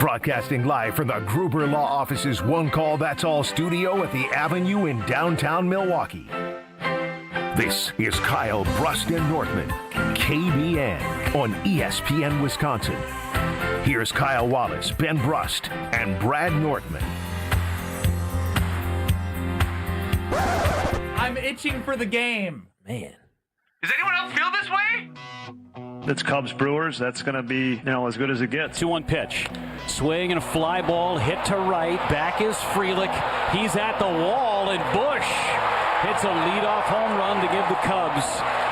Broadcasting live from the Gruber Law Office's One Call That's All studio at the Avenue in downtown Milwaukee. This is Kyle Brust and Northman, KBN on ESPN Wisconsin. Here's Kyle Wallace, Ben Brust, and Brad Northman. I'm itching for the game. Man. Does anyone else feel this way? It's Cubs Brewers. That's going to be, as good as it gets. 2-1 pitch. Swing and a fly ball hit to right. Back is Frelick. He's at the wall, and Bush hits a leadoff home run to give the Cubs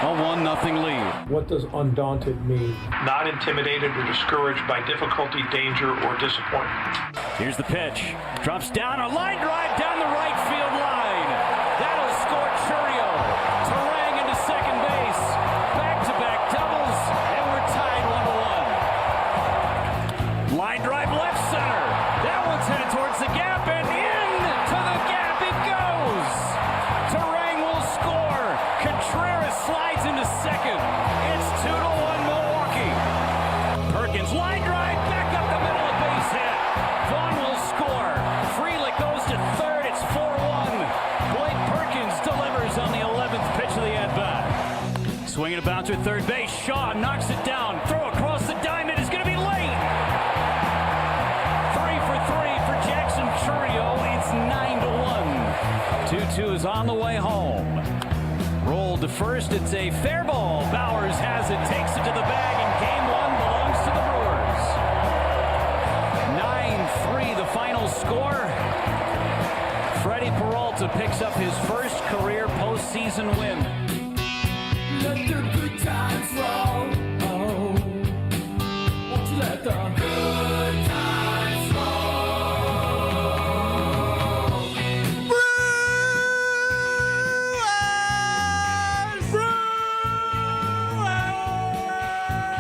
a 1-0 lead. What does undaunted mean? Not intimidated or discouraged by difficulty, danger, or disappointment. Here's the pitch. Drops down, a line drive down the right field line. That'll score Churio. Terang into second base. Back-to-back doubles, and we're tied 1-1. Line drive left center. That one's headed towards the gap, and into the gap it goes. Terang will score. Contreras slides into second. It's 2-1 Milwaukee. Perkins line drive back up the middle of base hit. Vaughn will score. Frelick goes to third. It's 4-1. Blake Perkins delivers on the 11th pitch of the at-bat. Swinging a bouncer at third base. Shaw knocks it down. Throw across the diamond is going to be late. 3 for 3 for Jackson Churio. It's 9-1. 2-2 is on the way home. Rolled to first. It's a fair ball. Bowers has it. Takes it to the bag. And game one belongs to the Brewers. 9-3 the final score. Freddie Peralta picks up his first career postseason win. Let the good times roll. Oh, won't you let the good times roll?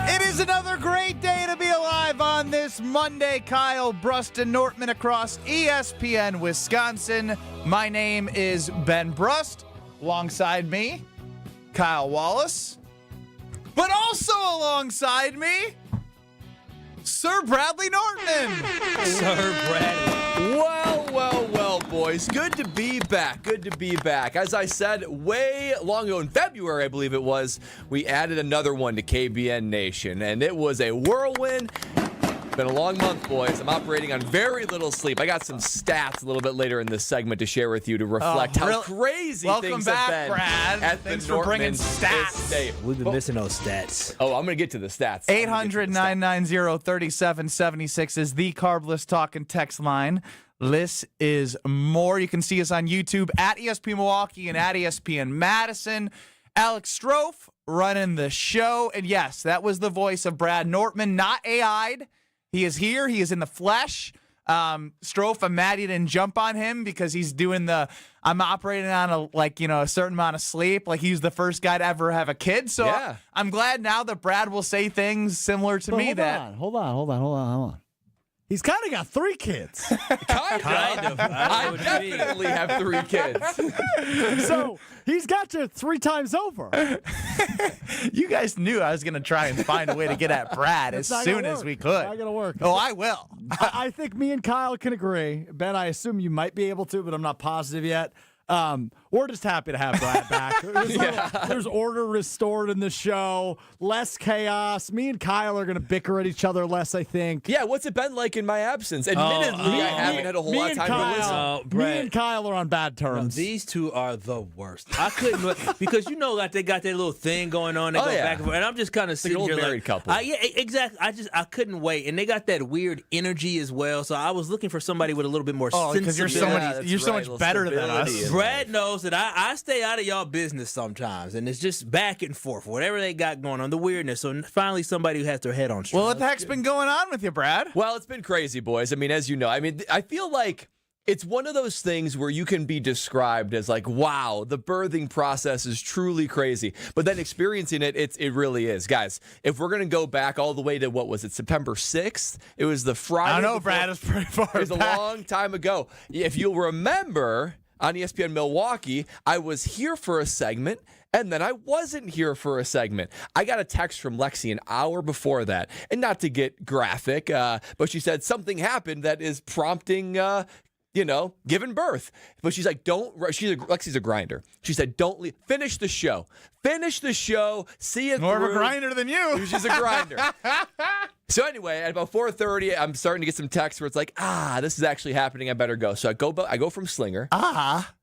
It is another great day to be alive on this Monday. Kyle Brust and Nortman across ESPN Wisconsin. My name is Ben Brust. Alongside me, Kyle Wallace. But also alongside me, Sir Bradley Nortman. Sir Bradley. Well, boys. Good to be back. As I said way long ago in February, I believe it was, we added another one to KBN Nation, and it was a whirlwind. Been a long month, boys. I'm operating on very little sleep. I got some stats a little bit later in this segment to share with you to reflect how crazy things have been. Welcome back, Brad. Thanks for bringing stats. We've been missing those stats. Oh, I'm going to get to the stats. 800-990-3776 is the Carbless Talk and Text line. This is more. You can see us on YouTube at ESPN Milwaukee and at ESPN Madison. Alex Strofe running the show. And yes, that was the voice of Brad Nortman, not AI'd. He is here. He is in the flesh. Strofe, I'm mad you didn't jump on him because he's doing I'm operating on a certain amount of sleep. Like he's the first guy to ever have a kid. So yeah. I'm glad now that Brad will say things similar to me. Hold on. He's kind of got 3 kids. Kind of. I definitely have 3 kids. So he's got you 3 times over. You guys knew I was going to try and find a way to get at Brad as soon as we could. It's not going to work. Oh, I will. I think me and Kyle can agree. Ben, I assume you might be able to, but I'm not positive yet. We're just happy to have Brad back. There's order restored in the show, less chaos. Me and Kyle are going to bicker at each other less, I think. Yeah, what's it been like in my absence? Admittedly, I haven't had a whole lot of time to listen. Me and Kyle are on bad terms. No, these two are the worst. I couldn't because that they got their little thing going on. They go back and forth, and I'm just kind of sitting old here married couple. Yeah, exactly. I couldn't wait, and they got that weird energy as well. So I was looking for somebody with a little bit more. Because you're so much better than us. Brad knows that I stay out of y'all business sometimes, and it's just back and forth, whatever they got going on, the weirdness. So finally, somebody who has their head on straight. Well, what the heck's been going on with you, Brad? Well, it's been crazy, boys. I mean, as you know, I feel like it's one of those things where you can be described as like, wow, the birthing process is truly crazy. But then experiencing it, it really is. Guys, if we're going to go back all the way to, what was it, September 6th? It was the Friday. I don't know, Brad. It's pretty far back. It was a long time ago. If you'll remember, on ESPN Milwaukee, I was here for a segment, And then I wasn't here for a segment. I got a text from Lexi an hour before that. And not to get graphic, but she said something happened that is prompting, giving birth. But she's like, Lexi's a grinder. She said, don't leave. Finish the show. Finish the show. See it More through. of a grinder than you. She's a grinder. So anyway, at about 4:30, I'm starting to get some texts where it's like, this is actually happening. I better go. So I go from Slinger.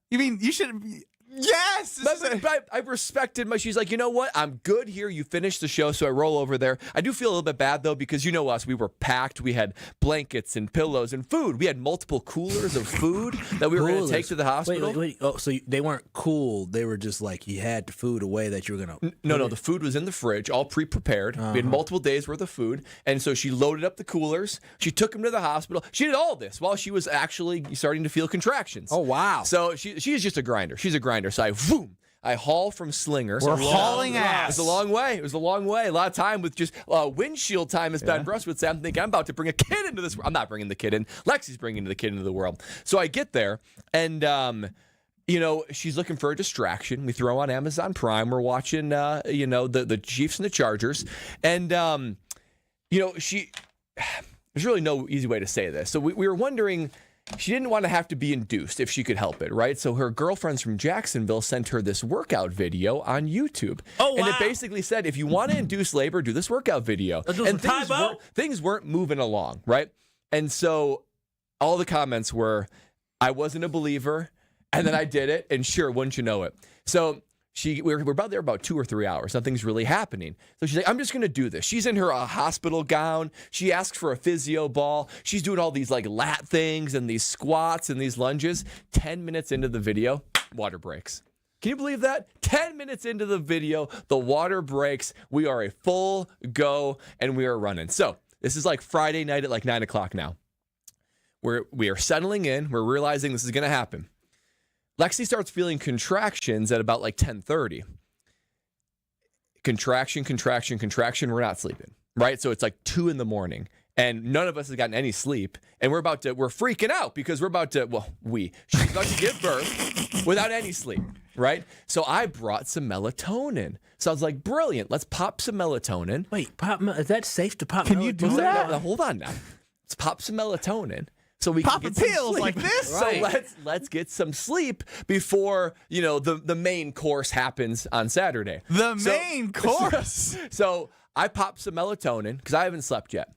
You mean you should? Yes. But I respected she's like, you know what? I'm good here. You finished the show. So I roll over there. I do feel a little bit bad, though, because you know us. We were packed. We had blankets and pillows and food. We had multiple coolers of food that we were going to take to the hospital. Wait. Oh, so they weren't cooled. They were just like you had the food away that you were going to. No. The food was in the fridge, all pre-prepared. We had multiple days worth of food. And so she loaded up the coolers. She took them to the hospital. She did all this while she was actually starting to feel contractions. Oh, wow. So she's just a grinder. She's a grinder. So I haul from Slinger. We're hauling ass. It was a long way. A lot of time with just windshield time, as Ben Bruss would say. I'm thinking, I'm about to bring a kid into this. I'm not bringing the kid in. Lexi's bringing the kid into the world. So I get there, and she's looking for a distraction. We throw on Amazon Prime. We're watching, the Chiefs and the Chargers, and there's really no easy way to say this. So we were wondering. She didn't want to have to be induced if she could help it, right? So her girlfriends from Jacksonville sent her this workout video on YouTube. Oh, wow. And it basically said, if you want to induce labor, do this workout video. And things weren't moving along, right? And so all the comments were, I wasn't a believer, and then I did it, and sure, wouldn't you know it? So we're about there about 2 or 3 hours. Nothing's really happening. So she's like, I'm just going to do this. She's in her hospital gown. She asks for a physio ball. She's doing all these like lat things and these squats and these lunges. 10 minutes into the video, water breaks. Can you believe that? 10 minutes into the video, the water breaks. We are a full go and we are running. So this is like Friday night at like 9 o'clock now. We are settling in. We're realizing this is going to happen. Lexi starts feeling contractions at about like 10:30. Contraction. We're not sleeping, right? So it's like 2 a.m. and none of us has gotten any sleep. And we're freaking out because she's about to give birth without any sleep, right? So I brought some melatonin. So I was like, brilliant. Let's pop some melatonin. Wait, is that safe to pop? Can you do that? No, hold on now. Let's pop some melatonin. So we popping can get pills some like this. So let's get some sleep before the main course happens on Saturday. Main course. So I popped some melatonin because I haven't slept yet.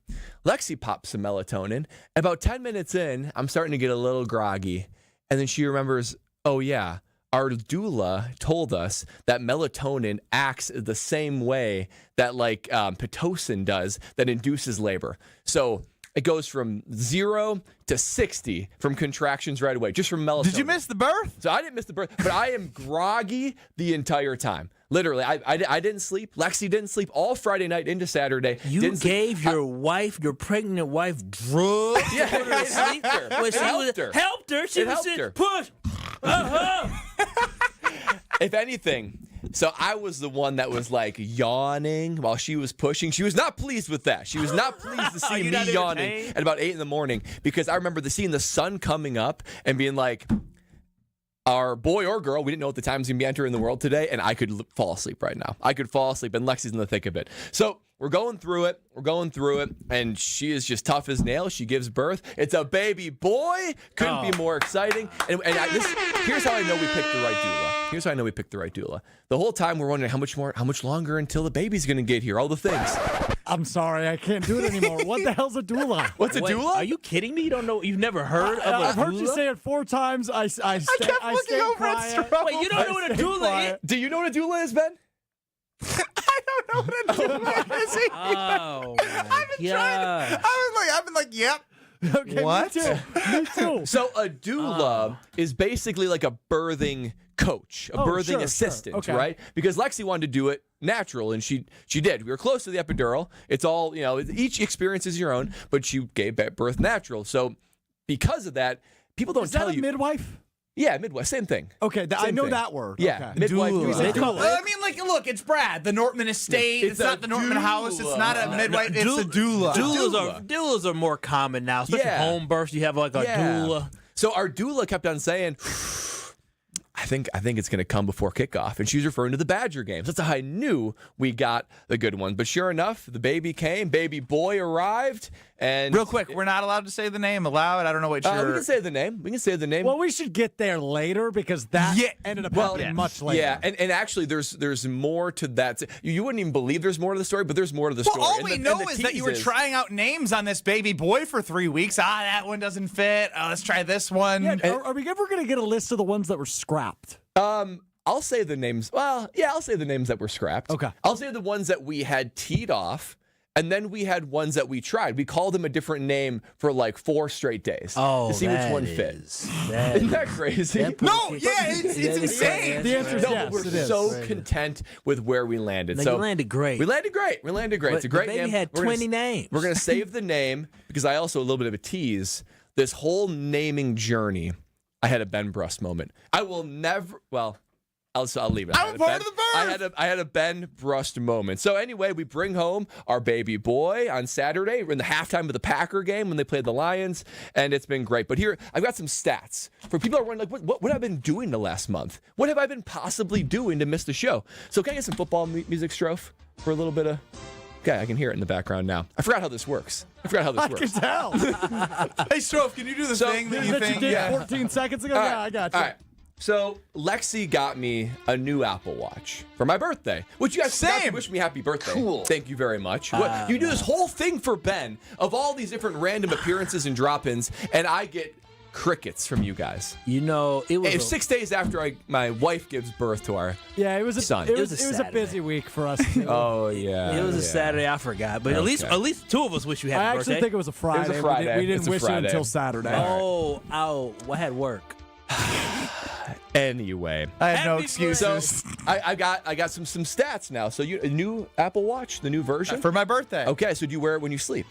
Lexi popped some melatonin. About 10 minutes in, I'm starting to get a little groggy, and then she remembers, oh yeah, our doula told us that melatonin acts the same way that like Pitocin does that induces labor. So it goes from 0 to 60 from contractions right away, just from melatonin. Did you miss the birth? So I didn't miss the birth, but I am groggy the entire time. Literally, I didn't sleep. Lexi didn't sleep all Friday night into Saturday. You gave your pregnant wife drugs to put her to sleep? Helped her. She was just push. If anything, so I was the one that was like yawning while she was pushing. She was not pleased with that. She was not pleased to see me yawning at about 8 a.m. because I remember seeing the sun coming up and being like, our boy or girl, we didn't know at the time was going to be entering the world today, and I could fall asleep right now. I could fall asleep, and Lexi's in the thick of it. So we're going through it, and she is just tough as nails. She gives birth. It's a baby boy. Couldn't be more exciting. And here's how I know we picked the right doula. The whole time we're wondering how much longer until the baby's going to get here. All the things. I'm sorry, I can't do it anymore. What the hell's a doula? What's a doula? Are you kidding me? You don't know? You've never heard of a doula? I've heard you say it 4 times. I kept looking over at Stroh. Wait, you don't know what a doula is? Do you know what a doula is, Ben? I don't know what a doula is. Oh, I've been like, yep. Okay, what? Me too. So a doula is basically like a birthing coach, a birthing assistant, right? Because Lexi wanted to do it natural, and she did. We were close to the epidural. It's all, each experience is your own, but she gave birth natural. So because of that, people don't tell you. Is that a midwife? Yeah, midwife, same thing. Okay, I know that word. Yeah, okay. midwife. I mean, look, it's Brad, the Nortman Estate. It's not the Nortman House. It's not a midwife. It's a doula. Doulas are more common now, especially home births. You have like a doula. So our doula kept on saying, I think it's going to come before kickoff. And she's referring to the Badger games. That's how I knew we got the good one. But sure enough, the baby came. Baby boy arrived. And real quick, we're not allowed to say the name. Allowed? I don't know what you're... we can say the name. We can say the name. Well, we should get there later because that ended up happening much later. Yeah, and actually, there's more to that. You wouldn't even believe there's more to the story, but there's more to the story. All we know is that you were trying out names on this baby boy for 3 weeks. That one doesn't fit. Let's try this one. Yeah, are we ever going to get a list of the ones that were scrapped? I'll say the names. Well, yeah, I'll say the names that were scrapped. Okay. I'll say the ones that we had teed off. And then we had ones that we tried. We called them a different name for like 4 straight days to see which one fit. Isn't that crazy? It's insane. The answer is yes. We're so content with where we landed. No, so you landed great. We landed great. It's a great the baby name. had 20 names. We're going to save the name because I also, a little bit of a tease, this whole naming journey, I had a Ben Brust moment. I will never, well... I'll leave it. I'm part of the birth. I had a Ben Brust moment. So anyway, we bring home our baby boy on Saturday. We're in the halftime of the Packer game when they played the Lions, and it's been great. But here, I've got some stats for people who are wondering, like, what have I been doing the last month? What have I been possibly doing to miss the show? So can I get some football music, Strofe, for a little bit of... Okay, I can hear it in the background now. I forgot how this works. I can tell. Hey, Strofe, can you do the thing that you think? You did 14 seconds ago? Yeah, I got you. All right. So Lexi got me a new Apple Watch for my birthday, which you guys forgot to wish me happy birthday. Cool. Thank you very much. You do this whole thing for Ben of all these different random appearances and drop-ins, and I get crickets from you guys. You know, it was 6 days after my wife gives birth to our son. It was a busy week for us. Oh yeah, it was a Saturday. I forgot, but at least 2 of us wish you happy birthday. I actually think it was a Friday. It was a Friday. We didn't wish it until Saturday. Oh, I had work. Anyway, I have no excuses. So I got some stats now. So a new Apple Watch, the new version for my birthday. Okay, so do you wear it when you sleep?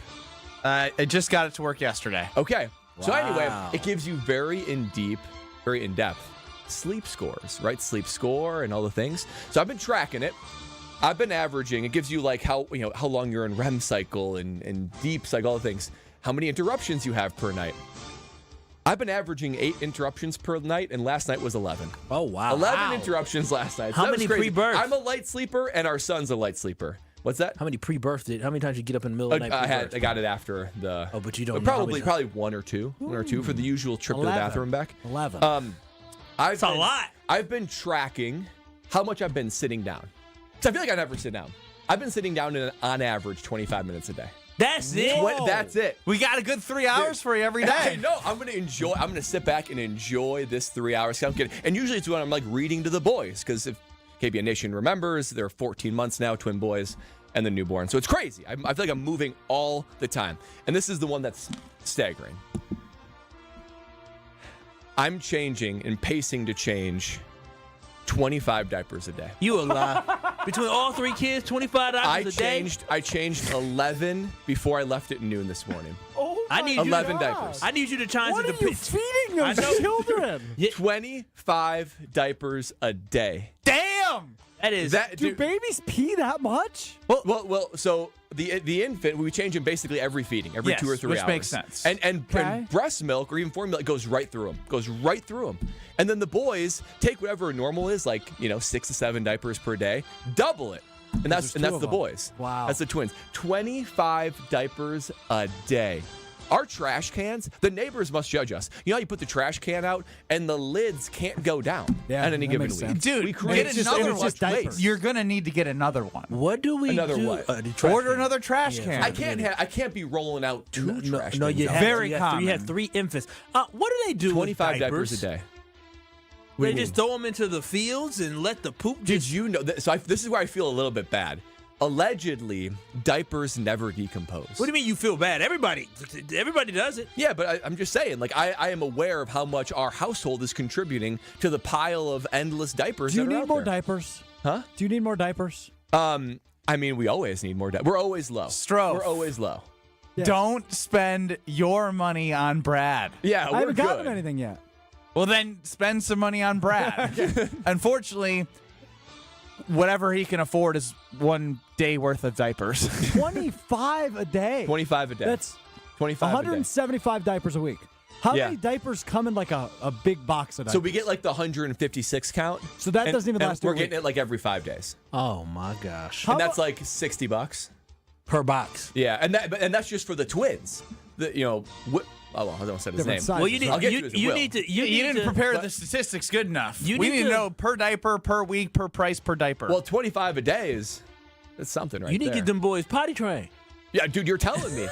I just got it to work yesterday. Okay. Wow. So anyway, it gives you very in-depth sleep scores, right? Sleep score and all the things. So I've been tracking it. I've been averaging. It gives you like how long you're in REM cycle and deep cycle, all the things. How many interruptions you have per night. I've been averaging 8 interruptions per night, and last night was 11. Oh, wow. 11 interruptions last night. How many pre-birth? I'm a light sleeper, and our son's a light sleeper. What's that? How many pre-birth how many times you get up in the middle of the night? I got it after the... Oh, but you don't probably one or two for the usual trip 11. to the bathroom and back. 11. That's a lot. I've been tracking how much I've been sitting down. So I feel like I never sit down. I've been sitting down on average 25 minutes a day. That's it. That's it. We got a good 3 hours for you every day. I know. I'm gonna sit back and enjoy this 3 hours. I'm kidding. And usually it's when I'm like reading to the boys, because if KBN Nation remembers, they're 14 months now, twin boys, and the newborn. So it's crazy. I feel like I'm moving all the time. And this is the one that's staggering. I'm changing and pacing to change 25 diapers a day. You a lie. Between all 3 kids, 25 diapers a day? I changed 11 before I left at noon this morning. Oh I need 11 diapers. I need you to change what it are you feeding those children? 25 diapers a day. Damn! That is... Do babies pee that much? Well, so the infant, we change him basically every feeding, every 2 or 3 hours. Which makes sense. And breast milk or even formula goes right through them. And then the boys take whatever normal is, like 6 to 7 diapers per day, double it, and that's the boys. Wow, that's the twins. 25 diapers a day. Our trash cans, the neighbors must judge us. You know how you put the trash can out and the lids can't go down on any given week. Dude, we create another one. waste. You're gonna need to get another one. What do we Another do? what? Order another trash can. I can't be rolling out 2 trash cans. No, you out. have Very common. You have 3 infants. What do they do 25 with diapers a day. They just throw them into the fields and let the poop Did you know that? So this is where I feel a little bit bad. Allegedly, diapers never decompose. What do you mean you feel bad? Everybody does it. Yeah, but I'm just saying, like, I am aware of how much our household is contributing to the pile of endless diapers. Do you that are need out more there. diapers? Huh? Do you need more diapers? I mean, we always need more diapers. We're always low. Stroke. We're always low. Yeah. Don't spend your money on Brad. Yeah, I we're haven't gotten good. anything yet. Well, then spend some money on Brad. Unfortunately, whatever he can afford is 1 day worth of diapers. 25 a day. 25 a day. That's 25 a day. 175 diapers a week. How many diapers come in like a big box of diapers? So we get like the 156 count. So that doesn't even last. We're getting it like every 5 days. Oh my gosh! And that's like $60 per box. Yeah, and that's just for the twins. I don't say his name. Well, you need You didn't prepare the statistics good enough. We need to know per diaper, per week, per price, per diaper. Well, 25 a day that's something right there. You need to get them boys potty trained. Yeah, dude, you're telling me.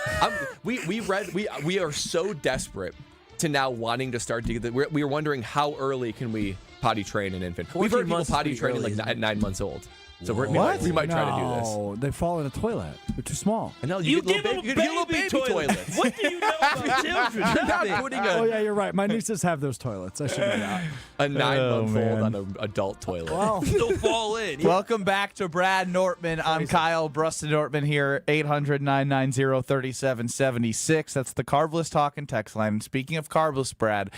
We are so desperate to now wanting to start to get we are wondering how early can we potty train an infant. We've heard people potty training like at 9 months old. So we might try to do this. No, they fall in a toilet. They're too small. I know you get little baby toilets. What do you know about children? You're not putting Oh yeah, you're right. My nieces have those toilets. I should know that. a 9-month-old on an adult toilet. Well, Still fall in. Welcome back to Brad Nortman. I'm Kyle Bruston Nortman here. 800-990-3776. That's the Carbless Talk and text line. And speaking of Carbless, Brad,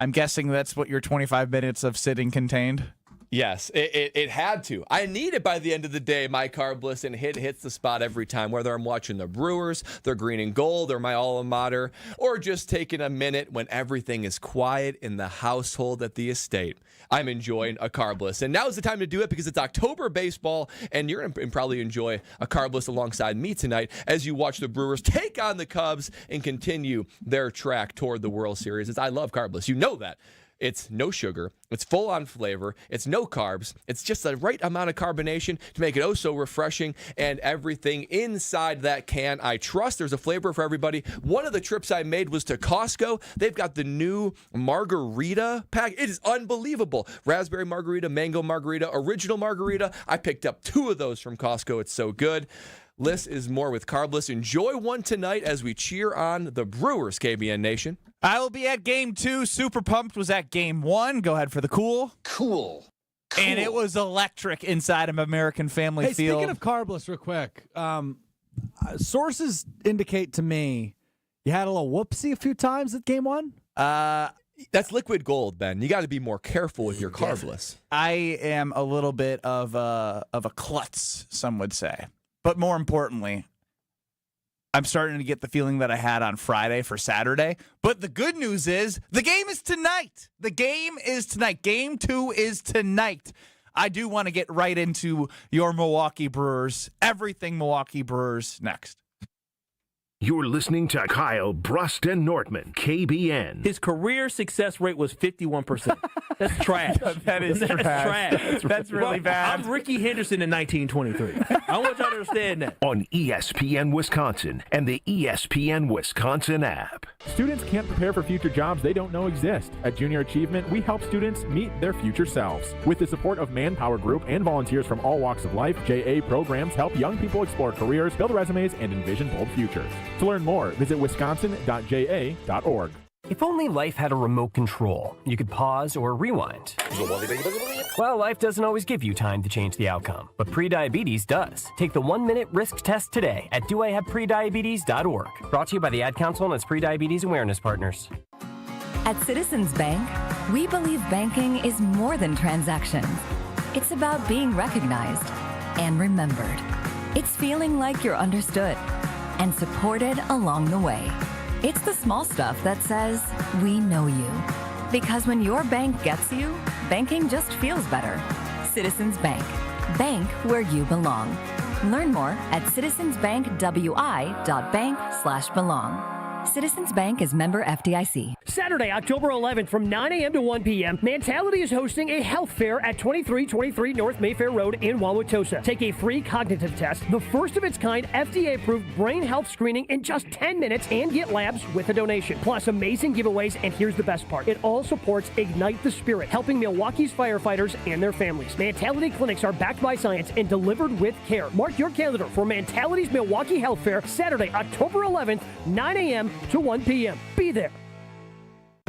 I'm guessing that's what your 25 minutes of sitting contained. Yes, it had to. I need it by the end of the day, my carbless, and hits the spot every time, whether I'm watching the Brewers, their green and gold, or my alma mater, or just taking a minute when everything is quiet in the household at the estate. I'm enjoying a carbless. And now's the time to do it because it's October baseball, and you're going to probably enjoy a carbless alongside me tonight as you watch the Brewers take on the Cubs and continue their track toward the World Series. I love carbless. You know that. It's no sugar. It's full on flavor. It's no carbs. It's just the right amount of carbonation to make it oh so refreshing. And everything inside that can, I trust. There's a flavor for everybody. One of the trips I made was to Costco. They've got the new margarita pack. It is unbelievable. Raspberry margarita, mango margarita, original margarita. I picked up 2 of those from Costco. It's so good. Less is more with Carbless. Enjoy one tonight as we cheer on the Brewers, KBN Nation. I will be at Game 2. Super pumped was at Game 1. Go ahead for the cool. Cool. And it was electric inside of American Family hey, Field. Speaking of carbless, real quick, sources indicate to me you had a little whoopsie a few times at Game 1. That's liquid gold, Ben. You got to be more careful with your carbless. I am a little bit of a klutz, some would say. But more importantly, I'm starting to get the feeling that I had on Friday for Saturday. But the good news is the game is tonight. The game is tonight. Game 2 is tonight. I do want to get right into your Milwaukee Brewers, everything Milwaukee Brewers next. You're listening to Kyle Bruston Nortman, KBN. His career success rate was 51%. That's trash. That is trash. That's really bad. I'm Ricky Henderson in 1923. I want y'all to understand that. On ESPN Wisconsin and the ESPN Wisconsin app. Students can't prepare for future jobs they don't know exist. At Junior Achievement, we help students meet their future selves. With the support of Manpower Group and volunteers from all walks of life, JA programs help young people explore careers, build resumes, and envision bold futures. To learn more, visit wisconsin.ja.org. If only life had a remote control, you could pause or rewind. Well, life doesn't always give you time to change the outcome, but prediabetes does. Take the 1-minute risk test today at doihaveprediabetes.org. Brought to you by the Ad Council and its prediabetes awareness partners. At Citizens Bank, we believe banking is more than transactions. It's about being recognized and remembered. It's feeling like you're understood and supported along the way. It's the small stuff that says, we know you. Because when your bank gets you, banking just feels better. Citizens Bank. Bank where you belong. Learn more at citizensbankwi.bank/belong. Citizens Bank is member FDIC. Saturday, October 11th from 9 a.m. to 1 p.m., Mentality is hosting a health fair at 2323 North Mayfair Road in Wauwatosa. Take a free cognitive test, the first of its kind FDA-approved brain health screening in just 10 minutes, and get labs with a donation. Plus amazing giveaways, and here's the best part. It all supports Ignite the Spirit, helping Milwaukee's firefighters and their families. Mentality clinics are backed by science and delivered with care. Mark your calendar for Mentality's Milwaukee Health Fair, Saturday, October 11th, 9 a.m. to 1 p.m. Be there.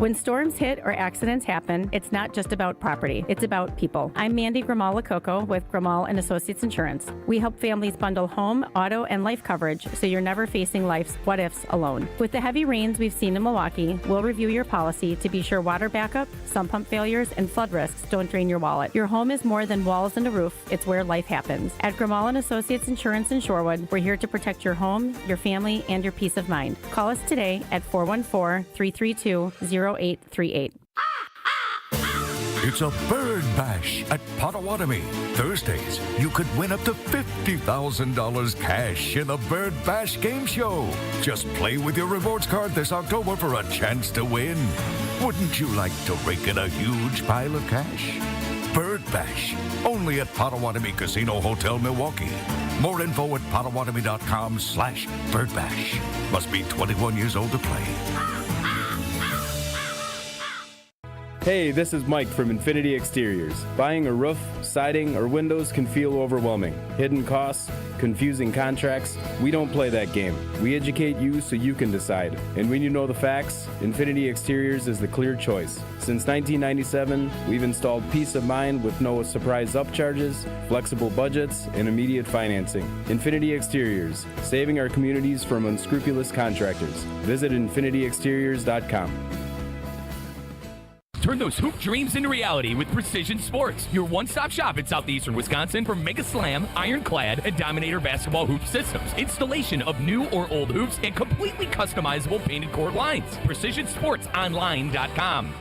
When storms hit or accidents happen, it's not just about property, it's about people. I'm Mandy Grimal-Lococo with Grimal and Associates Insurance. We help families bundle home, auto, and life coverage so you're never facing life's what-ifs alone. With the heavy rains we've seen in Milwaukee, we'll review your policy to be sure water backup, sump pump failures, and flood risks don't drain your wallet. Your home is more than walls and a roof, it's where life happens. At Grimal and Associates Insurance in Shorewood, we're here to protect your home, your family, and your peace of mind. Call us today at 414-332-0838. It's a bird bash at Potawatomi. Thursdays, you could win up to $50,000 cash in the Bird Bash game show. Just play with your rewards card this October for a chance to win. Wouldn't you like to rake in a huge pile of cash? Bird Bash, only at Potawatomi Casino Hotel, Milwaukee. More info at potawatomi.com/birdbash. Must be 21 years old to play. Hey, this is Mike from Infinity Exteriors. Buying a roof, siding, or windows can feel overwhelming. Hidden costs, confusing contracts. We don't play that game. We educate you so you can decide. And when you know the facts, Infinity Exteriors is the clear choice. Since 1997, we've installed peace of mind with no surprise upcharges, flexible budgets, and immediate financing. Infinity Exteriors, saving our communities from unscrupulous contractors. Visit infinityexteriors.com. Turn those hoop dreams into reality with Precision Sports, your one-stop shop in southeastern Wisconsin for Mega Slam, Ironclad, and Dominator basketball hoop systems, installation of new or old hoops, and completely customizable painted court lines. PrecisionSportsOnline.com.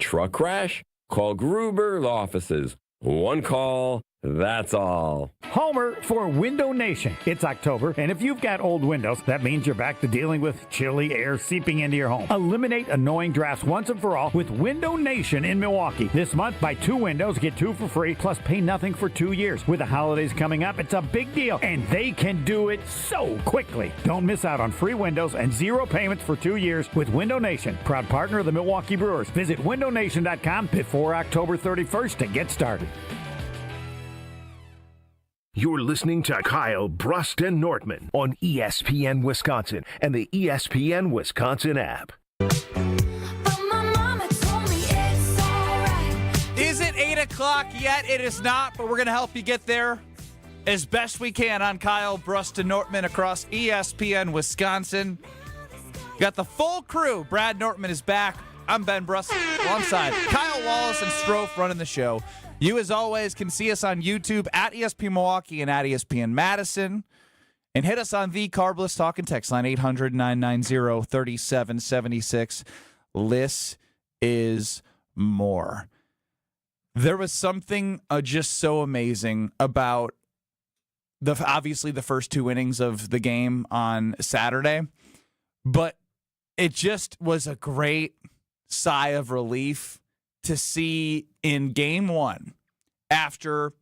Truck crash? Call Gruber Law Offices. One call, that's all. Homer for Window Nation. It's October, and if you've got old windows, that means you're back to dealing with chilly air seeping into your home. Eliminate annoying drafts once and for all with Window Nation in Milwaukee. This month, buy 2 windows, get 2 for free, plus pay nothing for 2 years. With the holidays coming up, it's a big deal, and they can do it so quickly. Don't miss out on free windows and 0 payments for 2 years with Window Nation, proud partner of the Milwaukee Brewers. Visit windownation.com before October 31st to get started. You're listening to Kyle Brust and Nortman on ESPN Wisconsin and the ESPN Wisconsin app. Is it 8 o'clock yet? It is not, but we're going to help you get there as best we can on Kyle Brust and Nortman across ESPN Wisconsin. Got the full crew. Brad Nortman is back. I'm Ben Brust alongside Kyle Wallace and Strofe running the show. You, as always, can see us on YouTube at ESPN Milwaukee and at ESPN Madison. And hit us on the Carbless Talk and Text line, 800-990-3776. This is more. There was something just so amazing about obviously the first 2 innings of the game on Saturday. But it just was a great sigh of relief to see in game 1, after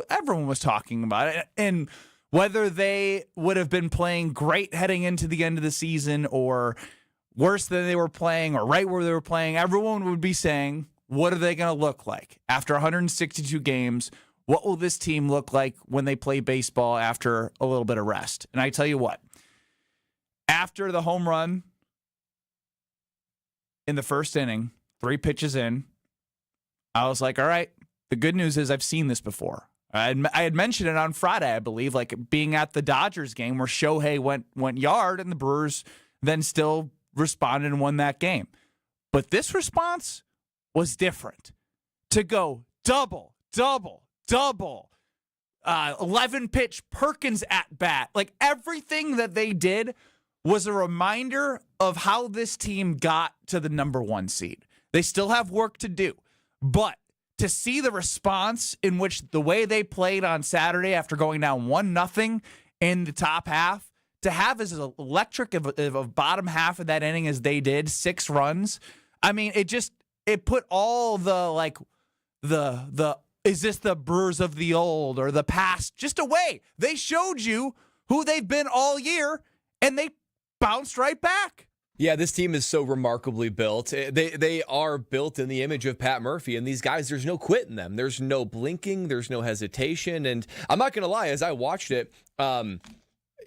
everyone was talking about it, and whether they would have been playing great heading into the end of the season or worse than they were playing or right where they were playing, everyone would be saying, what are they going to look like after 162 games? What will this team look like when they play baseball after a little bit of rest? And I tell you what, after the home run in the first inning, 3 pitches in, I was like, all right, the good news is I've seen this before. I had mentioned it on Friday, I believe, like being at the Dodgers game where Shohei went yard and the Brewers then still responded and won that game. But this response was different. To go double, 11-pitch Perkins at bat, like everything that they did was a reminder of how this team got to the number 1 seed. They still have work to do. But to see the response in which the way they played on Saturday after going down 1-0 in the top half, to have as electric of a bottom half of that inning as they did, 6 runs, I mean, it put all the is this the Brewers of the old or the past just away. They showed you who they've been all year, and they bounced right back. Yeah, this team is so remarkably built. They are built in the image of Pat Murphy, and these guys, there's no quit in them. There's no blinking. There's no hesitation. And I'm not going to lie, as I watched it,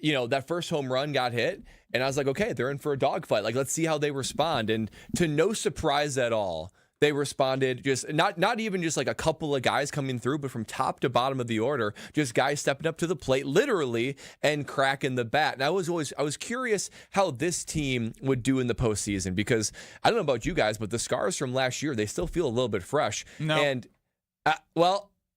that first home run got hit, and I was like, okay, they're in for a dogfight. Like, let's see how they respond. And to no surprise at all, they responded just not even just like a couple of guys coming through, but from top to bottom of the order, just guys stepping up to the plate literally and cracking the bat. And I was curious how this team would do in the postseason, because I don't know about you guys, but the scars from last year, they still feel a little bit fresh. No. And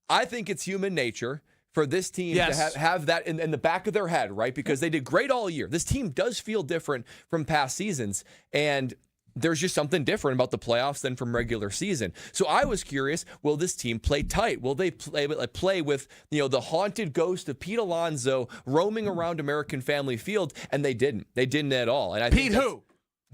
I think it's human nature for this team to have that in the back of their head, right? Because they did great all year. This team does feel different from past seasons, and there's just something different about the playoffs than from regular season. So I was curious, will this team play tight? Will they play with, the haunted ghost of Pete Alonso roaming around American Family Field? And they didn't. They didn't at all. And Pete who?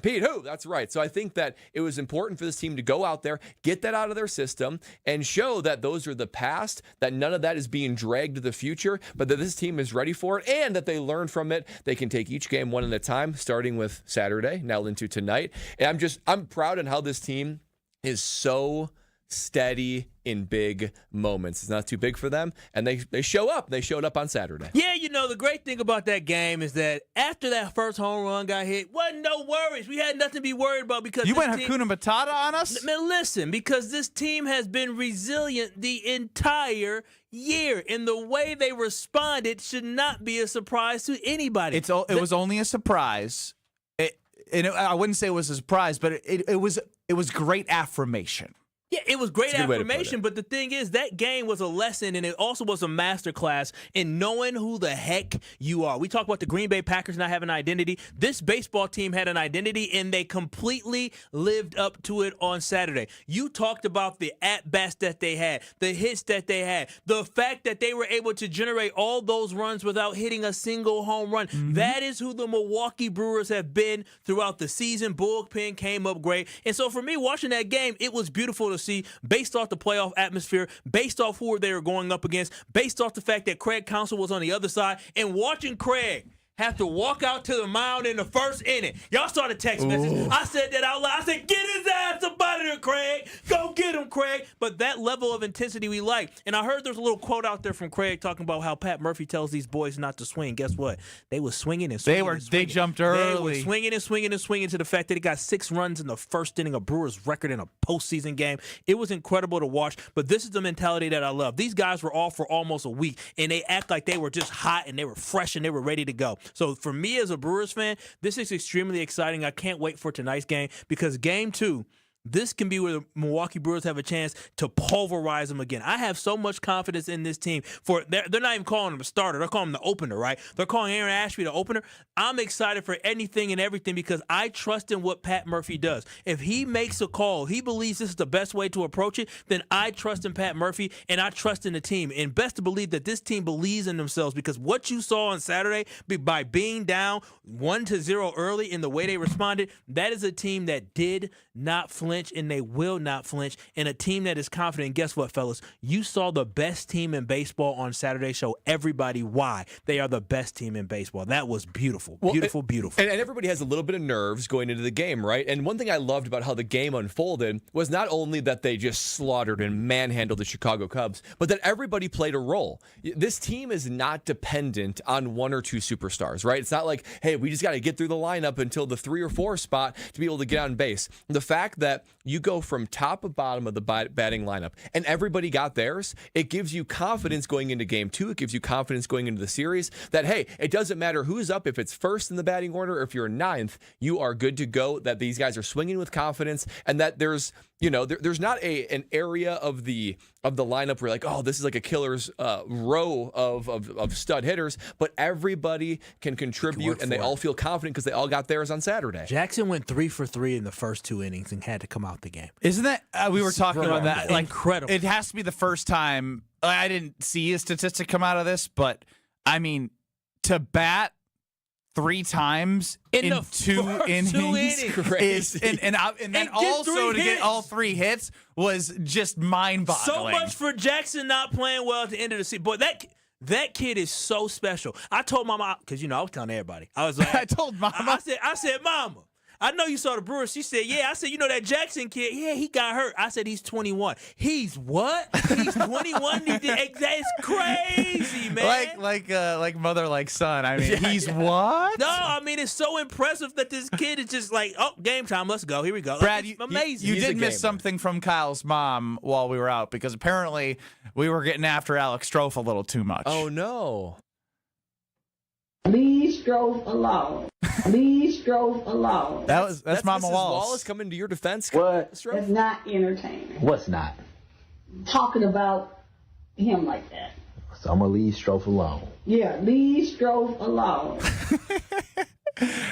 Pete who? That's right. So I think that it was important for this team to go out there, get that out of their system, and show that those are the past, that none of that is being dragged to the future, but that this team is ready for it, and that they learn from it. They can take each game one at a time, starting with Saturday, now into tonight. And I'm proud of how this team is so steady in big moments. It's not too big for them, and they show up. They showed up on Saturday. Yeah, the great thing about that game is that after that first home run got hit, wasn't no worries. We had nothing to be worried about because you went Hakuna Matata on us? Man, listen, because this team has been resilient the entire year, and the way they responded should not be a surprise to anybody. It was only a surprise. I wouldn't say it was a surprise, but it was great affirmation. Yeah, it was great affirmation, but the thing is, that game was a lesson, and it also was a masterclass in knowing who the heck you are. We talk about the Green Bay Packers not having an identity. This baseball team had an identity, and they completely lived up to it on Saturday. You talked about the at-bats that they had, the hits that they had, the fact that they were able to generate all those runs without hitting a single home run. Mm-hmm. That is who the Milwaukee Brewers have been throughout the season. Bullpen came up great. And so for me, watching that game, it was beautiful to see, based off the playoff atmosphere, based off who they were going up against, based off the fact that Craig Counsell was on the other side, and watching Craig have to walk out to the mound in the first inning. Y'all saw the text message. I said that out loud. I said, get his ass up out of there, Craig. Go get him, Craig. But that level of intensity we like. And I heard there's a little quote out there from Craig talking about how Pat Murphy tells these boys not to swing. Guess what? They were swinging and swinging. They jumped early. They were swinging and swinging and swinging to the fact that he got 6 runs in the first inning, a Brewers record in a postseason game. It was incredible to watch. But this is the mentality that I love. These guys were off for almost a week, and they act like they were just hot and they were fresh and they were ready to go. So for me as a Brewers fan, this is extremely exciting. I can't wait for tonight's game, because game 2, this can be where the Milwaukee Brewers have a chance to pulverize them again. I have so much confidence in this team. They're not even calling him a starter. They're calling him the opener, right? They're calling Aaron Ashby the opener. I'm excited for anything and everything because I trust in what Pat Murphy does. If he makes a call, he believes this is the best way to approach it, then I trust in Pat Murphy and I trust in the team. And best to believe that this team believes in themselves, because what you saw on Saturday by being down 1-0 early in the way they responded, that is a team that did not flinch, and they will not flinch, and a team that is confident. And guess what, fellas? You saw the best team in baseball on Saturday. Show everybody why they are the best team in baseball. That was beautiful. Beautiful. And everybody has a little bit of nerves going into the game, right? And one thing I loved about how the game unfolded was not only that they just slaughtered and manhandled the Chicago Cubs, but that everybody played a role. This team is not dependent on 1 or 2 superstars, right? It's not like, hey, we just got to get through the lineup until the 3 or 4 spot to be able to get on base. The fact that you go from top to bottom of the batting lineup and everybody got theirs, it gives you confidence going into game 2. It gives you confidence going into the series that, hey, it doesn't matter who's up. If it's first in the batting order or if you're 9th, you are good to go, that these guys are swinging with confidence, and that there's there's not an area of the lineup where like, oh, this is like a killer's row of stud hitters, but everybody can contribute and they all feel confident because they all got theirs on Saturday. Jackson went 3 for 3 in the first 2 innings and had to come out the game. Isn't that we were talking about that? Like, incredible. It has to be the first time. I didn't see a statistic come out of this, but I mean, to bat 3 times in 2 innings is, and then also to get all 3 hits was just mind-boggling. So much for Jackson not playing well at the end of the season. Boy, that kid is so special. I told Mama, because I was telling everybody. I was like, I told Mama. I said, Mama, I know you saw the Brewers. She said, yeah. I said, you know that Jackson kid? Yeah, he got hurt. I said, he's 21. He's what? He's 21? That's crazy, man. Like mother, like son. I mean, he's what? No, I mean, it's so impressive that this kid is just like, oh, game time. Let's go. Here we go. Brad, it's amazing. You did miss something from Kyle's mom while we were out because apparently we were getting after Alex Strofe a little too much. Oh, no. Leave Strofe alone. Leave Strofe alone. That's Mama Mrs. Wallace coming to your defense. What? Strofe? It's not entertaining. What's not? Talking about him like that. So I'm going to leave Strofe alone. Yeah, leave Strofe alone.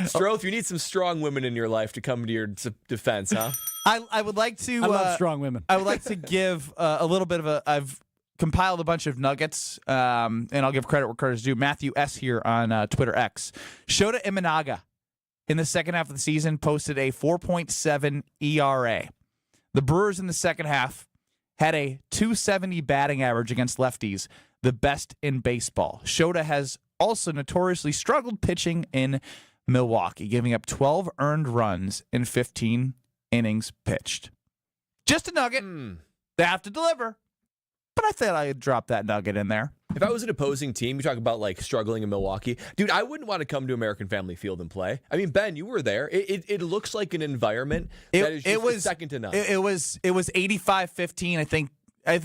Strofe, you need some strong women in your life to come to your defense, huh? I would like to. I love strong women. I would like to give a little bit of I've compiled a bunch of nuggets, and I'll give credit where credit is due. Matthew S. here on Twitter X. Shota Imanaga in the second half of the season posted a 4.7 ERA. The Brewers in the second half had a 270 batting average against lefties, the best in baseball. Shota has also notoriously struggled pitching in Milwaukee, giving up 12 earned runs in 15 innings pitched. Just a nugget. They have to deliver. But I thought I'd drop that nugget in there. If I was an opposing team, you talk about like struggling in Milwaukee. Dude, I wouldn't want to come to American Family Field and play. I mean, Ben, you were there. It looks like an environment that is just second to none. It was 85-15, I think I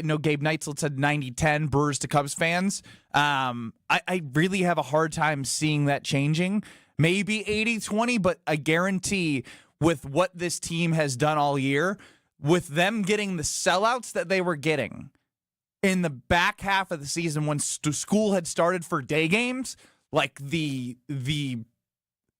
know Gabe Neitzel said 90-10 Brewers to Cubs fans. I really have a hard time seeing that changing. Maybe 80-20, but I guarantee with what this team has done all year, with them getting the sellouts that they were getting in the back half of the season when school had started for day games, like the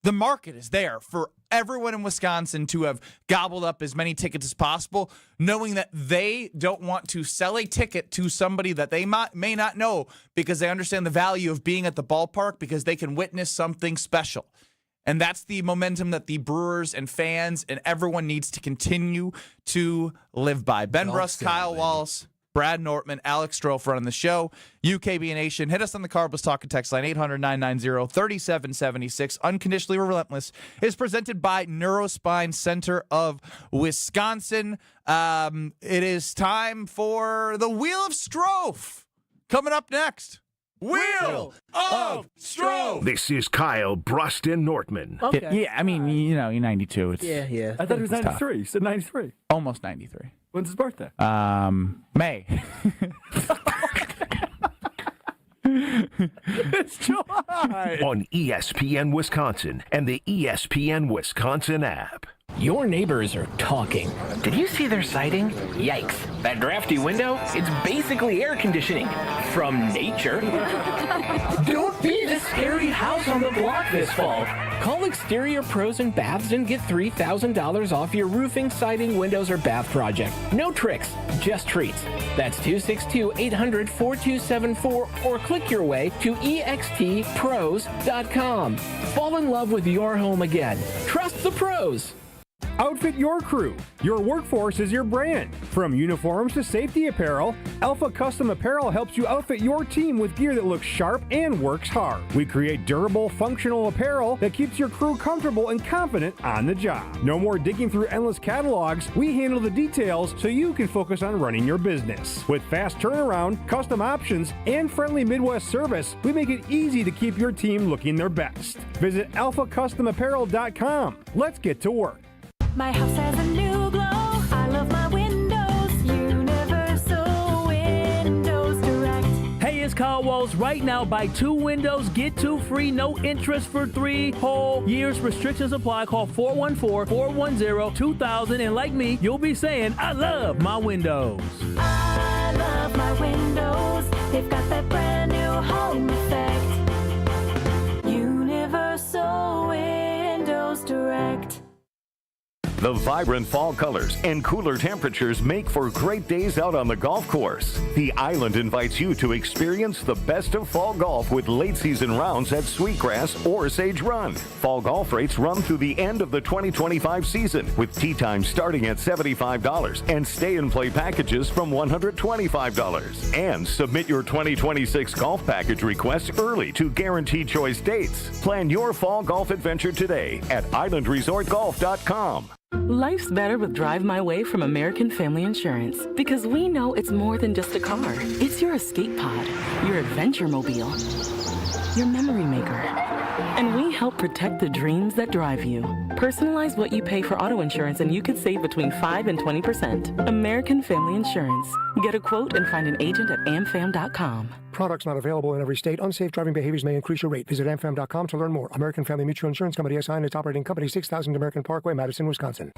market is there for everyone in Wisconsin to have gobbled up as many tickets as possible, knowing that they don't want to sell a ticket to somebody that they may not know because they understand the value of being at the ballpark because they can witness something special. And that's the momentum that the Brewers and fans and everyone needs to continue to live by. Ben Bruss, Kyle Wallace, Brad Nortman, Alex Strofe running the show. UKB Nation, hit us on the Carbless Talking text line, 800-990-3776. Unconditionally Relentless is presented by Neurospine Center of Wisconsin. It is time for the Wheel of Strofe. Coming up next. Wheel of Strofe. This is Kyle Bruston Nortman. Okay. Yeah, I mean, you're 92. It's, Yeah. I thought it was 93. You said 93. almost 93. When's his birthday? May. It's July. On ESPN Wisconsin and the ESPN Wisconsin app. Your neighbors are talking. Did you see their siding? Yikes. That drafty window? It's basically air conditioning. From nature. Don't be the scary house on the block this fall. Call Exterior Pros and Baths and get $3,000 off your roofing, siding, windows, or bath project. No tricks, just treats. That's 262-800-4274 or click your way to extpros.com. Fall in love with your home again. Trust the pros. Outfit your crew. Your workforce is your brand. From uniforms to safety apparel, Alpha Custom Apparel helps you outfit your team with gear that looks sharp and works hard. We create durable, functional apparel that keeps your crew comfortable and confident on the job. No more digging through endless catalogs. We handle the details so you can focus on running your business. With fast turnaround, custom options, and friendly Midwest service, we make it easy to keep your team looking their best. Visit alphacustomapparel.com. Let's get to work. My house has a new glow. I love my windows. Universal Windows Direct. Hey, it's Kyle Walls. Right now, buy 2 windows, get 2 free, no interest for 3 whole years. Restrictions apply. Call 414-410-2000. And like me, you'll be saying, I love my windows. I love my windows. They've got that brand new home effect. Universal Windows Direct. The vibrant fall colors and cooler temperatures make for great days out on the golf course. The Island invites you to experience the best of fall golf with late season rounds at Sweetgrass or Sage Run. Fall golf rates run through the end of the 2025 season, with tee times starting at $75 and stay and play packages from $125. And submit your 2026 golf package requests early to guaranteed choice dates. Plan your fall golf adventure today at islandresortgolf.com. Life's better with Drive My Way from American Family Insurance, because we know it's more than just a car. It's your escape pod, your adventure mobile, your memory maker. And we help protect the dreams that drive you. Personalize what you pay for auto insurance and you could save between 5 and 20%. American Family Insurance. Get a quote and find an agent at amfam.com. Products not available in every state. Unsafe driving behaviors may increase your rate. Visit amfam.com to learn more. American Family Mutual Insurance Company SI and its operating company, 6000 American Parkway, Madison, Wisconsin.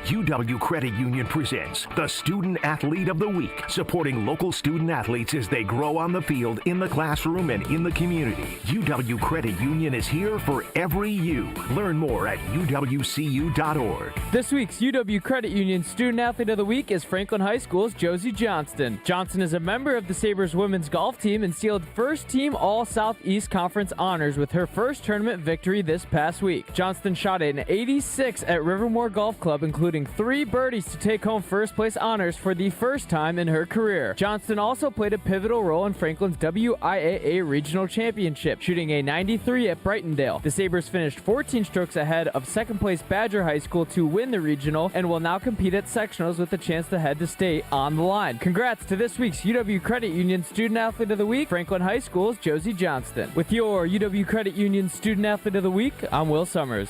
UW Credit Union presents the Student Athlete of the Week, supporting local student athletes as they grow on the field, in the classroom, and in the community. UW Credit Union is here for every you. Learn more at uwcu.org. This week's UW Credit Union Student Athlete of the Week is Franklin High School's Josie Johnston. Johnston is a member of the Sabres women's golf team and sealed first-team All-Southeast Conference honors with her first tournament victory this past week. Johnston shot an 86 at Rivermore Golf Club, including 3 birdies to take home first-place honors for the first time in her career. Johnston also played a pivotal role in Franklin's WIAA Regional Championship, shooting a 93 at Brightondale. The Sabres finished 14 strokes ahead of second-place Badger High School to win the regional and will now compete at sectionals with a chance to head to state on the line. Congrats to this week's UW Credit Union Student Athlete of the Week, Franklin High School's Josie Johnston. With your UW Credit Union Student Athlete of the Week, I'm Will Summers.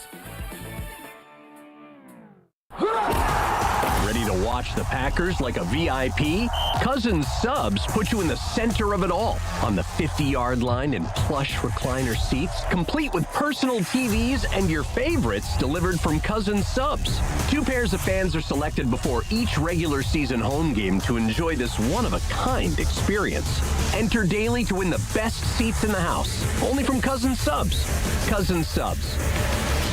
Ready to watch the Packers like a VIP? Cousins Subs put you in the center of it all, on the 50-yard line in plush recliner seats, complete with personal TVs and your favorites delivered from Cousins Subs. 2 pairs of fans are selected before each regular season home game to enjoy this one-of-a-kind experience. Enter daily to win the best seats in the house, only from Cousins Subs. Cousins Subs.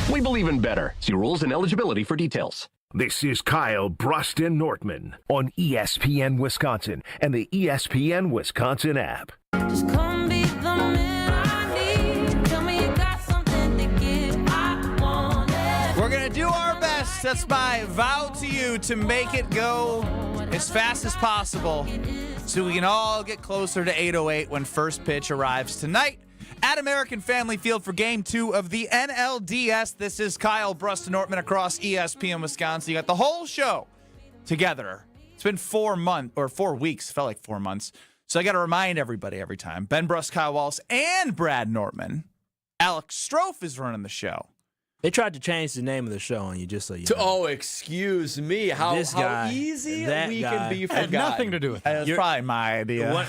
We believe in better. See rules and eligibility for details. This is Kyle Bruston Nortman on ESPN Wisconsin and the ESPN Wisconsin app. Just come be the man I need. Tell me you got something to give. I want it. We're going to do our best. That's my vow to you, to make it go as fast as possible so we can all get closer to 8:08 when first pitch arrives tonight at American Family Field for Game 2 of the NLDS. This is Kyle Bruston Nortman across ESPN Wisconsin. You got the whole show together. It's been 4 weeks. Felt like 4 months. So I got to remind everybody every time. Ben Brust, Kyle Wallace, and Brad Nortman. Alex Strofe is running the show. They tried to change the name of the show on you, just so you know. Oh, excuse me. How easy we can be forgotten. Had nothing to do with that. It was probably my idea.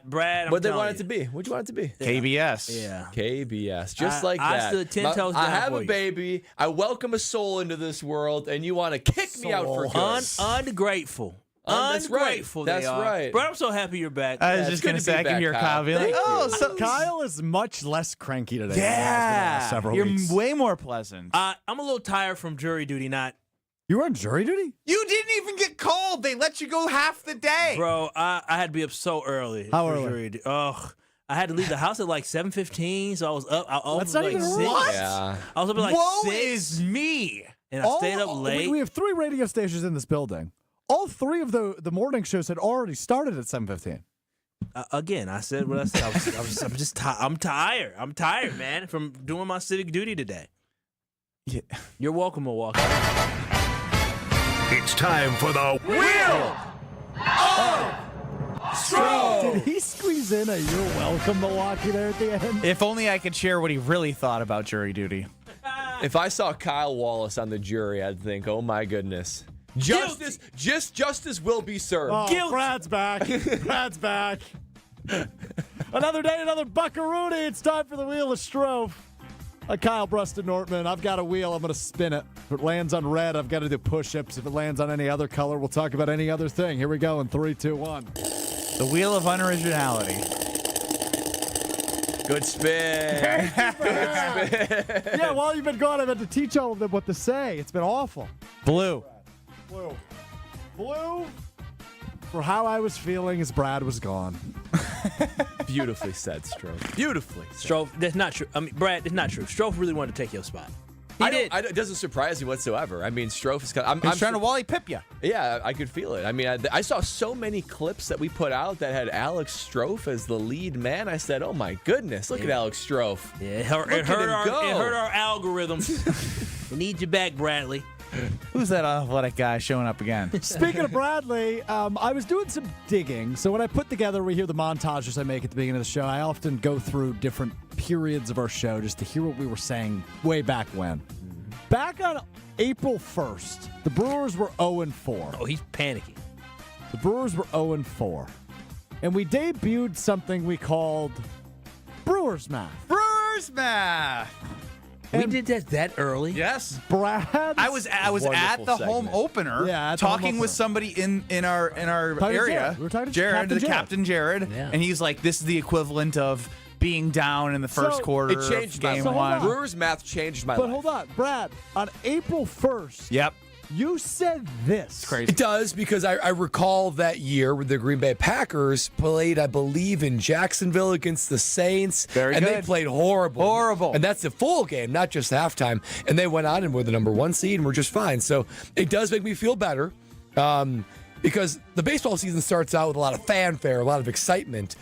Brad, What they want it to be? What'd you want it to be? KBS. Yeah. KBS. Just like that. I stood 10 toes down I have for a you. baby. I welcome a soul into this world, and you want to kick me out for good. Ungrateful. That's right. Ungrateful That's they are. right. But I'm so happy you're back. I was just going to say, I can hear Kyle be like, so Kyle is much less cranky today. than he has been the yeah, last several you're weeks. way more pleasant. I'm a little tired from jury duty, You were on jury duty? You didn't even get called. They let you go half the day. Bro, I had to be up so early. How for early? Jury duty. Ugh. I had to leave the house at like 7:15, so I was up. I was That's not like even 6. right. Yeah. I was up at like Woe 6. is me. And I stayed up late. We have 3 radio stations in this building. All 3 of the morning shows had already started at 7:15. Again, I said what I said. I'm just tired. I'm tired. I'm tired, man, from doing my civic duty today. Yeah. You're welcome, Milwaukee. It's time for the Wheel of Stroke. Did he squeeze in a "You're welcome, Milwaukee" there at the end? If only I could share what he really thought about jury duty. If I saw Kyle Wallace on the jury, I'd think, oh my goodness. Justice will be served. Oh, Guilt. Brad's back. Brad's back. Another day, another buckaroonie. It's time for the Wheel of Strofe. Kyle Bruston Nortman. I've got a wheel. I'm going to spin it. If it lands on red, I've got to do push-ups. If it lands on any other color, we'll talk about any other thing. Here we go in 3, 2, 1. The Wheel of Unoriginality. Good spin. Yeah, while you've been gone, I've had to teach all of them what to say. It's been awful. Blue. Blue for how I was feeling as Brad was gone. Beautifully said, Strofe. Beautifully said. Strofe, that's not true. I mean, Brad, that's not true. Strofe really wanted to take your spot. It doesn't surprise me whatsoever. I mean, Strofe is I'm trying to Wally Pip you. Yeah, I could feel it. I mean, I saw so many clips that we put out that had Alex Strofe as the lead man. I said, oh my goodness, look at Alex Strofe. Yeah, it hurt our algorithms. We need you back, Bradley. Who's that athletic guy showing up again? Speaking of Bradley, I was doing some digging. So when I put together, we hear the montages I make at the beginning of the show. I often go through different periods of our show just to hear what we were saying way back when. Back on April 1st, the Brewers were 0-4. Oh, he's panicking. The Brewers were 0-4. And we debuted something we called Brewers Math. Brewers Math. We did that early. Yes, Brad. I was at the home opener, talking with somebody in our area. We were talking to Jared, Captain Captain Jared, and he's like, "This is the equivalent of being down in the first quarter." It changed of game my life. one. Brewers Math changed my But life. hold on, Brad. On April 1st, Yep. you said this. Crazy. It does, because I recall that year where the Green Bay Packers played, I believe, in Jacksonville against the Saints. And they played horrible. Horrible. And that's the full game, not just halftime. And they went on and were the number 1 seed and were just fine. So it does make me feel better because the baseball season starts out with a lot of fanfare, a lot of excitement.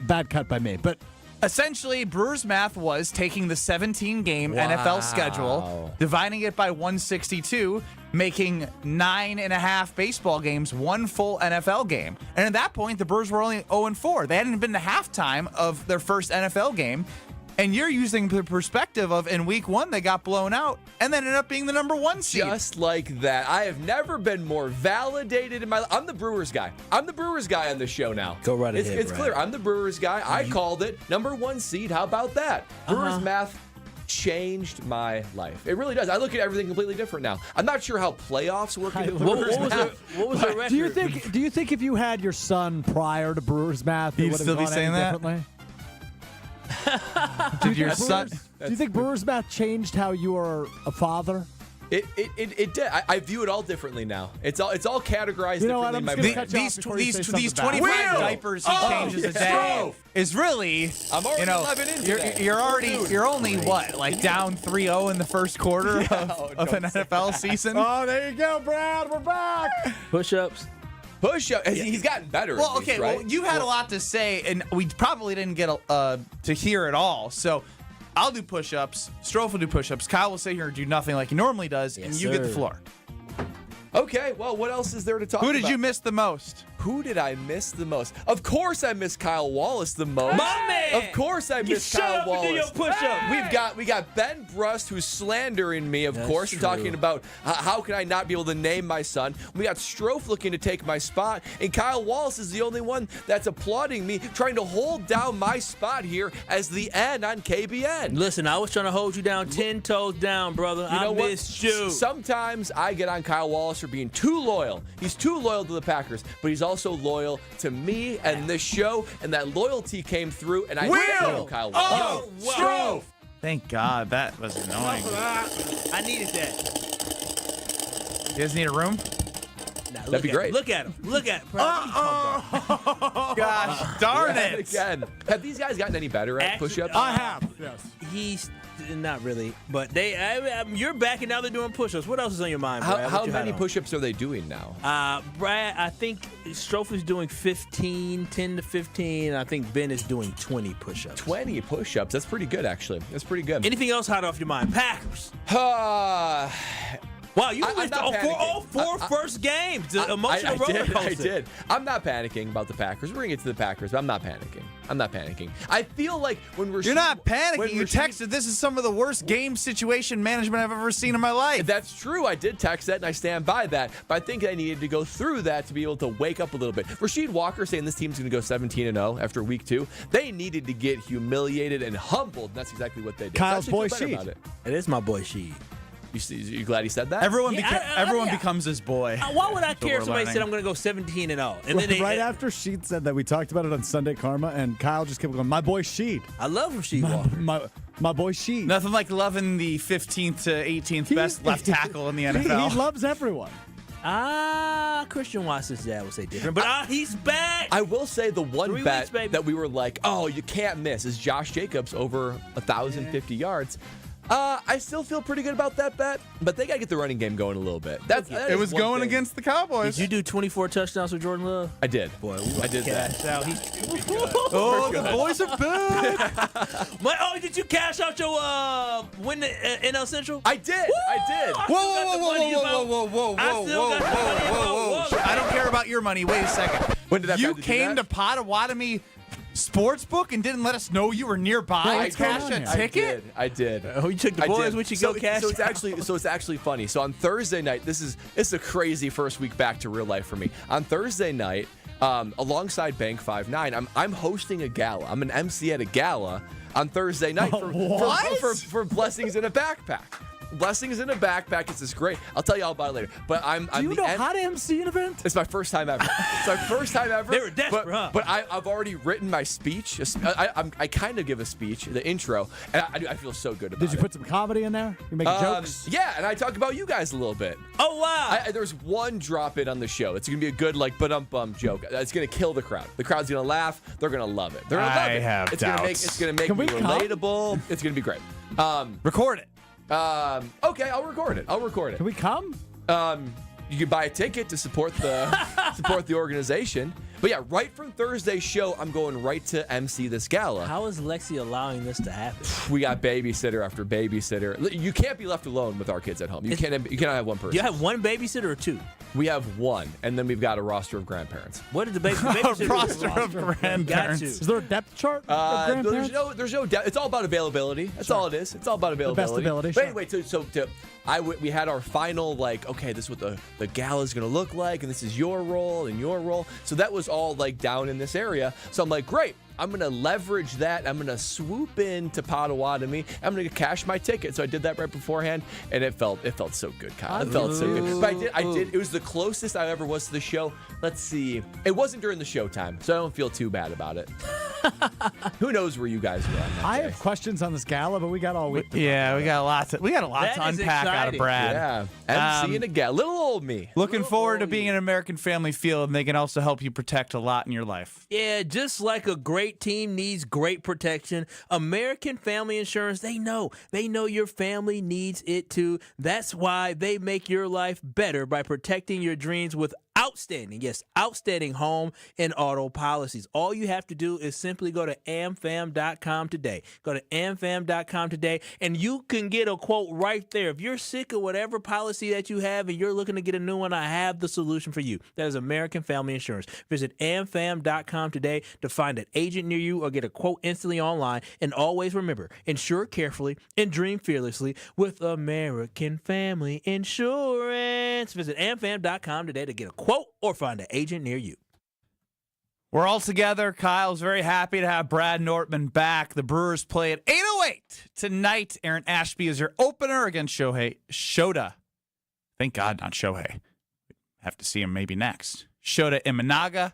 Bad cut by me, but essentially, Brewers Math was taking the 17-game NFL schedule, dividing it by 162, making 9.5 baseball games, 1 full NFL game. And at that point, the Brewers were only 0-4. They hadn't been to halftime of their first NFL game. And you're using the perspective of in week 1, they got blown out and then ended up being the number 1 seed. Just like that. I have never been more validated in my life. I'm the Brewers guy. I'm the Brewers guy on this show now. Go right ahead, It's Brad. clear. I'm the Brewers guy. I called it. Number 1 seed. How about that? Brewers Math changed my life. It really does. I look at everything completely different now. I'm not sure how playoffs work in the Brewers Math. What was the record? Do you think if you had your son prior to Brewers Math, it He'd would still have be gone saying any that? differently? Did your son? Do you think Brewers Math changed how you are a father? It did. I view it all differently now. It's all categorized You know what, differently in I'm my just brain. gonna cut you off before you say something These bad. 25 diapers he changes a day is really, I'm already you know, 11 into that. you're only what, like down 3-0 in the first quarter of an NFL season. Oh, there you go, Brad. We're back. Push-ups. Push-up. He's gotten better. Well, at least, okay. right? Well, you had a lot to say, and we probably didn't get to hear it all. So I'll do push-ups. Strofe will do push-ups. Kyle will sit here and do nothing like he normally does, and you get the floor. Okay, well, what else is there to talk about? Who did you miss the most? Who did I miss the most? Of course I miss Kyle Wallace the most. My man! Of course I miss Shut Kyle up and do Wallace. your push-up. We got Ben Brust who's slandering me, of That's course, and true. talking about how can I not be able to name my son. We got Strofe looking to take my spot, and Kyle Wallace is the only one that's applauding me, trying to hold down my spot here as the N on KBN. Listen, I was trying to hold you down 10 toes down, brother. You know I what? missed you. Sometimes I get on Kyle Wallace for being too loyal. He's too loyal to the Packers, but he's also loyal to me and this show, and that loyalty came through, and I feel Kyle Wallace. Strofe. Thank God. That was annoying. I needed that. You guys need a room? That'd be great. Look at him. Look at him. Gosh darn it. Again. Have these guys gotten any better at push-ups? I have. Yes. He's not really, but you're back and now they're doing push-ups. What else is on your mind, Brad? How What you many had on? push-ups are they doing now? Brad, I think Strofe is doing 10 to 15. I think Ben is doing 20 push-ups. 20 push-ups. That's pretty good, actually. That's pretty good. Anything else hot off your mind? Packers. Wow, you I'm missed not all panicking. four first games. The emotional roller coaster. I did. I'm not panicking about the Packers. We're going to get to the Packers, but I'm not panicking. I feel like when we're... You're not panicking. You texted, this is some of the worst game situation management I've ever seen in my life. That's true. I did text that, and I stand by that. But I think I needed to go through that to be able to wake up a little bit. Rasheed Walker saying this team's going to go 17-0 after week 2. They needed to get humiliated and humbled, and that's exactly what they did. Kyle's So I boy actually feel better Sheed. about it. It is my boy Sheed. You glad he said that? Everyone, Yeah, everyone yeah. becomes his boy. Why would I That's what care if we're somebody learning. said I'm going to go 17-0? And then Right after Sheed said that, we talked about it on Sunday Karma, and Kyle just kept going, my boy Sheed. I love Rasheed Walker. My boy Sheed. Nothing like loving the 15th to 18th best left tackle in the NFL. He loves everyone. Christian Watson's dad would say different, but he's back. I will say the one 3 bet weeks, baby. that we were like, oh, you can't miss is Josh Jacobs over 1,050 yards. I still feel pretty good about that bet, but they got to get the running game going a little bit. It was going against the Cowboys. Did you do 24 touchdowns for Jordan Love? I did. Boy, I did that. cash out. Oh, the boys are back. Did you cash out your win the NL Central? I did. I did. Whoa. I don't care about your money. Wait a second. When did that You bet? Did came to that? Potawatomi Sportsbook and didn't let us know you were nearby. I Cash a ticket. I did. Oh, you took the boys with you. Go cash. So it's actually funny. So on Thursday night, it's a crazy first week back to real life for me. On Thursday night, alongside Bank 5-9, I'm hosting a gala. I'm an MC at a gala on Thursday night for Blessings in a Backpack. Blessings in a Backpack. It's this great. I'll tell you all about it later. But I'm Do you know how to MC an event? It's my first time ever. It's my first time ever. They were desperate, huh? But I've already written my speech. I kind of give a speech, the intro, and I feel so good about it. Did you put some comedy in there? You make jokes? Yeah, and I talk about you guys a little bit. Oh, wow. There's one drop in on the show. It's going to be a good, ba-dum-bum joke. It's going to kill the crowd. The crowd's going to laugh. They're going to love it. They're going to love it. I have It's doubts. going to make me relatable. It's going to be great. Record it. Okay, I'll record it. Can we come? You can buy a ticket to support the organization. But yeah, right from Thursday's show, I'm going right to MC this gala. How is Lexi allowing this to happen? We got babysitter after babysitter. You can't be left alone with our kids at home. You cannot have one person. You have one babysitter or two? We have one, and then we've got a roster of grandparents. What did the babysitter roster of grandparents? Got you. Is there a depth chart of grandparents? There's no depth. It's all about availability. That's all it is. It's all about availability. best ability, But sure. anyway, we had our final, okay, this is what the gala is going to look like, and this is your role and your role. So that was all down in this area. So I'm like, great. I'm going to leverage that. I'm going to swoop into Potawatomi. I'm going to cash my ticket. So I did that right beforehand, and it felt so good, Kyle. It felt so good. But I did. It was the closest I ever was to the show. Let's see. It wasn't during the showtime, so I don't feel too bad about it. Who knows where you guys were on that I day. have questions on this gala, but we got all week. Yeah, we got a lot to unpack out of Brad. Yeah, MC and a gala. Little old me. Looking forward to being an American Family Field, and they can also help you protect a lot in your life. Yeah, just like a great team needs great protection, American Family Insurance, they know your family needs it too. That's why they make your life better by protecting your dreams with outstanding home and auto policies. All you have to do is simply go to amfam.com today. Go to amfam.com today, and you can get a quote right there. If you're sick of whatever policy that you have and you're looking to get a new one, I have the solution for you. That is American Family Insurance. Visit amfam.com today to find an agent near you or get a quote instantly online. And always remember, insure carefully and dream fearlessly with American Family Insurance. Visit amfam.com today to get a quote or find an agent near you. We're all together. Kyle's very happy to have Brad Nortman back. The Brewers play at 8:08 tonight. Aaron Ashby is your opener against Shota. Thank God, not Shohei. Have to see him maybe next. Shota Imanaga.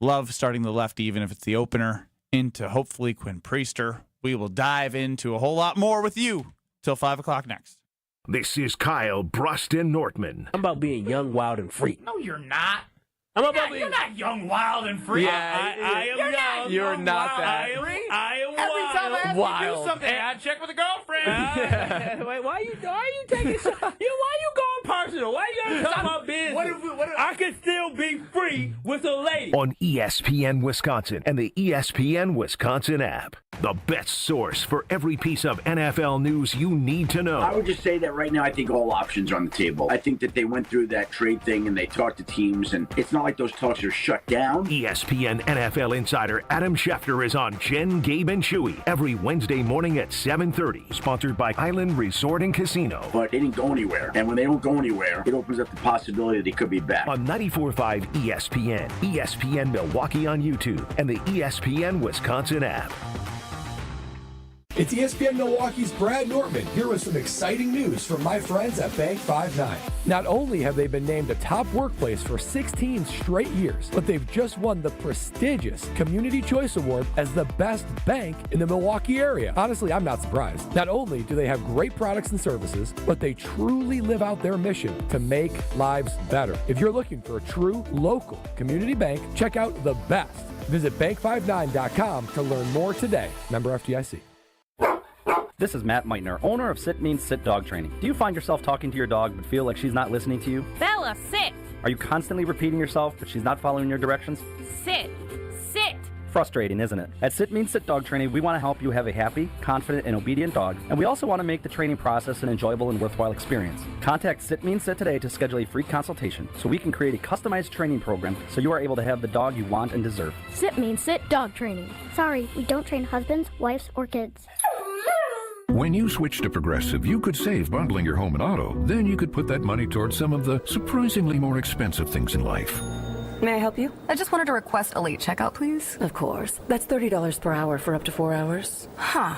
Love starting the lefty, even if it's the opener, into hopefully Quinn Priester. We will dive into a whole lot more with you till 5 o'clock next. This is Kyle Bruston Nortman. I'm about being young, wild, and free. No, you're not. I'm about being... You're not young, wild, and free. Yeah, I am young. You're not that. I am Every wild. time I have to do something, I check with a girlfriend. Wait, why are you taking shit? Why are you going personal? Why you gotta talk about business? I can still be free with a lady. On ESPN Wisconsin and the ESPN Wisconsin app. The best source for every piece of NFL news you need to know. I would just say that right now I think all options are on the table. I think that they went through that trade thing and they talked to teams, and it's not like those talks are shut down. ESPN NFL insider Adam Schefter is on Jen, Gabe, and Chewy every Wednesday morning at 7:30. Sponsored by Island Resort and Casino. But they didn't go anywhere. And when they don't go anywhere, it opens up the possibility that they could be back. On 94.5 ESPN, ESPN Milwaukee on YouTube, and the ESPN Wisconsin app. It's ESPN Milwaukee's Brad Nortman here with some exciting news from my friends at Bank 59. Not only have they been named a top workplace for 16 straight years, but they've just won the prestigious Community Choice Award as the best bank in the Milwaukee area. Honestly, I'm not surprised. Not only do they have great products and services, but they truly live out their mission to make lives better. If you're looking for a true local community bank, check out the best. Visit bank59.com to learn more today. Member FDIC. This is Matt Meitner, owner of Sit Means Sit Dog Training. Do you find yourself talking to your dog but feel like she's not listening to you? Bella, sit! Are you constantly repeating yourself but she's not following your directions? Sit! Sit! Frustrating, isn't it? At Sit Means Sit Dog Training, we want to help you have a happy, confident, and obedient dog, and we also want to make the training process an enjoyable and worthwhile experience. Contact Sit Means Sit today to schedule a free consultation so we can create a customized training program so you are able to have the dog you want and deserve. Sit Means Sit Dog Training. Sorry, we don't train husbands, wives, or kids. When you switch to Progressive, you could save bundling your home and auto. Then you could put that money towards some of the surprisingly more expensive things in life. May I help you? I just wanted to request a late checkout, please. Of course. That's $30 per hour for up to 4 hours. Huh.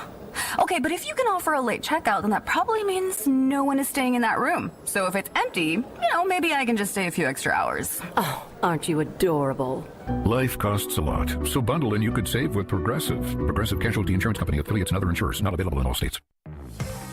Okay, but if you can offer a late checkout, then that probably means no one is staying in that room. So if it's empty, maybe I can just stay a few extra hours. Oh, aren't you adorable? Life costs a lot, so bundle and you could save with Progressive. Progressive Casualty Insurance Company, affiliates, and other insurers. Not available in all states.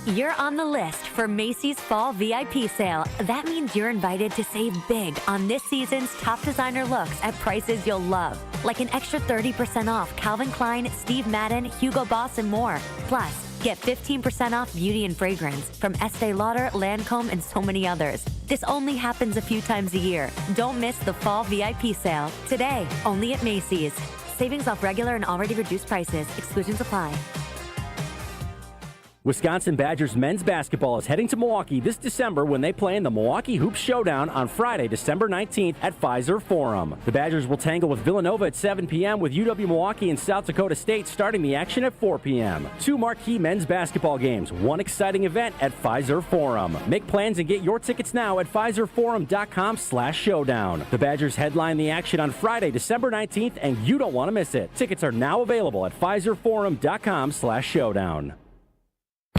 You're on the list for Macy's Fall VIP Sale. That means you're invited to save big on this season's top designer looks at prices you'll love. Like an extra 30% off Calvin Klein, Steve Madden, Hugo Boss, and more. Plus, get 15% off beauty and fragrance from Estee Lauder, Lancome, and so many others. This only happens a few times a year. Don't miss the Fall VIP Sale. Today, only at Macy's. Savings off regular and already reduced prices. Exclusions apply. Wisconsin Badgers men's basketball is heading to Milwaukee this December when they play in the Milwaukee Hoops Showdown on Friday, December 19th at Pfizer Forum. The Badgers will tangle with Villanova at 7 p.m. with UW-Milwaukee and South Dakota State starting the action at 4 p.m. Two marquee men's basketball games, one exciting event at Pfizer Forum. Make plans and get your tickets now at PfizerForum.com/showdown. The Badgers headline the action on Friday, December 19th, and you don't want to miss it. Tickets are now available at PfizerForum.com/showdown.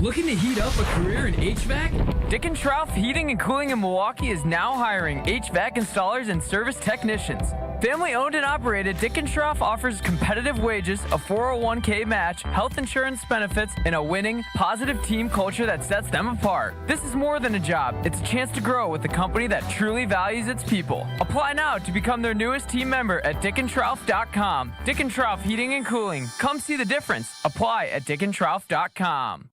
Looking to heat up a career in HVAC? Dick & Trauff Heating and Cooling in Milwaukee is now hiring HVAC installers and service technicians. Family owned and operated, Dick & Trauff offers competitive wages, a 401k match, health insurance benefits, and a winning, positive team culture that sets them apart. This is more than a job. It's a chance to grow with a company that truly values its people. Apply now to become their newest team member at dickandtrauff.com. Dick & Trauff Heating and Cooling. Come see the difference. Apply at dickandtrauff.com.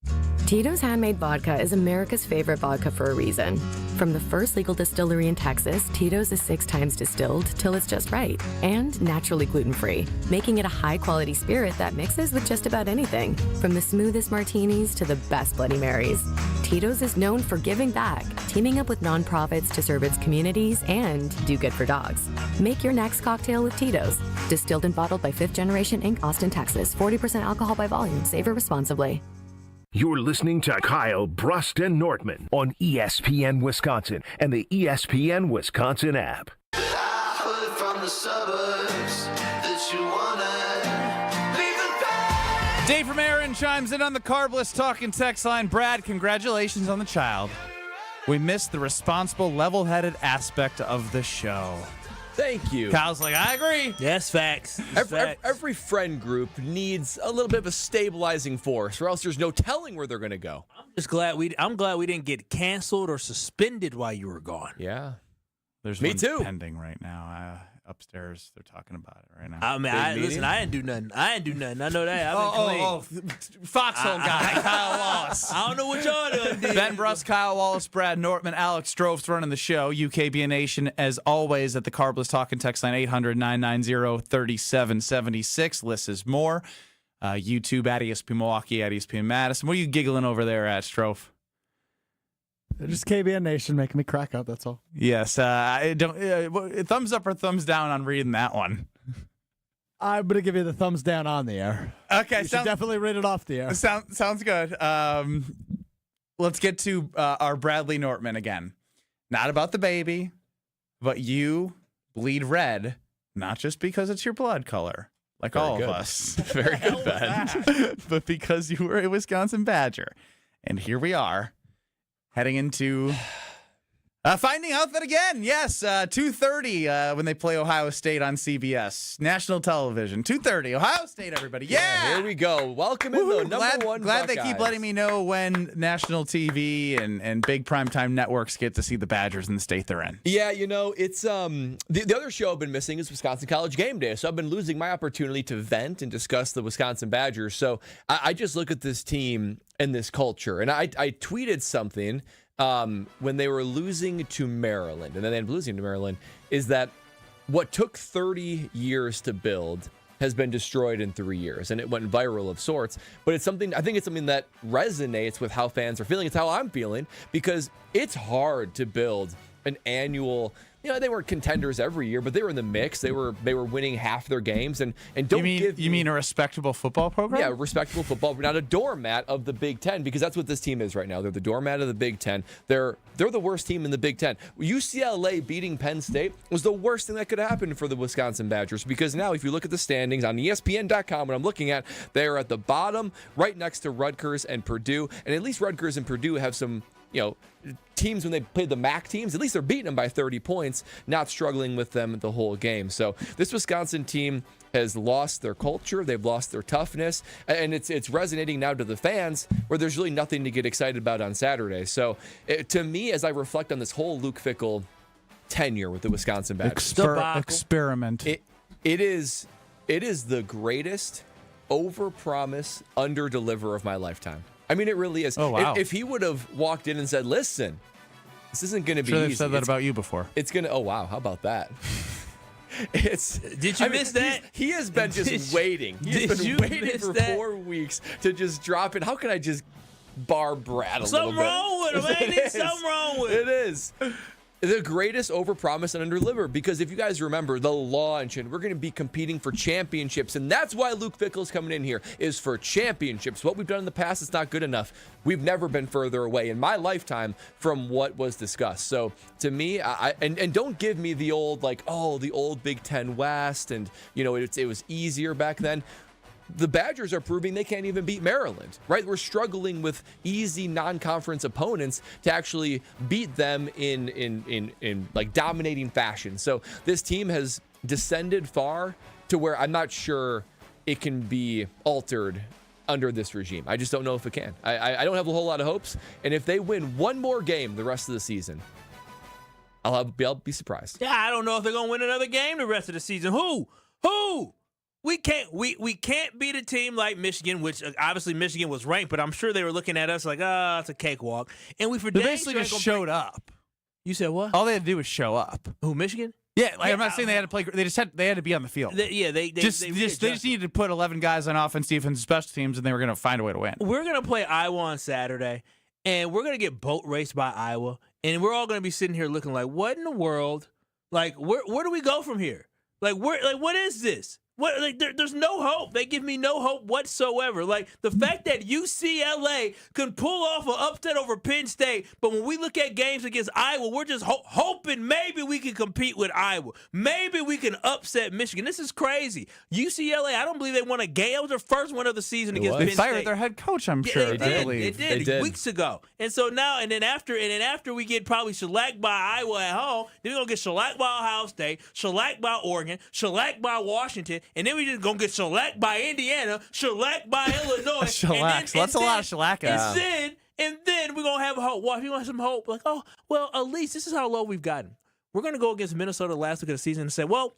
Tito's Handmade Vodka is America's favorite vodka for a reason. From the first legal distillery in Texas, Tito's is 6 times distilled till it's just right, and naturally gluten-free, making it a high-quality spirit that mixes with just about anything, from the smoothest martinis to the best Bloody Marys. Tito's is known for giving back, teaming up with nonprofits to serve its communities and do good for dogs. Make your next cocktail with Tito's. Distilled and bottled by 5th Generation Inc., Austin, Texas. 40% alcohol by volume. Savor responsibly. You're listening to Kyle Brust and Nortman on ESPN Wisconsin and the ESPN Wisconsin app. From the suburbs that you wanna Dave from Aaron chimes in on the Carbless Talking text line. Brad, congratulations on the child. We missed the responsible, level-headed aspect of the show. Thank you. Kyle's like, I agree. Yes, facts. Every friend group needs a little bit of a stabilizing force, or else there's no telling where they're going to go. I'm glad we didn't get canceled or suspended while you were gone. Yeah. There's Me one too. pending right now. Upstairs, they're talking about it right now. I mean, I didn't do nothing. I know that. I've been clean. Foxhole guy, Kyle Wallace. I don't know what y'all doing. Ben Bruss, Kyle Wallace, Brad Nortman, Alex Strove's running the show. UKBN Nation, as always, at the Carbless Talking text line 800-990-3776. Lists is more. YouTube at ESPN Milwaukee, at ESPN Madison. What are you giggling over there at, Strove? Just KBN Nation making me crack up, that's all. Yes. I don't. Thumbs up or thumbs down on reading that one? I'm going to give you the thumbs down on the air. Okay. You should definitely read it off the air. Sounds good. Let's get to our Bradley Nortman again. Not about the baby, but you bleed red, not just because it's your blood color. like Very all good. of us. Very good, Ben. But because you were a Wisconsin Badger. And here we are, heading into finding out that again. Yes, 2:30 when they play Ohio State on CBS. National television. 2:30. Ohio State, everybody. Yeah! Here we go. Welcome in, though. Number one Glad they keep Buckeyes. letting me know when national TV and big primetime networks get to see the Badgers in the state they're in. Yeah, it's the other show I've been missing is Wisconsin College Game Day. So I've been losing my opportunity to vent and discuss the Wisconsin Badgers. So I just look at this team and this culture. And I tweeted something when they were losing to Maryland, and then they ended up losing to Maryland, is that what took 30 years to build has been destroyed in 3 years, and it went viral of sorts. But it's something, I think it's something that resonates with how fans are feeling. It's how I'm feeling, because it's hard to build an annual. They weren't contenders every year, but they were in the mix. They were winning half their games, and don't you mean a respectable football program? Yeah, respectable football, but not a doormat of the Big Ten, because that's what this team is right now. They're the doormat of the Big Ten. They're the worst team in the Big Ten. UCLA beating Penn State was the worst thing that could happen for the Wisconsin Badgers, because now if you look at the standings on ESPN.com, what I'm looking at, they are at the bottom, right next to Rutgers and Purdue, and at least Rutgers and Purdue have some teams when they played the MAC teams, at least they're beating them by 30 points, not struggling with them the whole game. So this Wisconsin team has lost their culture. They've lost their toughness, and it's resonating now to the fans where there's really nothing to get excited about on Saturday. So to me, as I reflect on this whole Luke Fickell tenure with the Wisconsin Badgers, experiment. It is the greatest overpromise, underdeliver of my lifetime. I mean, it really is. Oh, wow. If he would have walked in and said, "Listen, this isn't going to be Sure, they've easy." said that about you before. It's going to. Oh, wow. How about that? Did you miss that? He has been just waiting. He's been waiting for 4 weeks to just drop it. How can I just bar Brad a little bit? Something wrong with him, ain't it? Something wrong with him. It is. The greatest overpromise and underdeliver, because if you guys remember the launch, and we're going to be competing for championships, and that's why Luke Fickell's coming in here, is for championships. What we've done in the past is not good enough. We've never been further away in my lifetime from what was discussed. So to me, and don't give me the old the old Big Ten West, and it was easier back then. The Badgers are proving they can't even beat Maryland, right? We're struggling with easy non-conference opponents to actually beat them in like dominating fashion. So this team has descended far to where I'm not sure it can be altered under this regime. I just don't know if it can. I don't have a whole lot of hopes. And if they win one more game the rest of the season, I'll be surprised. Yeah, I don't know if they're gonna win another game the rest of the season. Who? We can't beat a team like Michigan, which obviously Michigan was ranked, but I'm sure they were looking at us like, it's a cakewalk. And They basically just showed up. You said what? All they had to do was show up. Who, Michigan? Yeah, I'm not saying they had to play. They had to be on the field. They just needed to put 11 guys on offense, defense, and special teams, and they were going to find a way to win. We're going to play Iowa on Saturday, and we're going to get boat raced by Iowa, and we're all going to be sitting here looking like, what in the world? Like, where do we go from here? What is this? There's no hope. They give me no hope whatsoever. Like, the fact that UCLA can pull off an upset over Penn State, but when we look at games against Iowa, we're just hoping maybe we can compete with Iowa. Maybe we can upset Michigan. This is crazy. UCLA, I don't believe they won a game. That was their first win of the season against Penn State. They fired their head coach, I'm sure. They did weeks ago. And so now, and then after we get probably shellacked by Iowa at home, then we're going to get shellacked by Ohio State, shellacked by Oregon, shellacked by Washington, and then we just going to get shellacked by Indiana, shellacked by Illinois. Shellacked. That's a lot of shellacking. And then we're going to have hope. Well, if you want some hope, like, at least this is how low we've gotten. We're going to go against Minnesota last week of the season and say, well,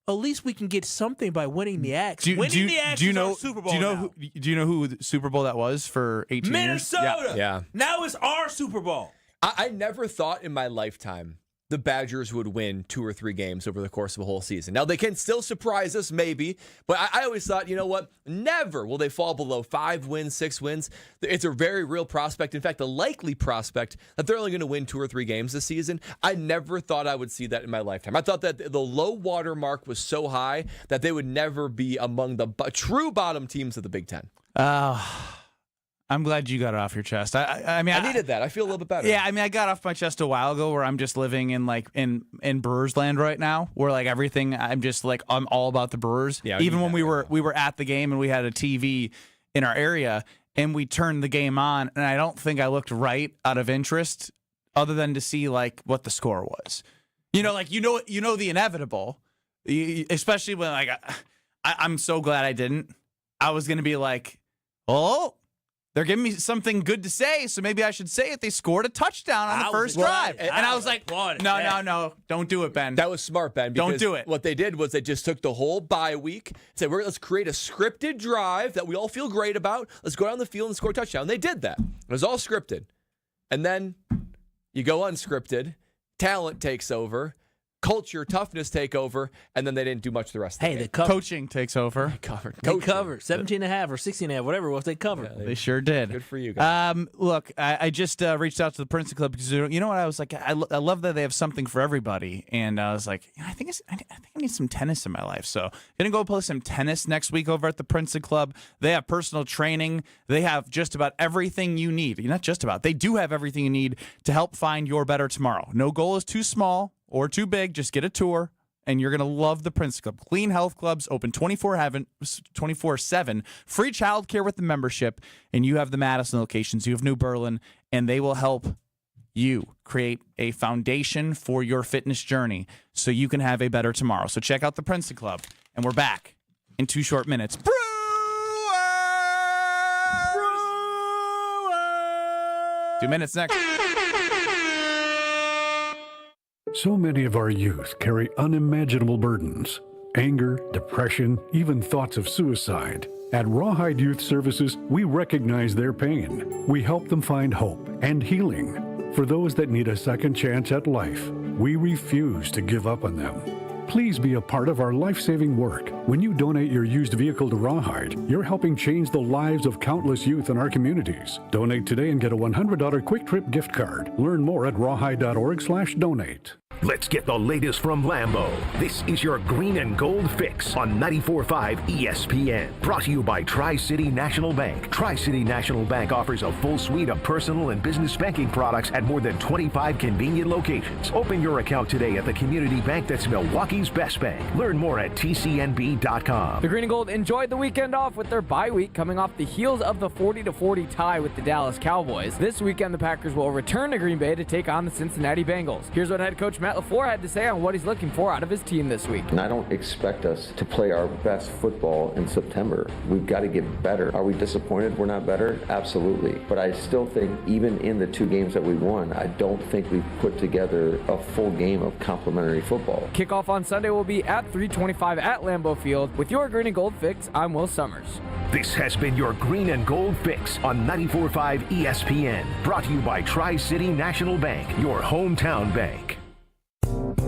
at least we can get something by winning the Axe. Winning the Axe is our Super Bowl now. Do you know who the Super Bowl that was for 18 years? Minnesota. Yeah. Now it's our Super Bowl. I never thought in my lifetime the Badgers would win 2 or 3 games over the course of a whole season. Now, they can still surprise us, maybe, but I always thought, you know what? Never will they fall below 5 wins, 6 wins. It's a very real prospect. In fact, a likely prospect that they're only going to win 2 or 3 games this season. I never thought I would see that in my lifetime. I thought that the low water mark was so high that they would never be among the true bottom teams of the Big Ten. I'm glad you got it off your chest. I mean, I needed that. I feel a little bit better. Yeah, I mean, I got off my chest a while ago where I'm just living in in Brewers land right now, where like everything I'm just like I'm all about the Brewers. Yeah, even when we were at the game and we had a TV in our area and we turned the game on, and I don't think I looked right out of interest, other than to see like what the score was. You know, like you know the inevitable, especially when like I'm so glad I didn't. I was gonna be like, oh. They're giving me something good to say, so maybe I should say it. They scored a touchdown on the first drive. And I was like, no, don't do it, Ben. That was smart, Ben. Because don't do it. What they did was they just took the whole bye week, said, let's create a scripted drive that we all feel great about. Let's go down the field and score a touchdown. And they did that. It was all scripted. And then you go unscripted. Talent takes over. Culture, toughness take over, and then they didn't do much the rest of the game. They covered. Coaching takes over. They covered 17.5 or 16.5, whatever it was. They covered. They sure did. Good for you guys. Look, I just reached out to the Princeton Club because you know what I was like. I love that they have something for everybody, and I was like, I think I need some tennis in my life. So gonna go play some tennis next week over at the Princeton Club. They have personal training. They have just about everything you need. Not just about. They do have everything you need to help find your better tomorrow. No goal is too small or too big. Just get a tour, and you're going to love the Princeton Club. Clean health clubs, open 24/7, free childcare with the membership, and you have the Madison locations. You have New Berlin, and they will help you create a foundation for your fitness journey so you can have a better tomorrow. So check out the Princeton Club, and we're back in 2 short minutes. Brewers! 2 minutes next. So many of our youth carry unimaginable burdens. Anger, depression, even thoughts of suicide. At Rawhide Youth Services, we recognize their pain. We help them find hope and healing. For those that need a second chance at life, we refuse to give up on them. Please be a part of our life-saving work. When you donate your used vehicle to Rawhide, you're helping change the lives of countless youth in our communities. Donate today and get a $100 Quick Trip gift card. Learn more at rawhide.org/donate. Let's get the latest from Lambeau. This is your green and gold fix on 94.5 ESPN. Brought to you by Tri-City National Bank. Tri-City National Bank offers a full suite of personal and business banking products at more than 25 convenient locations. Open your account today at the community bank that's Milwaukee's best bank. Learn more at tcnb.com. The Green and Gold enjoyed the weekend off with their bye week, coming off the heels of the 40-40 tie with the Dallas Cowboys. This weekend, the Packers will return to Green Bay to take on the Cincinnati Bengals. Here's what head coach Matt LaFleur had to say on what he's looking for out of his team this week. And I don't expect us to play our best football in September. We've got to get better. Are we disappointed we're not better? Absolutely. But I still think even in the 2 games that we won, I don't think we've put together a full game of complimentary football. Kickoff on Sunday will be at 3:25 at Lambeau Field. With your Green and Gold fix, I'm Will Summers. This has been your green and gold fix on 94.5 ESPN. Brought to you by Tri-City National Bank, your hometown bank.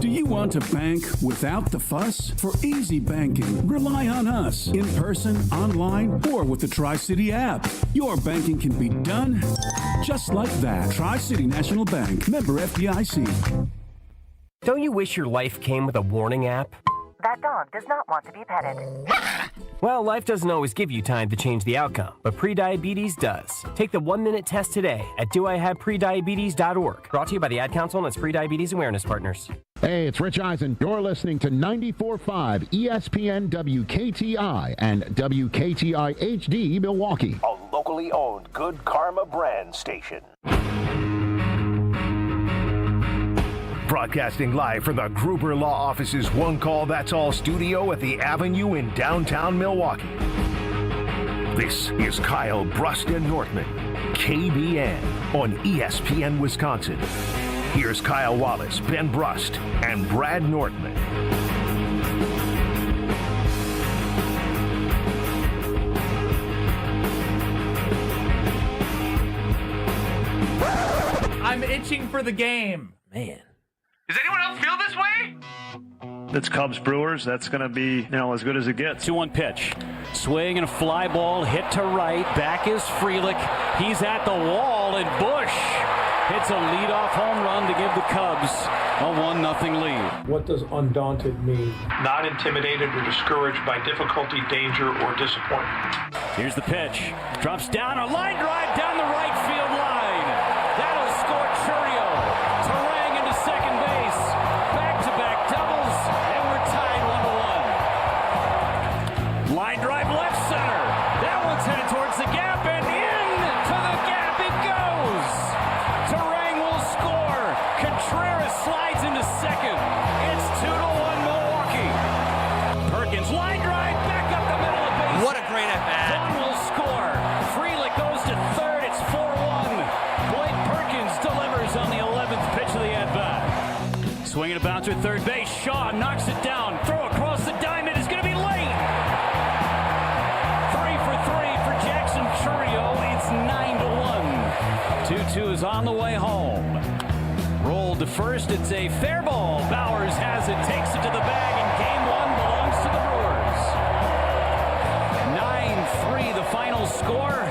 Do you want to bank without the fuss? For easy banking, rely on us in person, online, or with the Tri-City app. Your banking can be done just like that. Tri-City National Bank, member FDIC. Don't you wish your life came with a warning app? That dog does not want to be petted. Well, life doesn't always give you time to change the outcome, but prediabetes does. Take the 1-minute test today at doihaveprediabetes.org. Brought to you by the Ad Council and its Prediabetes Awareness Partners. Hey, it's Rich Eisen. You're listening to 94.5 ESPN WKTI and WKTI HD Milwaukee. A locally owned Good Karma brand station. Broadcasting live from the Gruber Law Office's One Call That's All studio at the Avenue in downtown Milwaukee. This is Kyle Brust and Northman, KBN on ESPN Wisconsin. Here's Kyle Wallace, Ben Brust, and Brad Northman. I'm itching for the game. Man. Does anyone else feel this way? It's Cubs Brewers. That's going to be, as good as it gets. 2-1 pitch. Swing and a fly ball hit to right. Back is Frelick. He's at the wall, and Bush hits a leadoff home run to give the Cubs a 1-0 lead. What does undaunted mean? Not intimidated or discouraged by difficulty, danger, or disappointment. Here's the pitch. Drops down, a line drive down the right field line. That'll score Churio. Terang into second base. Back-to-back doubles, and we're tied 1-1. Line drive left center. That one's headed towards the gap, and into the gap it goes. Terang will score. Contreras slides into second. It's 2-1 Milwaukee. Perkins line drive back up the middle of base. What a great at-bat. Vaughn will score. Frelick goes to third. It's 4-1. Blake Perkins delivers on the 11th pitch of the at-bat. Swinging a bouncer at third base. Shaw knocks it down. Throw across the diamond is going to be late. 3 for 3 for Jackson Churio. It's 9-1. 2-2 is on the way home. Rolled to first. It's a fair ball. Bowers has it. Takes it to the bag. And game one belongs to the Brewers. 9-3 the final score.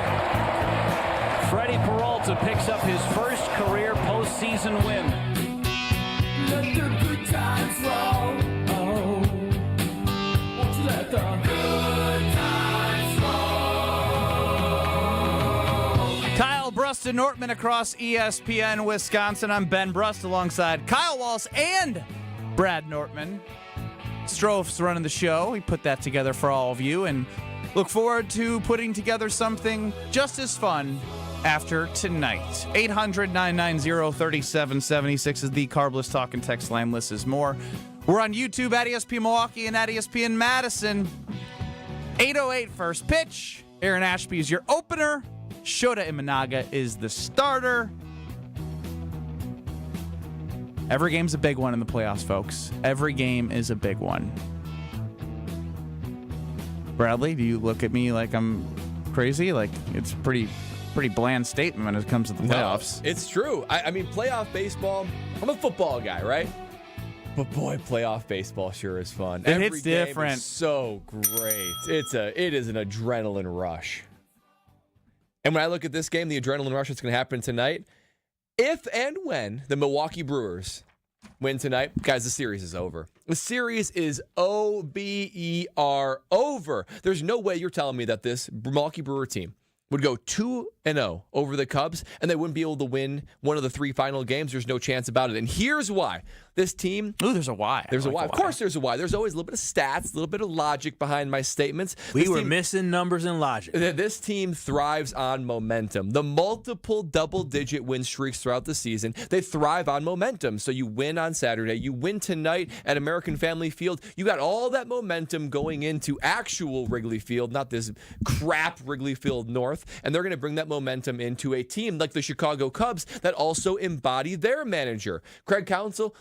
Freddie Peralta picks up his first career postseason win. Let the good times roll. Oh, won't you let the good times roll? Kyle Brust and Nortman across ESPN Wisconsin. I'm Ben Brust alongside Kyle Walsh and Brad Nortman. Strofe's running the show. We put that together for all of you and look forward to putting together something just as fun after tonight. 800-990-3776 is the Carbless Talk and Text line. List is more. We're on YouTube at ESPN Milwaukee and at ESPN Madison. 8:08 first pitch. Aaron Ashby is your opener. Shota Imanaga is the starter. Every game's a big one in the playoffs, folks. Every game is a big one. Bradley, do you look at me like I'm crazy? Like it's pretty bland statement when it comes to the playoffs. No, it's true. I mean, playoff baseball, I'm a football guy, right? But boy, playoff baseball sure is fun. It's different. Game is so great. It is an adrenaline rush. And when I look at this game, the adrenaline rush that's going to happen tonight, if and when the Milwaukee Brewers win tonight, guys, the series is over. The series is OBER over. There's no way you're telling me that this Milwaukee Brewer team would go 2-0 over the Cubs, and they wouldn't be able to win one of the 3 final games. There's no chance about it. And here's why. This team... Ooh, there's a why. There's a why. Of course there's a why. There's always a little bit of stats, a little bit of logic behind my statements. We were missing numbers and logic. This team thrives on momentum. The multiple double-digit win streaks throughout the season, they thrive on momentum. So you win on Saturday. You win tonight at American Family Field. You got all that momentum going into actual Wrigley Field, not this crap Wrigley Field North. And they're going to bring that momentum into a team like the Chicago Cubs that also embody their manager. Craig Counsell,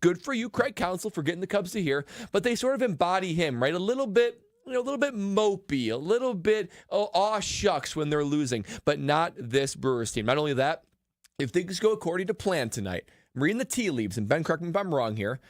good for you, Craig Counsell, for getting the Cubs to here, but they sort of embody him, right? A little bit mopey, a little bit, aw shucks when they're losing, but not this Brewers team. Not only that, if things go according to plan tonight, I'm reading the tea leaves, and Ben, correct me if I'm wrong here,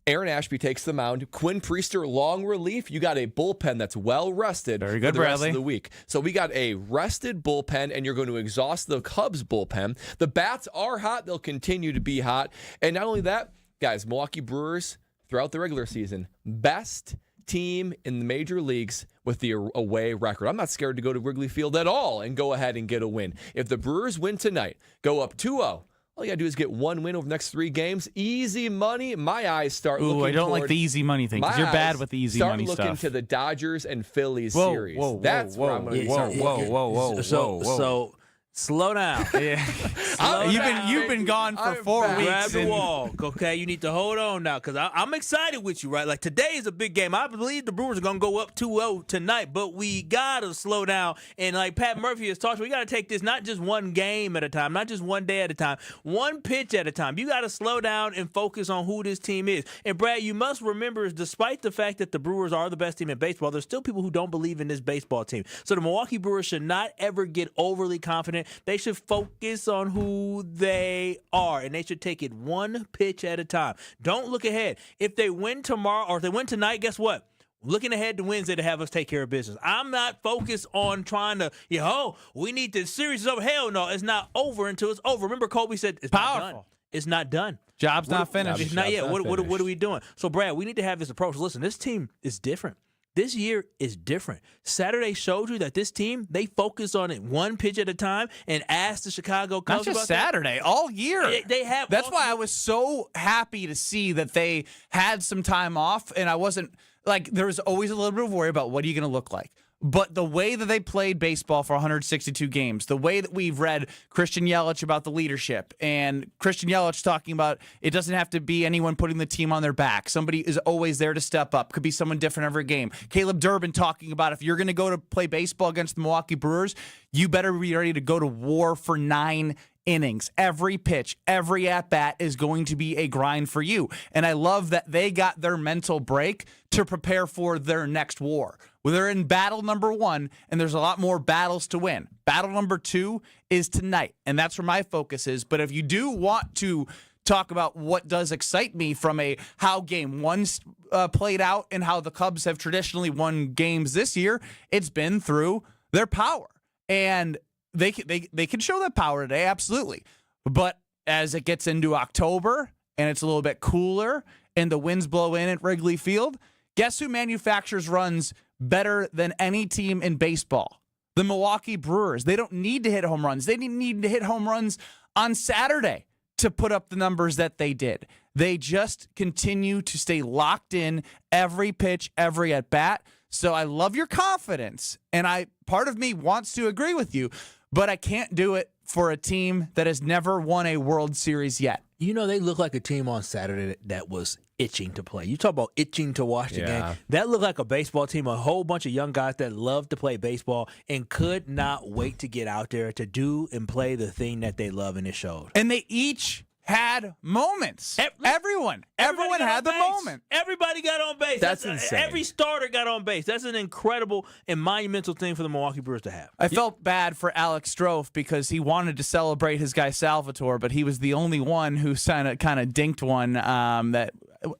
Aaron Ashby takes the mound. Quinn Priester, long relief. You got a bullpen that's well rested. Very good, for the rest Bradley. of the week. So we got a rested bullpen, and you're going to exhaust the Cubs bullpen. The bats are hot. They'll continue to be hot. And not only that, guys, Milwaukee Brewers, throughout the regular season, best team in the major leagues with the away record. I'm not scared to go to Wrigley Field at all and go ahead and get a win. If the Brewers win tonight, go up 2-0, all you got to do is get one win over the next 3 games. Easy money. My eyes start looking I don't like the easy money thing because you're bad with the easy money stuff. Start looking to the Dodgers and Phillies series. That's where I'm going to start looking. So slow down. You've been gone for 4 weeks. Grab the wall, okay? You need to hold on now because I'm excited with you, right? Like today is a big game. I believe the Brewers are gonna go up 2-0 tonight, but we gotta slow down. And like Pat Murphy has talked, we gotta take this not just one game at a time, not just one day at a time, one pitch at a time. You gotta slow down and focus on who this team is. And Brad, you must remember, despite the fact that the Brewers are the best team in baseball, there's still people who don't believe in this baseball team. So the Milwaukee Brewers should not ever get overly confident. They should focus on who they are, and they should take it one pitch at a time. Don't look ahead. If they win tomorrow or if they win tonight, guess what? looking ahead to Wednesday to have us take care of business. I'm not focused on trying to, we need the series is over. Hell no, it's not over until it's over. Remember Kobe said it's Powerful. not done. It's not done. Job's not finished. It's not yet. What are we doing? So, Brad, we need to have this approach. Listen, this team is different. This year is different. Saturday showed you that this team, they focus on it one pitch at a time and ask the Chicago Cubs Not just Saturday, all year. They have. That's why I was so happy to see that they had some time off, and I wasn't like there was always a little bit of worry about what are you going to look like. But the way that they played baseball for 162 games, the way that we've read Christian Yelich about the leadership, and Christian Yelich talking about it doesn't have to be anyone putting the team on their back. Somebody is always there to step up. Could be someone different every game. Caleb Durbin talking about if you're going to go to play baseball against the Milwaukee Brewers, you better be ready to go to war for 9 innings. Every pitch, every at-bat is going to be a grind for you. And I love that they got their mental break to prepare for their next war. Well, they're in battle number 1, and there's a lot more battles to win. Battle number 2 is tonight, and that's where my focus is. But if you do want to talk about what does excite me from how game 1 played out and how the Cubs have traditionally won games this year, it's been through their power. And they can show that power today, absolutely. But as it gets into October and it's a little bit cooler and the winds blow in at Wrigley Field, guess who manufactures runs better than any team in baseball? The Milwaukee Brewers. They don't need to hit home runs. They didn't need to hit home runs on Saturday to put up the numbers that they did. They just continue to stay locked in every pitch, every at-bat. So I love your confidence, and part of me wants to agree with you, but I can't do it for a team that has never won a World Series yet. They look like a team on Saturday that was itching to play. You talk about itching to watch the game. That looked like a baseball team, a whole bunch of young guys that love to play baseball and could not wait to get out there to do and play the thing that they love, and it showed. And they each had moments. Everyone had the moment. Everybody got on base. That's insane. Every starter got on base. That's an incredible and monumental thing for the Milwaukee Brewers to have. I felt bad for Alex Strofe because he wanted to celebrate his guy Salvatore, but he was the only one who kind of dinked one.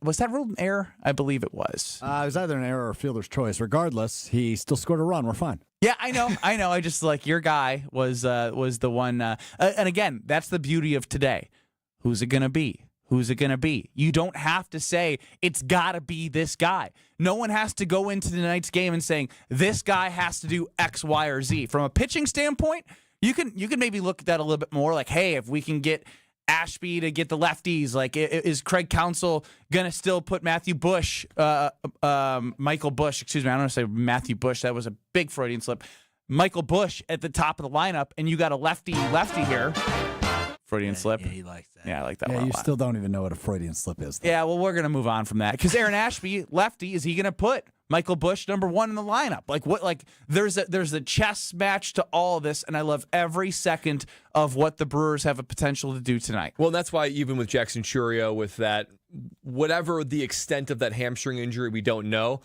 Was that ruled an error? I believe it was. It was either an error or fielder's choice. Regardless, he still scored a run. We're fine. Yeah, I know. I just your guy was the one. And again, that's the beauty of today. Who's it going to be? Who's it going to be? You don't have to say it's got to be this guy. No one has to go into tonight's game and saying this guy has to do X, Y, or Z. From a pitching standpoint, you can maybe look at that a little bit more like, hey, if we can get Ashby to get the lefties, like is Craig Counsell going to still put Michael Busch, excuse me, I don't want to say Matthew Bush. That was a big Freudian slip. Michael Busch at the top of the lineup, and you got a lefty here. Freudian slip. Yeah, he likes that. Yeah, I like that Yeah, one you a lot. still don't even know what a Freudian slip is, though. Yeah, well, we're going to move on from that because Aaron Ashby, lefty, is he going to put Michael Busch number 1 in the lineup? There's a chess match to all of this, and I love every second of what the Brewers have a potential to do tonight. Well, that's why even with Jackson Churio, with that, whatever the extent of that hamstring injury, we don't know.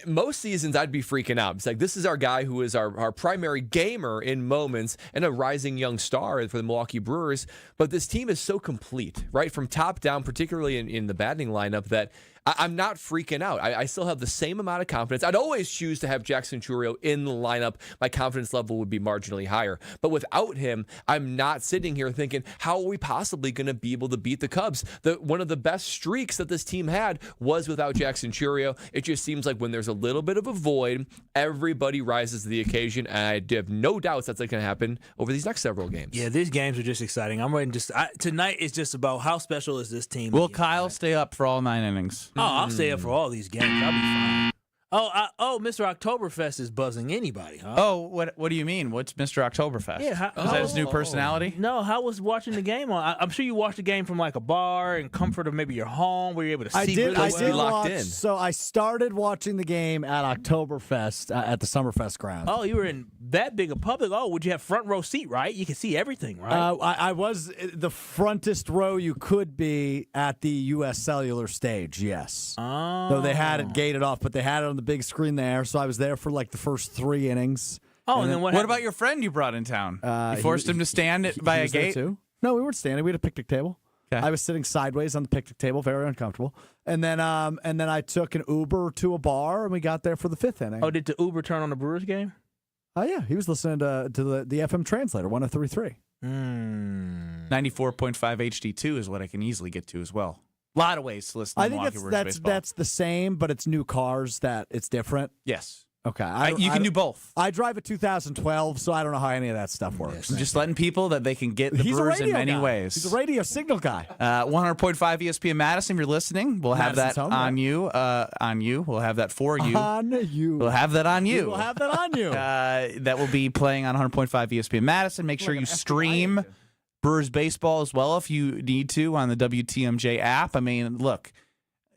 Most seasons, I'd be freaking out. It's like, this is our guy who is our primary gamer in moments and a rising young star for the Milwaukee Brewers. But this team is so complete, right? From top down, particularly in the batting lineup, that I'm not freaking out. I still have the same amount of confidence. I'd always choose to have Jackson Churio in the lineup. My confidence level would be marginally higher. But without him, I'm not sitting here thinking, how are we possibly going to be able to beat the Cubs? One of the best streaks that this team had was without Jackson Churio. It just seems like when there's a little bit of a void, everybody rises to the occasion, and I have no doubts that's going to happen over these next several games. Yeah, these games are just exciting. I'm ready tonight is just about how special is this team. Will Kyle stay up for all 9 innings? Oh, I'll stay up for all these games. I'll be fine. Mr. Oktoberfest is buzzing anybody, huh? Oh, what do you mean? What's Mr. Oktoberfest? Yeah, is that his new personality? No, how was watching the game on? I'm sure you watched the game from like a bar and comfort of maybe your home where you're able to see. I did locked in. So I started watching the game at Oktoberfest at the Summerfest grounds. Oh, you were in that big a public. Oh, would you have front row seat, right? You could see everything, right? I was the frontest row you could be at the U.S. Cellular stage, yes. Oh. Though they had it gated off, but they had it on the big screen there, so I was there for like the first 3 innings. Oh, and then what about your friend you brought in town? You forced him to stand by a gate? Too? No, we weren't standing. We had a picnic table. Okay. I was sitting sideways on the picnic table, very uncomfortable. And then I took an Uber to a bar, and we got there for the 5th inning. Oh, did the Uber turn on the Brewers game? Oh, yeah. He was listening to the FM translator, 103.3. 94.5 HD2 is what I can easily get to as well. A lot of ways to listen to I think Milwaukee Brewers baseball. that's the same, but it's new cars that it's different. Yes. Okay. You can do both. I drive a 2012, so I don't know how any of that stuff works. I'm just letting people that they can get the He's a Brewers in radio many guy. ways. He's a radio signal guy. 100.5 ESPN Madison, if you're listening, we'll have Madison's that home, on you. On you. We'll have that for you. On you. We'll have that on you. We'll have that on you. That will be playing on 100.5 ESPN Madison. Make sure you stream Brewers baseball as well if you need to on the WTMJ app. I mean, look,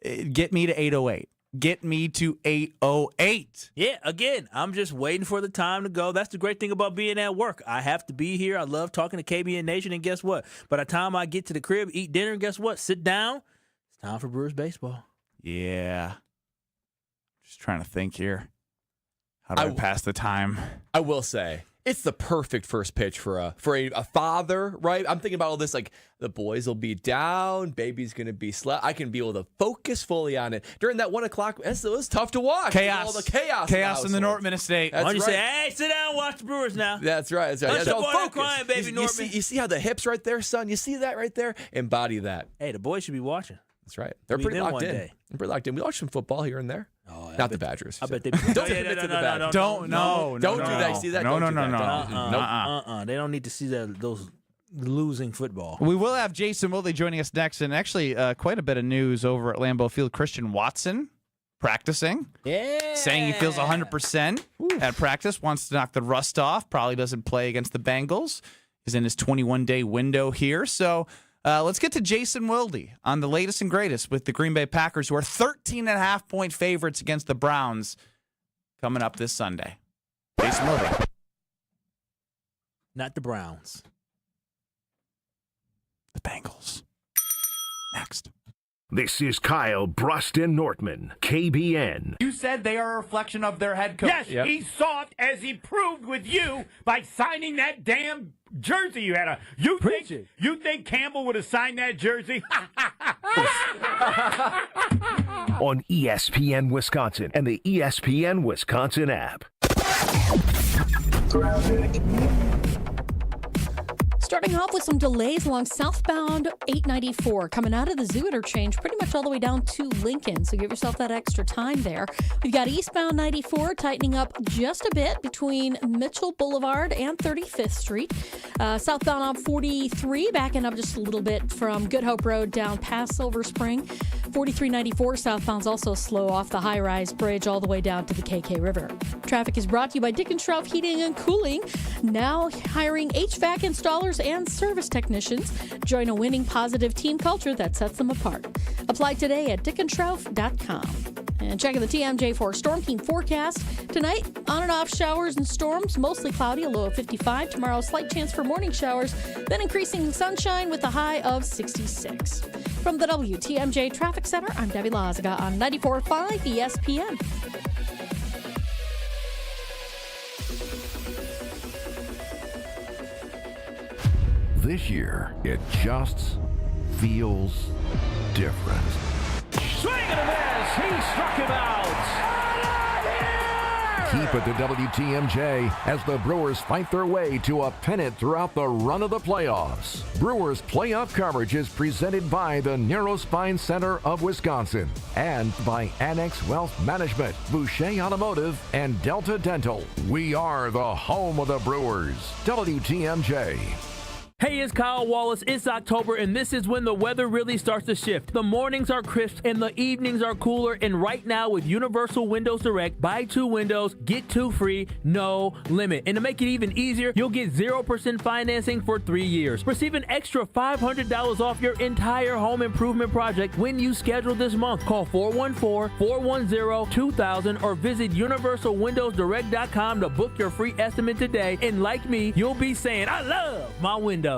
get me to 808. Get me to 808. Yeah, again, I'm just waiting for the time to go. That's the great thing about being at work. I have to be here. I love talking to KBN Nation, and guess what? By the time I get to the crib, eat dinner, guess what? Sit down. It's time for Brewers baseball. Yeah. Just trying to think here. How do I pass the time? I will say, it's the perfect first pitch for a father, right? I'm thinking about all this, like the boys will be down, baby's going to be slept. I can be able to focus fully on it. During that 1 o'clock, it was tough to watch. Chaos. All the chaos. Chaos in the Nortman estate. That's Why don't you right. say, hey, sit down and watch the Brewers now? That's right. That's right. Let That's your boy focus. crying, baby Nortman. You see how the hips right there, son? You see that right there? Embody that. Hey, the boys should be watching. That's right. They're Meet pretty them locked one in. day. They're pretty locked in. We watch some football here and there. Oh, Not the Badgers. I bet they don't no, commit to the Badgers. Don't do that. You see that? No, Don't no, do no, that. no. They don't need to see those losing football. We will have Jason Wilde joining us next, and actually quite a bit of news over at Lambeau Field. Christian Watson practicing. Yeah. Saying he feels 100% at practice, wants to knock the rust off, probably doesn't play against the Bengals. He's in his 21-day window here. So let's get to Jason Wilde on the latest and greatest with the Green Bay Packers, who are 13.5-point favorites against the Browns coming up this Sunday. Jason Wilde. Not the Browns. The Bengals. Next. This is Kyle Bruston Nortman, KBN. You said they are a reflection of their head coach. Yes, he's soft, as he proved with you by signing that damn jersey you had on. You think Campbell would have signed that jersey? On ESPN Wisconsin and the ESPN Wisconsin app. Starting off with some delays along southbound 894 coming out of the Zoo interchange pretty much all the way down to Lincoln. So give yourself that extra time there. We've got eastbound 94 tightening up just a bit between Mitchell Boulevard and 35th Street. Southbound on 43 backing up just a little bit from Good Hope Road down past Silver Spring. 4394 southbound's also slow off the high-rise bridge all the way down to the KK River. Traffic is brought to you by Dick & Schroff Heating and Cooling, now hiring HVAC installers and service technicians. Join a winning positive team culture that sets them apart. Apply today at dickandschroff.com. And checking the TMJ4 Storm Team forecast. Tonight, on and off showers and storms, mostly cloudy, a low of 55. Tomorrow, slight chance for morning showers, then increasing sunshine with a high of 66. From the WTMJ Traffic Center, I'm Debbie Lazaga on 94.5 ESPN. This year, it just feels different. Swing and a miss. He struck him out. Keep it to WTMJ as the Brewers fight their way to a pennant throughout the run of the playoffs. Brewers playoff coverage is presented by the Narrow Spine Center of Wisconsin and by Annex Wealth Management, Boucher Automotive, and Delta Dental. We are the home of the Brewers. WTMJ. Hey, it's Kyle Wallace. It's October, and this is when the weather really starts to shift. The mornings are crisp, and the evenings are cooler. And right now, with Universal Windows Direct, buy 2 windows, get 2 free, no limit. And to make it even easier, you'll get 0% financing for 3 years. Receive an extra $500 off your entire home improvement project when you schedule this month. Call 414-410-2000 or visit universalwindowsdirect.com to book your free estimate today. And like me, you'll be saying, I love my windows.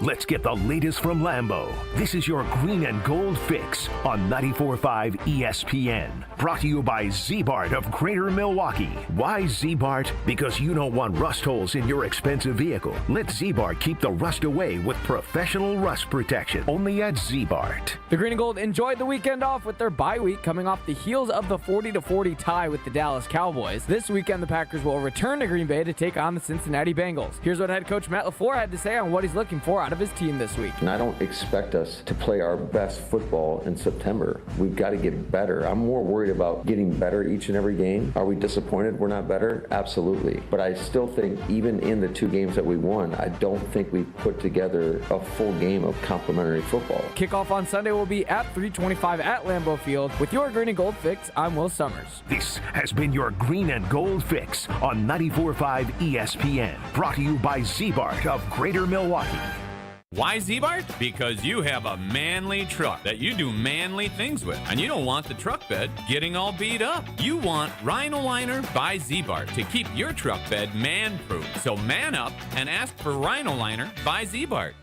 let's get the latest from Lambeau. This is your Green and Gold Fix on 94.5 ESPN. Brought to you by Z-Bart of Greater Milwaukee. Why Z-Bart? Because you don't want rust holes in your expensive vehicle. Let Z-Bart keep the rust away with professional rust protection. Only at Z-Bart. The Green and Gold enjoyed the weekend off with their bye week, coming off the heels of the 40-40 tie with the Dallas Cowboys. This weekend, the Packers will return to Green Bay to take on the Cincinnati Bengals. Here's what head coach Matt LaFleur had to say on what he's looking for out of his team this week. And I don't expect us to play our best football in September. We've got to get better. I'm more worried about getting better each and every game. Are we disappointed we're not better? Absolutely. But I still think even in the 2 games that we won, I don't think we've put together a full game of complimentary football. Kickoff on Sunday will be at 3:25 at Lambeau Field. With your Green and Gold Fix, I'm Will Summers. This has been your Green and Gold Fix on 94.5 ESPN. Brought to you by Z-Bart of Greater Milwaukee. Why Z-Bart? Because you have a manly truck that you do manly things with, and you don't want the truck bed getting all beat up. You want Rhino Liner by Z-Bart to keep your truck bed man-proof. So man up and ask for Rhino Liner by Z-Bart.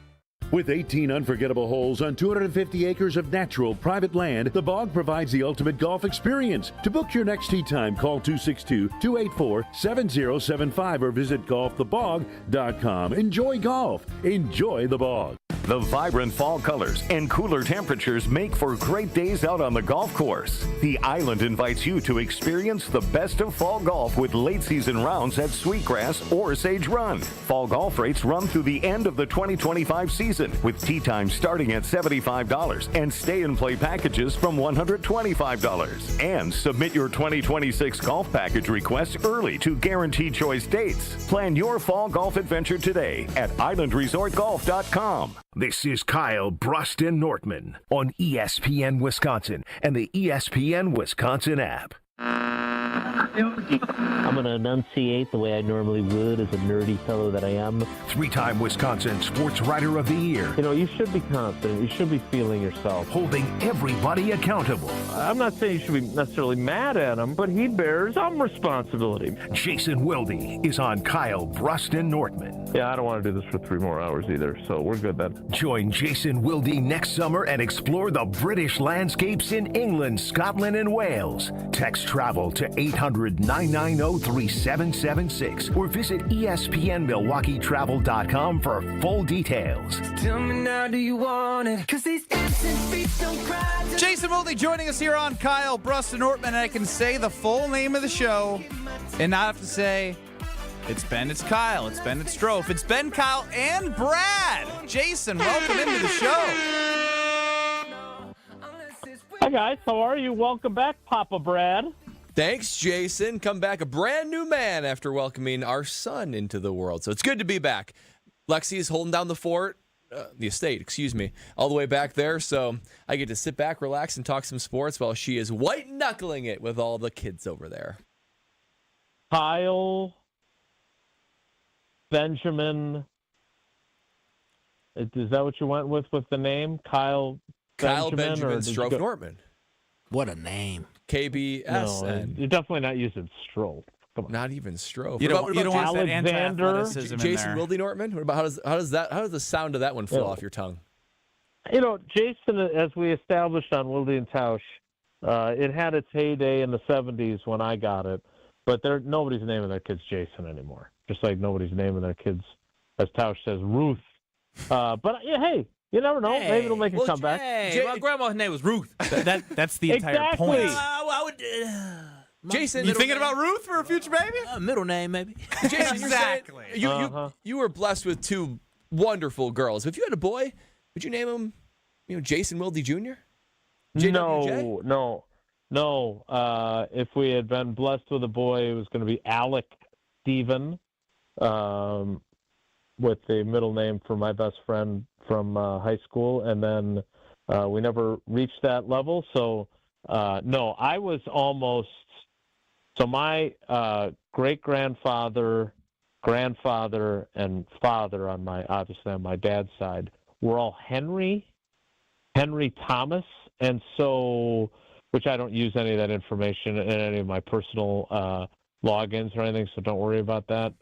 With 18 unforgettable holes on 250 acres of natural private land, the Bog provides the ultimate golf experience. To book your next tee time, call 262-284-7075 or visit golfthebog.com. Enjoy golf. Enjoy the Bog. The vibrant fall colors and cooler temperatures make for great days out on the golf course. The Island invites you to experience the best of fall golf with late season rounds at Sweetgrass or Sage Run. Fall golf rates run through the end of the 2025 season, with tee times starting at $75 and stay and play packages from $125. And submit your 2026 golf package request early to guarantee choice dates. Plan your fall golf adventure today at islandresortgolf.com. This is Kyle Bruston Nortman on ESPN Wisconsin and the ESPN Wisconsin app. I'm going to enunciate the way I normally would as a nerdy fellow that I am. 3-time Wisconsin Sports Writer of the Year. You know, you should be confident. You should be feeling yourself. Holding everybody accountable. I'm not saying you should be necessarily mad at him, but he bears some responsibility. Jason Wilde is on Kyle Bruston Nortman. Yeah, I don't want to do this for 3 more hours either, so we're good then. Join Jason Wilde next summer and explore the British landscapes in England, Scotland, and Wales. Text travel to 800-990-3776 or visit ESPNMilwaukeeTravel.com for full details. Tell me now, do you want it? 'Cause these dancing feet don't cry. Jason Wilde joining us here on Kyle Bruston Nortman, and I can say the full name of the show and not have to say it's Ben, it's Kyle, it's Ben, it's Strofe, it's Ben, Kyle, and Brad. Jason, welcome into the show. Hi, guys. How are you? Welcome back, Papa Brad. Thanks, Jason. Come back a brand new man after welcoming our son into the world. So it's good to be back. Lexi's holding down the fort, the estate, excuse me, all the way back there. So I get to sit back, relax, and talk some sports while she is white-knuckling it with all the kids over there. Kyle, Benjamin, is that what you went with the name? Kyle Benjamin Strofe Nortman. What a name. KBS. No, you're definitely not using Strofe. Come on. Not even Strofe. You don't want that Alexander, anti-athleticism in Jason there. Wilde Nortman? What about how does the sound of that one flow off your tongue? You know, Jason, as we established on Wilde and Tausch, it had its heyday in the 70s when I got it, but nobody's naming their kids Jason anymore. Just like nobody's naming their kids, as Tausch says, Ruth. But yeah, hey, you never know. Maybe it'll make a comeback. Hey, my grandma's name was Ruth. That's the entire point. Jason, you thinking about Ruth for a future baby? Middle name, maybe. Jason, exactly. You were blessed with 2 wonderful girls. If you had a boy, would you name him, Jason Wilde Jr.? JWJ? No. If we had been blessed with a boy, it was going to be Alec Stephen, with the middle name for my best friend from high school, and then we never reached that level. So no, I was almost. So my great-grandfather, grandfather, and father on my dad's side were all Henry Thomas, and so, which I don't use any of that information in any of my personal logins or anything, so don't worry about that.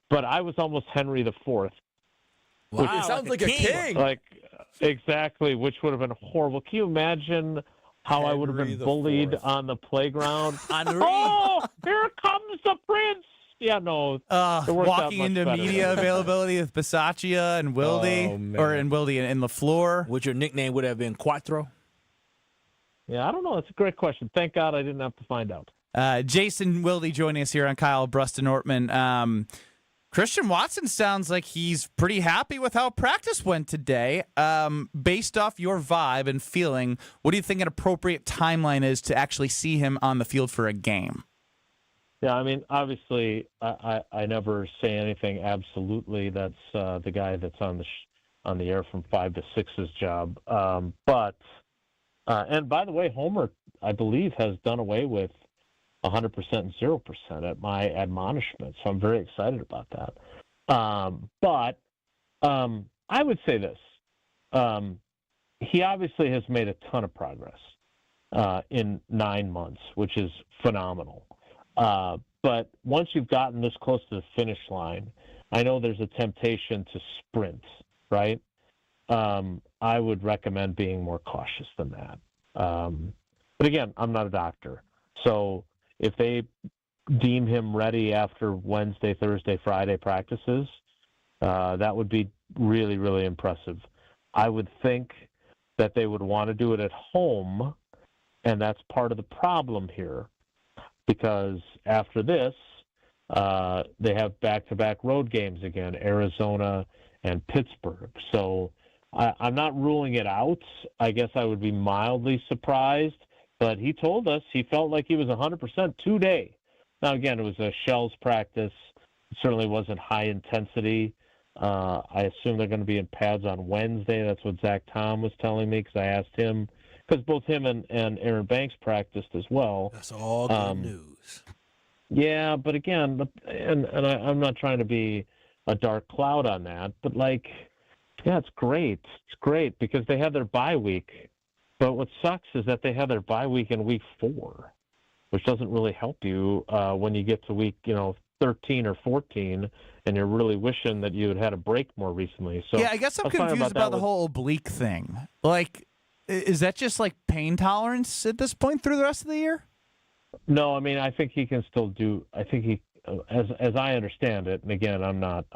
But I was almost Henry IV. Wow, it sounds like a king. Like, exactly, which would have been horrible. Can you imagine how I would have been bullied on the playground? Oh, here comes the prince. Yeah, no. it worked out Walking much into better. media availability with Bisaccia and Wilde, or in Wilde and LaFleur. Which your nickname would have been Quattro? Yeah, I don't know. That's a great question. Thank God I didn't have to find out. Jason Wilde joining us here on Kyle Bruston Ortman. Christian Watson sounds like he's pretty happy with how practice went today. Based off your vibe and feeling, what do you think an appropriate timeline is to actually see him on the field for a game? Yeah, I mean, obviously, I never say anything absolutely. That's the guy that's on the air from 5 to 6's job. But and by the way, Homer, I believe, has done away with 100% and 0% at my admonishment. So I'm very excited about that. But I would say this. He obviously has made a ton of progress in 9 months, which is phenomenal. But once you've gotten this close to the finish line, I know there's a temptation to sprint, right? I would recommend being more cautious than that. But again, I'm not a doctor. So if they deem him ready after Wednesday, Thursday, Friday practices, that would be really, really impressive. I would think that they would want to do it at home, and that's part of the problem here, because after this, they have back-to-back road games again, Arizona and Pittsburgh. So I'm not ruling it out. I guess I would be mildly surprised, but he told us he felt like he was 100% today. Now, again, it was a shells practice. It certainly wasn't high intensity. I assume they're going to be in pads on Wednesday. That's what Zach Tom was telling me, because I asked him, because both him and Aaron Banks practiced as well. That's all good news. Yeah, but again, I'm not trying to be a dark cloud on that, but yeah, it's great. It's great because they have their bye week. But what sucks is that they have their bye week in week 4, which doesn't really help you when you get to week 13 or 14, and you're really wishing that you had had a break more recently. So yeah, I guess I'm confused about the whole oblique thing. Is that just pain tolerance at this point through the rest of the year? No, I mean, I think he can still do. I think he, as I understand it, and again, I'm not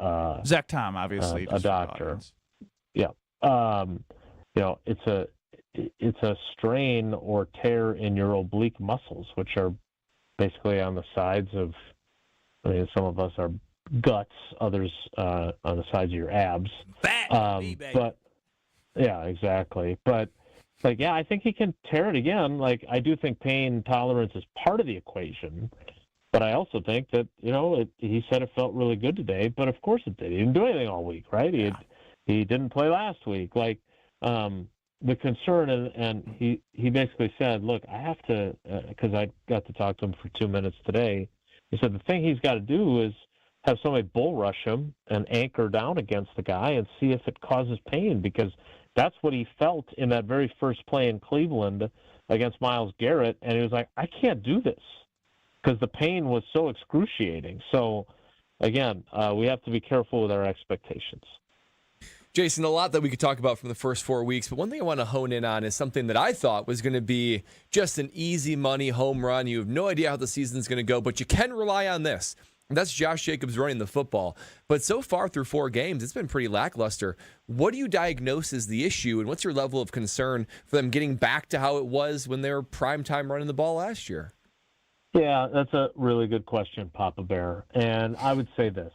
Zach Tom, obviously, a doctor. Yeah, it's a strain or tear in your oblique muscles, which are basically on the sides of. I mean, some of us are guts, others on the sides of your abs. But yeah, exactly. But I think he can tear it again. I do think pain tolerance is part of the equation, but I also think that he said it felt really good today. But of course it did. He didn't do anything all week, right? Yeah. He didn't play last week. The concern, and he basically said, look, I have to, because I got to talk to him for 2 minutes today. He said the thing he's got to do is have somebody bull rush him and anchor down against the guy and see if it causes pain, because that's what he felt in that very first play in Cleveland against Myles Garrett. And he was like, I can't do this because the pain was so excruciating. So, again, we have to be careful with our expectations. Jason, a lot that we could talk about from the first 4 weeks, but one thing I want to hone in on is something that I thought was going to be just an easy money home run. You have no idea how the season's going to go, but you can rely on this. And that's Josh Jacobs running the football. But so far through 4 games, it's been pretty lackluster. What do you diagnose as the issue, and what's your level of concern for them getting back to how it was when they were primetime running the ball last year? Yeah, that's a really good question, Papa Bear. And I would say this.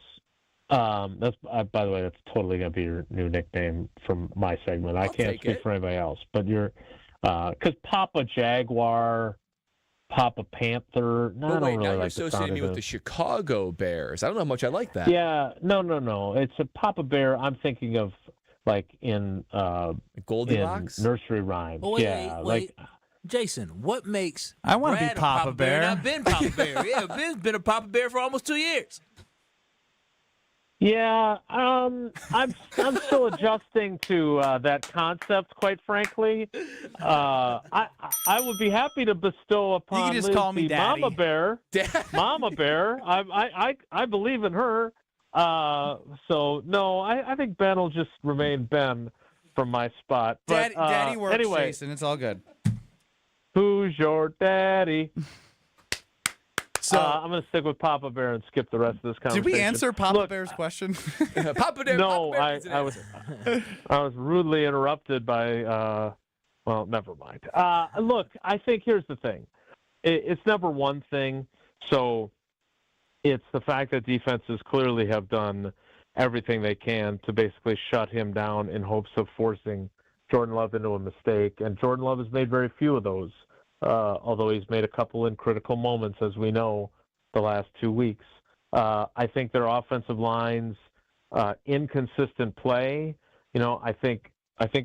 That's by the way, that's totally going to be your new nickname from my segment. I can't speak for anybody else, but you're because Papa Jaguar, Papa Panther. No, I don't really like the sound of me with the Chicago Bears. I don't know how much I like that. Yeah, no. It's a Papa Bear. I'm thinking of in Goldilocks in nursery rhymes. Oh, wait. Jason, what makes I want to Brad be Papa Bear? And I've been Papa Bear. Yeah, Ben's been a Papa Bear for almost 2 years. Yeah, I'm still adjusting to that concept, quite frankly. I would be happy to bestow upon you can just Liz call me the Daddy. Mama Bear. Mama Bear. I believe in her. So no, I think Ben will just remain Ben from my spot. But, Daddy works, anyway, Jason. It's all good. Who's your daddy? So I'm going to stick with Papa Bear and skip the rest of this conversation. Did we answer Papa Bear's question? Papa Bear. No, Papa Bear I was rudely interrupted by. Well, never mind. Look, I think here's the thing. It's number one thing. So it's the fact that defenses clearly have done everything they can to basically shut him down in hopes of forcing Jordan Love into a mistake. And Jordan Love has made very few of those, although he's made a couple in critical moments, as we know, the last 2 weeks. I think their offensive lines, inconsistent play. I think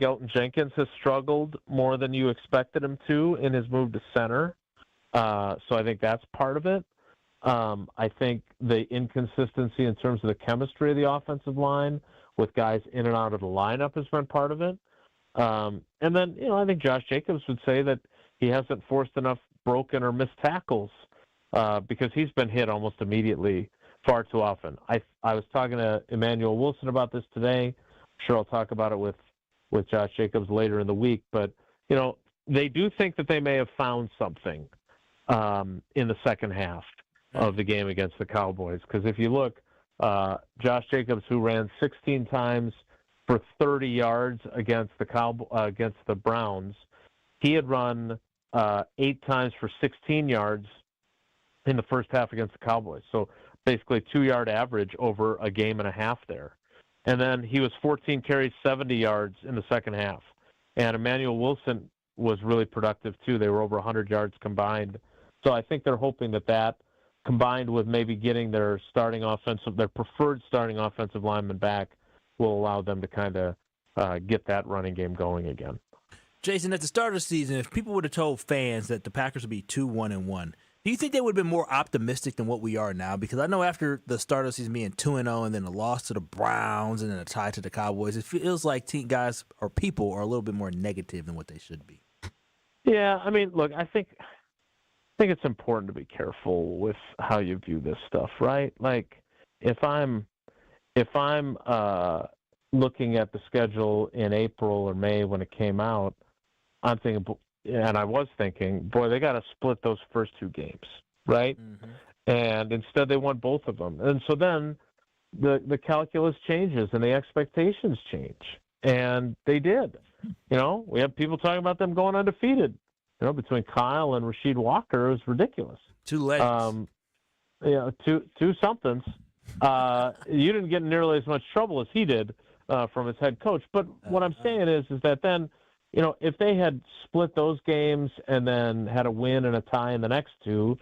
Elton Jenkins has struggled more than you expected him to in his move to center. So I think that's part of it. I think the inconsistency in terms of the chemistry of the offensive line with guys in and out of the lineup has been part of it. And then, I think Josh Jacobs would say that he hasn't forced enough broken or missed tackles because he's been hit almost immediately far too often. I was talking to Emmanuel Wilson about this today. I'm sure I'll talk about it with Josh Jacobs later in the week. But, they do think that they may have found something in the second half of the game against the Cowboys. Because if you look, Josh Jacobs, who ran 16 times for 30 yards against the Browns, he had run 8 times for 16 yards in the first half against the Cowboys. So basically 2-yard average over a game and a half there. And then he was 14 carries, 70 yards in the second half. And Emmanuel Wilson was really productive too. They were over 100 yards combined. So I think they're hoping that combined with maybe getting their preferred starting offensive lineman back will allow them to kind of get that running game going again. Jason, at the start of the season, if people would have told fans that the Packers would be 2-1-1, do you think they would have been more optimistic than what we are now? Because I know after the start of the season being 2-0 and then a loss to the Browns and then a tie to the Cowboys, it feels like guys or people are a little bit more negative than what they should be. Yeah, I mean, look, I think it's important to be careful with how you view this stuff, right? Like, if I'm looking at the schedule in April or May when it came out, I'm thinking, and I was thinking, boy, they got to split those first 2 games, right? Mm-hmm. And instead they won both of them. And so then the calculus changes and the expectations change. And they did. We have people talking about them going undefeated. Between Kyle and Rasheed Walker, it was ridiculous. 2 legends. Two somethings. You didn't get nearly as much trouble as he did from his head coach. But what I'm saying is that then, if they had split those games and then had a win and a tie in the next 2,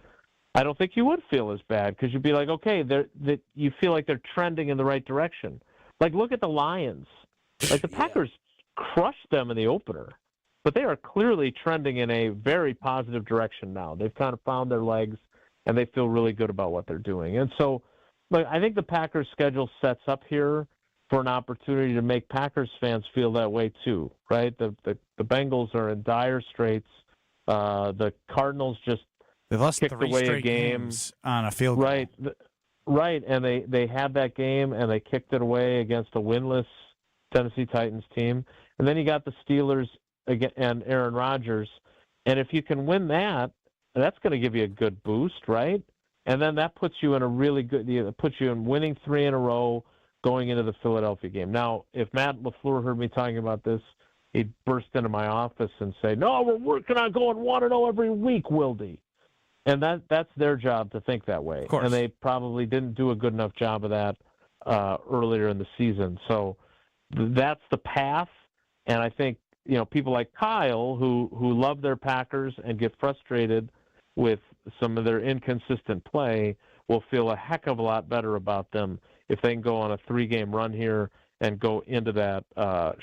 I don't think you would feel as bad because you'd be like, okay, you feel like they're trending in the right direction. Like, look at the Lions. Like, the Packers crushed them in the opener, but they are clearly trending in a very positive direction now. They've kind of found their legs, and they feel really good about what they're doing. And so, I think the Packers' schedule sets up here for an opportunity to make Packers fans feel that way too, right? The Bengals are in dire straits. The Cardinals just They've lost kicked 3 away straight a game games on a field goal. Right, and they had that game and they kicked it away against a winless Tennessee Titans team. And then you got the Steelers and Aaron Rodgers. And if you can win that, that's going to give you a good boost, right? And then that puts you in puts you in winning 3 in a row going into the Philadelphia game. Now, if Matt LaFleur heard me talking about this, he'd burst into my office and say, no, we're working on going 1-0 every week, Wildy. And that's their job to think that way. And they probably didn't do a good enough job of that earlier in the season. So that's the path. And I think, people like Kyle who love their Packers and get frustrated with some of their inconsistent play will feel a heck of a lot better about them if they can go on a 3-game run here and go into that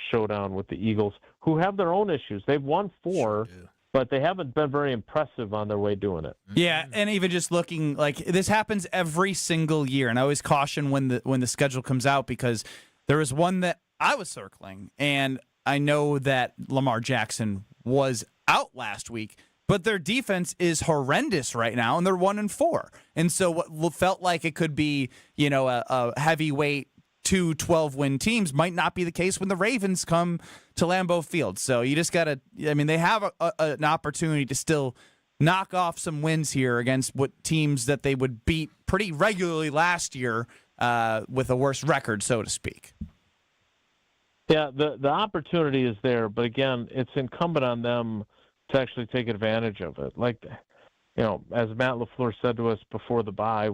showdown with the Eagles, who have their own issues. They've won 4, but they haven't been very impressive on their way doing it. Yeah, and even just looking like this happens every single year, and I always caution when the schedule comes out because there was one that I was circling, and I know that Lamar Jackson was out last week. But their defense is horrendous right now, and they're 1-4. And so what felt like it could be, a heavyweight 2 12-win teams might not be the case when the Ravens come to Lambeau Field. So you just got to, they have an opportunity to still knock off some wins here against what teams that they would beat pretty regularly last year with a worse record, so to speak. Yeah, the opportunity is there, but again, it's incumbent on them to actually take advantage of it. Like, as Matt LaFleur said to us before the bye,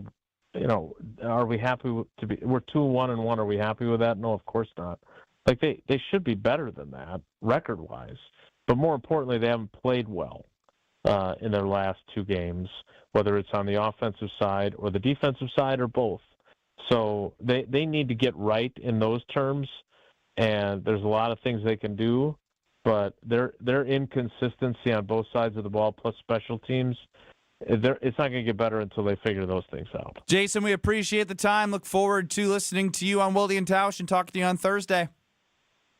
are we happy to be? We're 2-1-1. Are we happy with that? No, of course not. Like they should be better than that record-wise, but more importantly, they haven't played well in their last 2 games, whether it's on the offensive side or the defensive side or both. So they need to get right in those terms, and there's a lot of things they can do, but their inconsistency on both sides of the ball plus special teams, it's not going to get better until they figure those things out. Jason, we appreciate the time. Look forward to listening to you on Wilde and Tausch and talking to you on Thursday.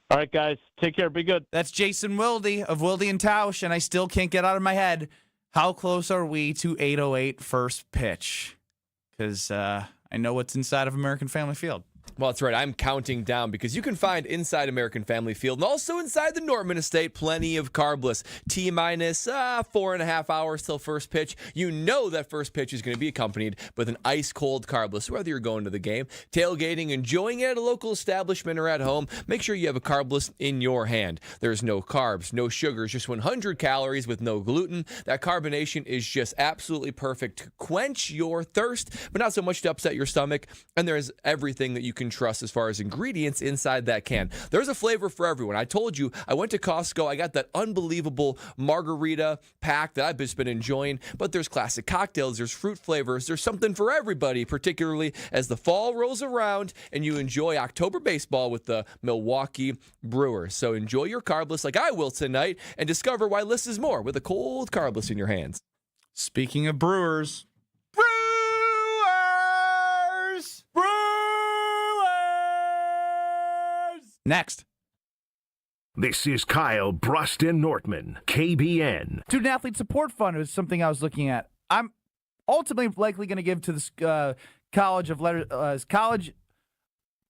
All right, guys. Take care. Be good. That's Jason Wilde of Wilde and Tausch, and I still can't get out of my head, how close are we to 8:08 first pitch? Because I know what's inside of American Family Field. Well, that's right. I'm counting down because you can find inside American Family Field and also inside the Norman Estate plenty of carbless. T-minus 4.5 hours till first pitch. You know that first pitch is going to be accompanied with an ice-cold carbless. Whether you're going to the game, tailgating, enjoying it at a local establishment or at home, make sure you have a carbless in your hand. There's no carbs, no sugars, just 100 calories with no gluten. That carbonation is just absolutely perfect to quench your thirst, but not so much to upset your stomach. And there's everything that you can trust as far as ingredients inside that can. There's a flavor for everyone. I told you, I went to Costco. I got that unbelievable margarita pack that I've just been enjoying, but there's classic cocktails, there's fruit flavors, there's something for everybody, particularly as the fall rolls around and you enjoy October baseball with the Milwaukee Brewers. So enjoy your carbless like I will tonight and discover why less is more with a cold carbless in your hands. Speaking of Brewers, next. This is Kyle Bruston Nortman, KBN. Student Athlete Support Fund is something I was looking at. I'm ultimately likely going to give to this College of Letters. Oh,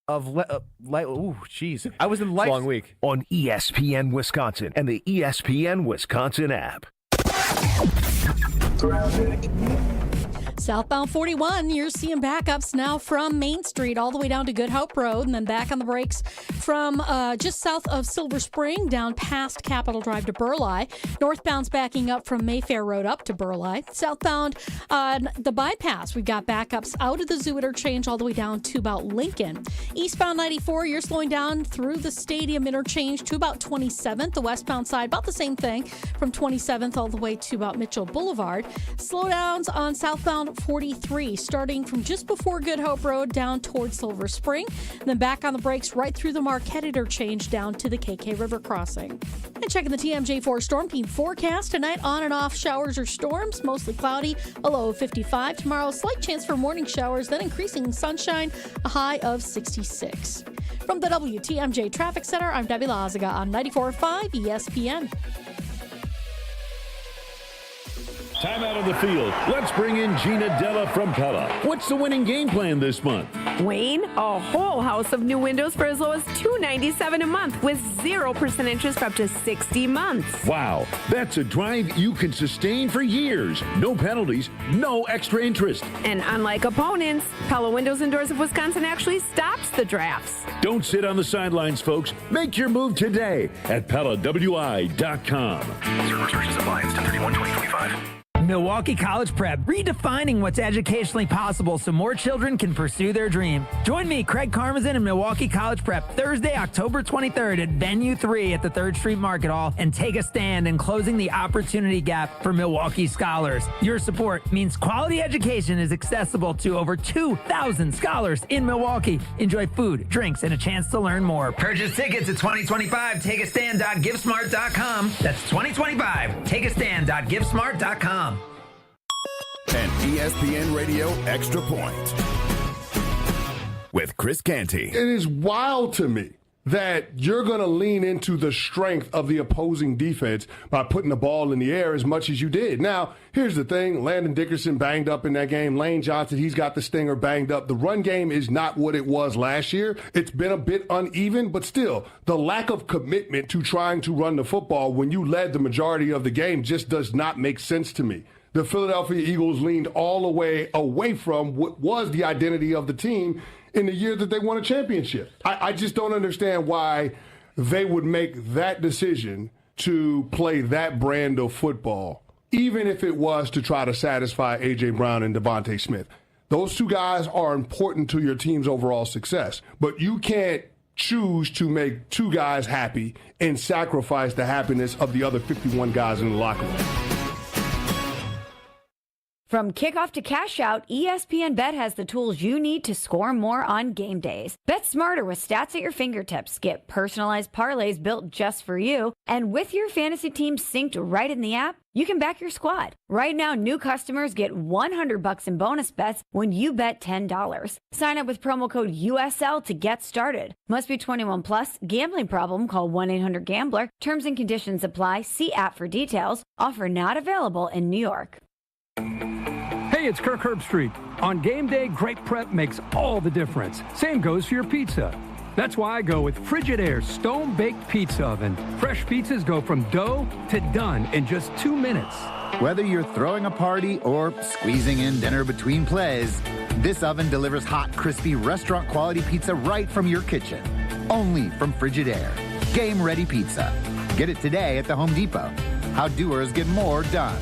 jeez. I was in life. Long week. On ESPN Wisconsin and the ESPN Wisconsin app. Southbound 41, you're seeing backups now from Main Street all the way down to Good Hope Road, and then back on the brakes from just south of Silver Spring down past Capitol Drive to Burleigh. Northbound's backing up from Mayfair Road up to Burleigh. Southbound on the bypass, we've got backups out of the Zoo Interchange all the way down to about Lincoln. Eastbound 94, you're slowing down through the Stadium Interchange to about 27th. The westbound side, about the same thing from 27th all the way to about Mitchell Boulevard. Slowdowns on southbound 43, starting from just before Good Hope Road down towards Silver Spring, and then back on the brakes right through the Marquette Interchange down to the KK River Crossing. And checking the TMJ4 Storm Team forecast tonight, on and off showers or storms, mostly cloudy, a low of 55. Tomorrow, slight chance for morning showers, then increasing sunshine, a high of 66. From the WTMJ Traffic Center, I'm Debbie Lazaga on 94.5 ESPN. Time out on the field. Let's bring in Gina Della from Pella. What's the winning game plan this month? Wayne, a whole house of new windows for as low as $297 a month with 0% interest for up to 60 months. Wow, that's a drive you can sustain for years. No penalties, no extra interest. And unlike opponents, Pella Windows and Doors of Wisconsin actually stops the drafts. Don't sit on the sidelines, folks. Make your move today at PellaWI.com. 0 restrictions apply. It's 10/31/2025. Milwaukee College Prep, redefining what's educationally possible so more children can pursue their dream. Join me, Craig Karmazin, and Milwaukee College Prep Thursday, October 23rd at Venue 3 at the 3rd Street Market Hall, and take a stand in closing the opportunity gap for Milwaukee scholars. Your support means quality education is accessible to over 2,000 scholars in Milwaukee. Enjoy food, drinks, and a chance to learn more. Purchase tickets at 2025 takeastand.givesmart.com. That's 2025 takeastand.givesmart.com. And ESPN Radio Extra Point with Chris Canty. It is wild to me that you're going to lean into the strength of the opposing defense by putting the ball in the air as much as you did. Now, here's the thing. Landon Dickerson banged up in that game. Lane Johnson, he's got the stinger banged up. The run game is not what it was last year. It's been a bit uneven, but still, the lack of commitment to trying to run the football when you led the majority of the game just does not make sense to me. The Philadelphia Eagles leaned all the way away from what was the identity of the team in the year that they won a championship. I just don't understand why they would make that decision to play that brand of football, even if it was to try to satisfy A.J. Brown and Devontae Smith. Those two guys are important to your team's overall success, but you can't choose to make two guys happy and sacrifice the happiness of the other 51 guys in the locker room. From kickoff to cash out, ESPN Bet has the tools you need to score more on game days. Bet smarter with stats at your fingertips. Get personalized parlays built just for you. And with your fantasy team synced right in the app, you can back your squad. Right now, new customers get $100 in bonus bets when you bet $10. Sign up with promo code USL to get started. Must be 21 plus. Gambling problem? Call 1-800-GAMBLER. Terms and conditions apply. See app for details. Offer not available in New York. Hey, it's Kirk Herbstreit. On game day, great prep makes all the difference. Same goes for your pizza. That's why I go with Frigidaire Stone-Baked Pizza Oven. Fresh pizzas go from dough to done in just 2 minutes. Whether you're throwing a party or squeezing in dinner between plays, this oven delivers hot, crispy, restaurant-quality pizza right from your kitchen. Only from Frigidaire. Game-ready pizza. Get it today at the Home Depot. How doers get more done.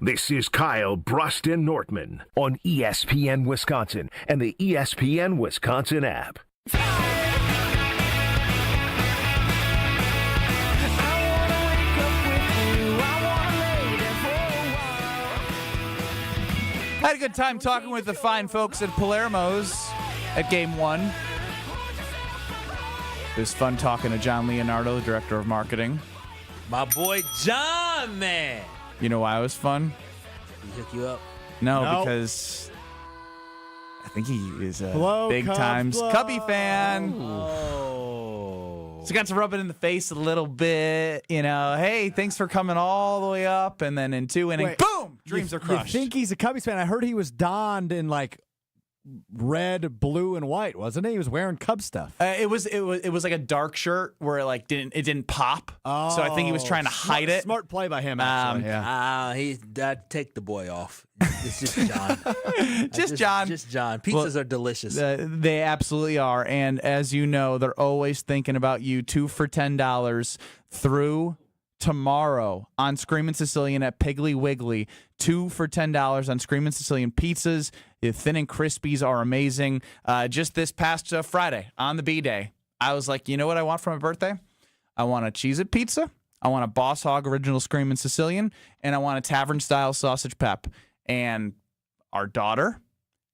This is Kyle Bruston Nortman on ESPN Wisconsin and the ESPN Wisconsin app. Had a good time talking with the fine folks at Palermo's at Game 1. It was fun talking to John Leonardo, the director of marketing. My boy John, man. You know why it was fun? He hook you up? No, because I think he is a Blow, big time blow. Cubby fan. Oh. So got to rub it in the face a little bit. You know, hey, thanks for coming all the way up. And then in 2 innings, Wait, boom, dreams are crushed. You think he's a Cubbies fan? I heard he was donned in like red, blue, and white, wasn't he? He was wearing Cub stuff. It was like a dark shirt where it didn't pop. Oh, so I think he was trying to hide it. Smart play by him. Actually, Take the boy off. It's just John. Just John. Just John. Pizzas are delicious. They absolutely are. And as you know, they're always thinking about you. 2 for $10 through tomorrow on Screamin' Sicilian at Piggly Wiggly. 2 for $10 on Screamin' Sicilian pizzas. The thin and crispies are amazing. Just this past Friday on the B-Day, I was like, you know what I want for my birthday? I want a Cheez-It pizza. I want a Boss Hog Original Screamin' Sicilian. And I want a Tavern-style sausage pep. And our daughter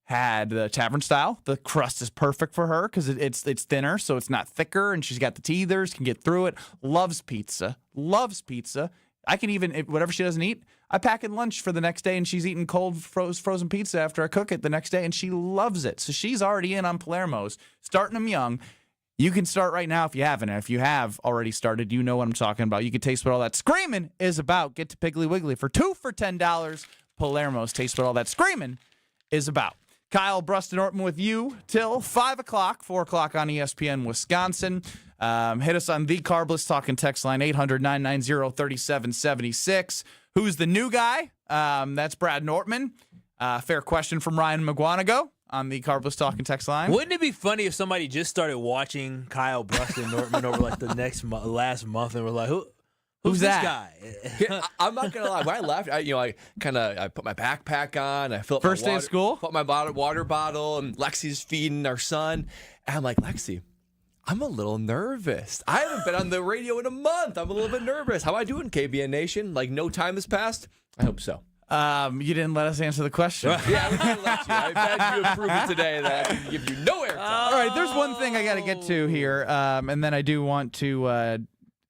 had the Tavern style. The crust is perfect for her because it's thinner, so it's not thicker, and she's got the teethers, can get through it. Loves pizza. I can even, whatever she doesn't eat, I pack in lunch for the next day, and she's eating cold frozen pizza after I cook it the next day, and she loves it. So she's already in on Palermo's, starting them young. You can start right now if you haven't. If you have already started, you know what I'm talking about. You can taste what all that screaming is about. Get to Piggly Wiggly for 2 for $10. Palermo's, taste what all that screaming is about. Kyle Bruston Norton with you till 5 o'clock, 4 o'clock on ESPN Wisconsin. Hit us on the Carbless Talking text line, 800-990-3776. Who's the new guy? That's Brad Nortman. Fair question from Ryan McGuanago on the Carbless Talking text line. Wouldn't it be funny if somebody just started watching Kyle Bruston Nortman over like the last month and were like, Who's that guy? I'm not gonna lie. When I left, I put my backpack on. I filled up First day of school. Put my water bottle, and Lexi's feeding our son. And I'm like, Lexi, I'm a little nervous. I haven't been on the radio in a month. I'm a little bit nervous. How I doing, KBN Nation? Like no time has passed. I hope so. You didn't let us answer the question. Yeah, we didn't let you. I bet you have proven today that I can give you no airtime. All right, there's one thing I got to get to here, and then I do want to.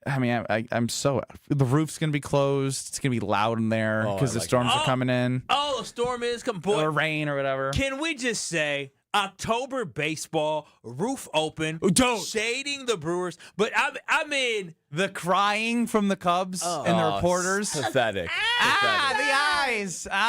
I'm so. The roof's going to be closed. It's going to be loud in there because the storms are coming in. Oh, the storm is coming. Or rain or whatever. Can we just say, October baseball, roof open, shading the Brewers. But I mean, the crying from the Cubs and the reporters. Pathetic.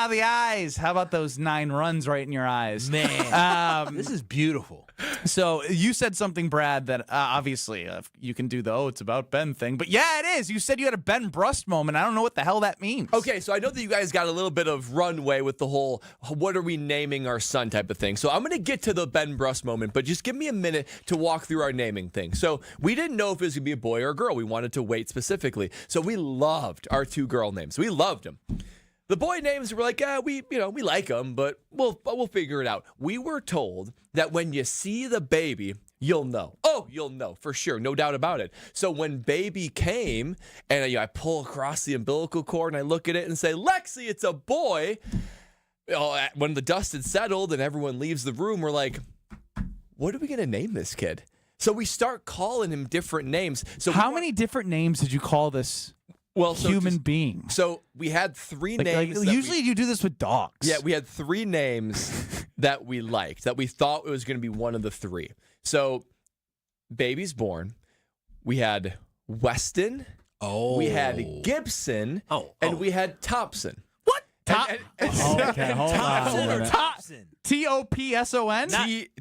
The eyes. How about those 9 runs right in your eyes? Man, this is beautiful. So you said something, Brad, that obviously you can do the, it's about Ben thing. But yeah, it is. You said you had a Ben Brust moment. I don't know what the hell that means. Okay, so I know that you guys got a little bit of runway with the whole what are we naming our son type of thing. So I'm going to get to the Ben Brust moment, but just give me a minute to walk through our naming thing. So we didn't know if it was going to be a boy or a girl. We wanted to wait specifically. So we loved our 2 girl names. We loved them. The boy names were like, we like them, but we'll figure it out. We were told that when you see the baby, you'll know. Oh, you'll know for sure, no doubt about it. So when baby came, and I pull across the umbilical cord and I look at it and say, Lexi, it's a boy. When the dust had settled and everyone leaves the room, we're like, what are we gonna name this kid? So we start calling him different names. So how many different names did you call this? Human being. So we had 3 names. Usually you do this with dogs. Yeah, we had 3 names that we liked, that we thought it was going to be one of the 3. So baby's born. We had Weston. We had Gibson. And we had Thompson. What? Okay, hold on. Thompson. T-O-P-S-O-N?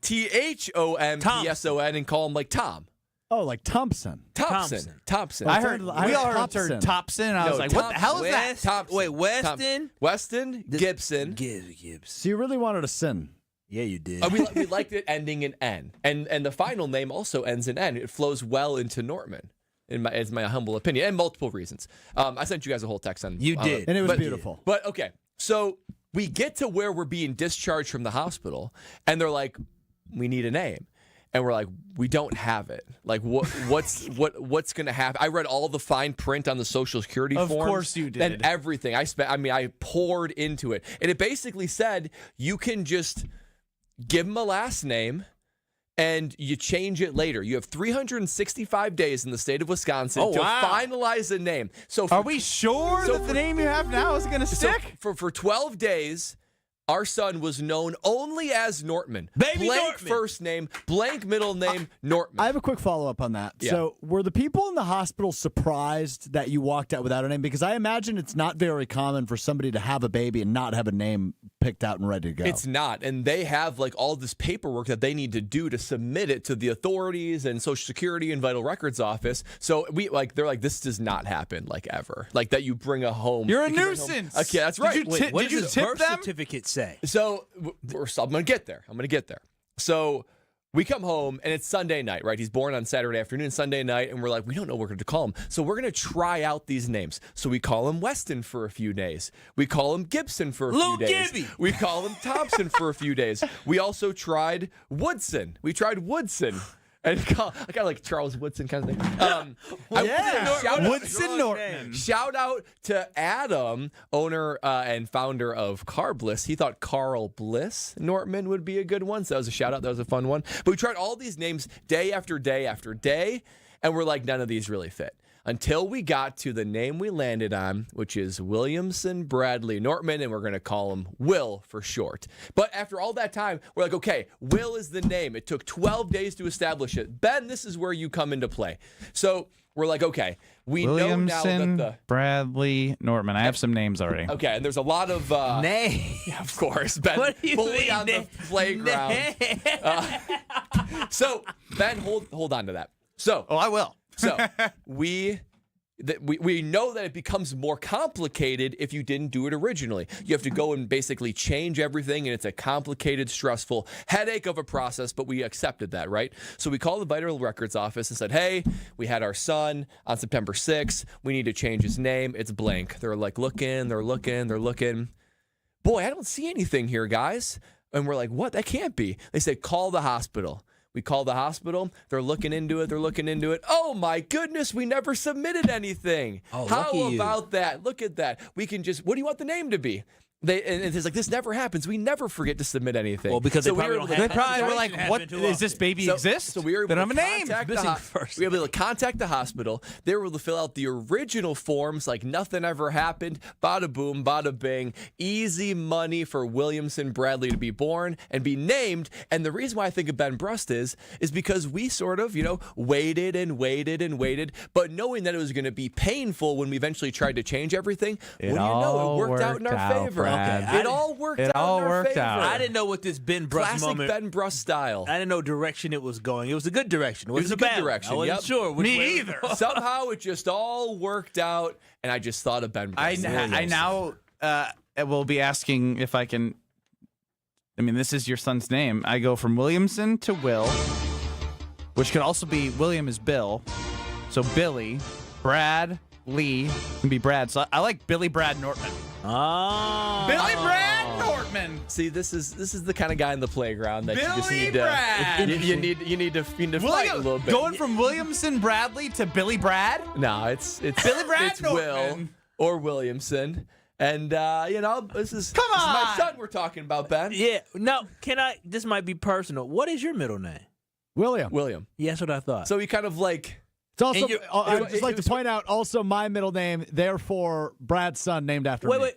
T-H-O-M-P-S-O-N and call him like Tom. Oh, like Thompson. Thompson. I heard we all heard Thompson, and I was like, what the hell is that? Thompson. Wait, Weston? Weston, Gibson. Gibson. So you really wanted a sin. Yeah, you did. We liked it ending in N. And the final name also ends in N. It flows well into Nortman. It's my humble opinion, and multiple reasons. I sent you guys a whole text on. You did, and it was beautiful. But okay, so we get to where we're being discharged from the hospital, and they're like, "We need a name," and we're like, "We don't have it. Like, what's going to happen?" I read all the fine print on the Social Security forms. Of course you did. And everything. I poured into it, and it basically said you can just give them a last name. And you change it later. You have 365 days in the state of Wisconsin to finalize a name. So are we sure that the name you have now is going to stick? So for 12 days, our son was known only as Nortman. Baby blank Nortman. First name, blank middle name, Nortman. I have a quick follow-up on that. Yeah. So were the people in the hospital surprised that you walked out without a name? Because I imagine it's not very common for somebody to have a baby and not have a name picked out and ready to go. It's not. And they have like all this paperwork that they need to do to submit it to the authorities and Social Security and Vital Records Office. So they're like, this does not happen like ever. Like that you bring a home. You're a nuisance. Okay, that's right. What did tip birth them? certificate say? So I'm going to get there. So we come home, and it's Sunday night, right? He's born on Saturday afternoon, Sunday night, and we're like, we don't know what to call him. So we're going to try out these names. So we call him Weston for a few days. We call him Gibson for a few days. Gibby. We call him Thompson for a few days. We also tried Woodson. And I got like Charles Woodson kind of thing. Woodson Norton. Shout out to Adam, owner and founder of Car Bliss. He thought Carl Bliss Nortman would be a good one. So that was a shout out. That was a fun one. But we tried all these names day after day after day. And we're like, none of these really fit. Until we got to the name we landed on, which is Williamson Bradley Nortman, and we're going to call him Will for short. But after all that time, we're like, okay, Will is the name. It took 12 days to establish it. Ben, this is where you come into play. So we're like, okay, we know now that Bradley Nortman. I have some names already. Okay, and there's a lot of names. Yeah, of course, Ben. What do you fully mean, on the playground. So Ben, hold on to that. So I will. So we know that it becomes more complicated if you didn't do it originally. You have to go and basically change everything, and it's a complicated, stressful headache of a process, but we accepted that, right? So we called the Vital Records office and said, hey, we had our son on September 6th. We need to change his name. It's blank. They're like looking. Boy, I don't see anything here, guys. And we're like, what? That can't be. They said, call the hospital. We call the hospital. They're looking into it. Oh, my goodness. We never submitted anything. Oh, how about that? Look at that. We can just, what do you want the name to be? And it's like, this never happens. We never forget to submit anything. Well, because they probably don't have They probably were like, situation what, happen too does often. this baby exist? So we were They able don't to have a name. contact the Missing first. we were able to contact the hospital. They were able to fill out the original forms, like nothing ever happened. Bada boom, bada bing. Easy money for Williamson Bradley to be born and be named. And the reason why I think of Ben Brust is because we sort of, waited and waited and waited, but knowing that it was going to be painful when we eventually tried to change everything, it worked out in our favor. Brad. It all worked out in our favor. I didn't know what this Ben Brust Classic moment. Ben Brust style. I didn't know direction it was going. It was a good direction. It It was wasn't a good bad one. direction. I wasn't Yep. sure. Which Me way it either. was. Somehow it just all worked out, and I just thought of Ben Brust. I now will be asking if I can. I mean, this is your son's name. I go from Williamson to Will, which could also be William is Bill. So Billy, Brad, Lee can be Brad. So I like Billy Brad Nortman. Oh. Billy Brad Nortman. See, this is the kind of guy in the playground that you just Billy need to Brad. you need to fight a little bit. Going from Williamson Bradley to Billy Brad. No, it's Billy Brad it's Will Nortman. or Williamson, and this is my son we're talking about, Ben. Yeah. No, this might be personal. What is your middle name? William. Yeah, that's what I thought. So he kind of like. It's also, And you- I would just like to point out also my middle name, therefore Brad's son named after me. Wait.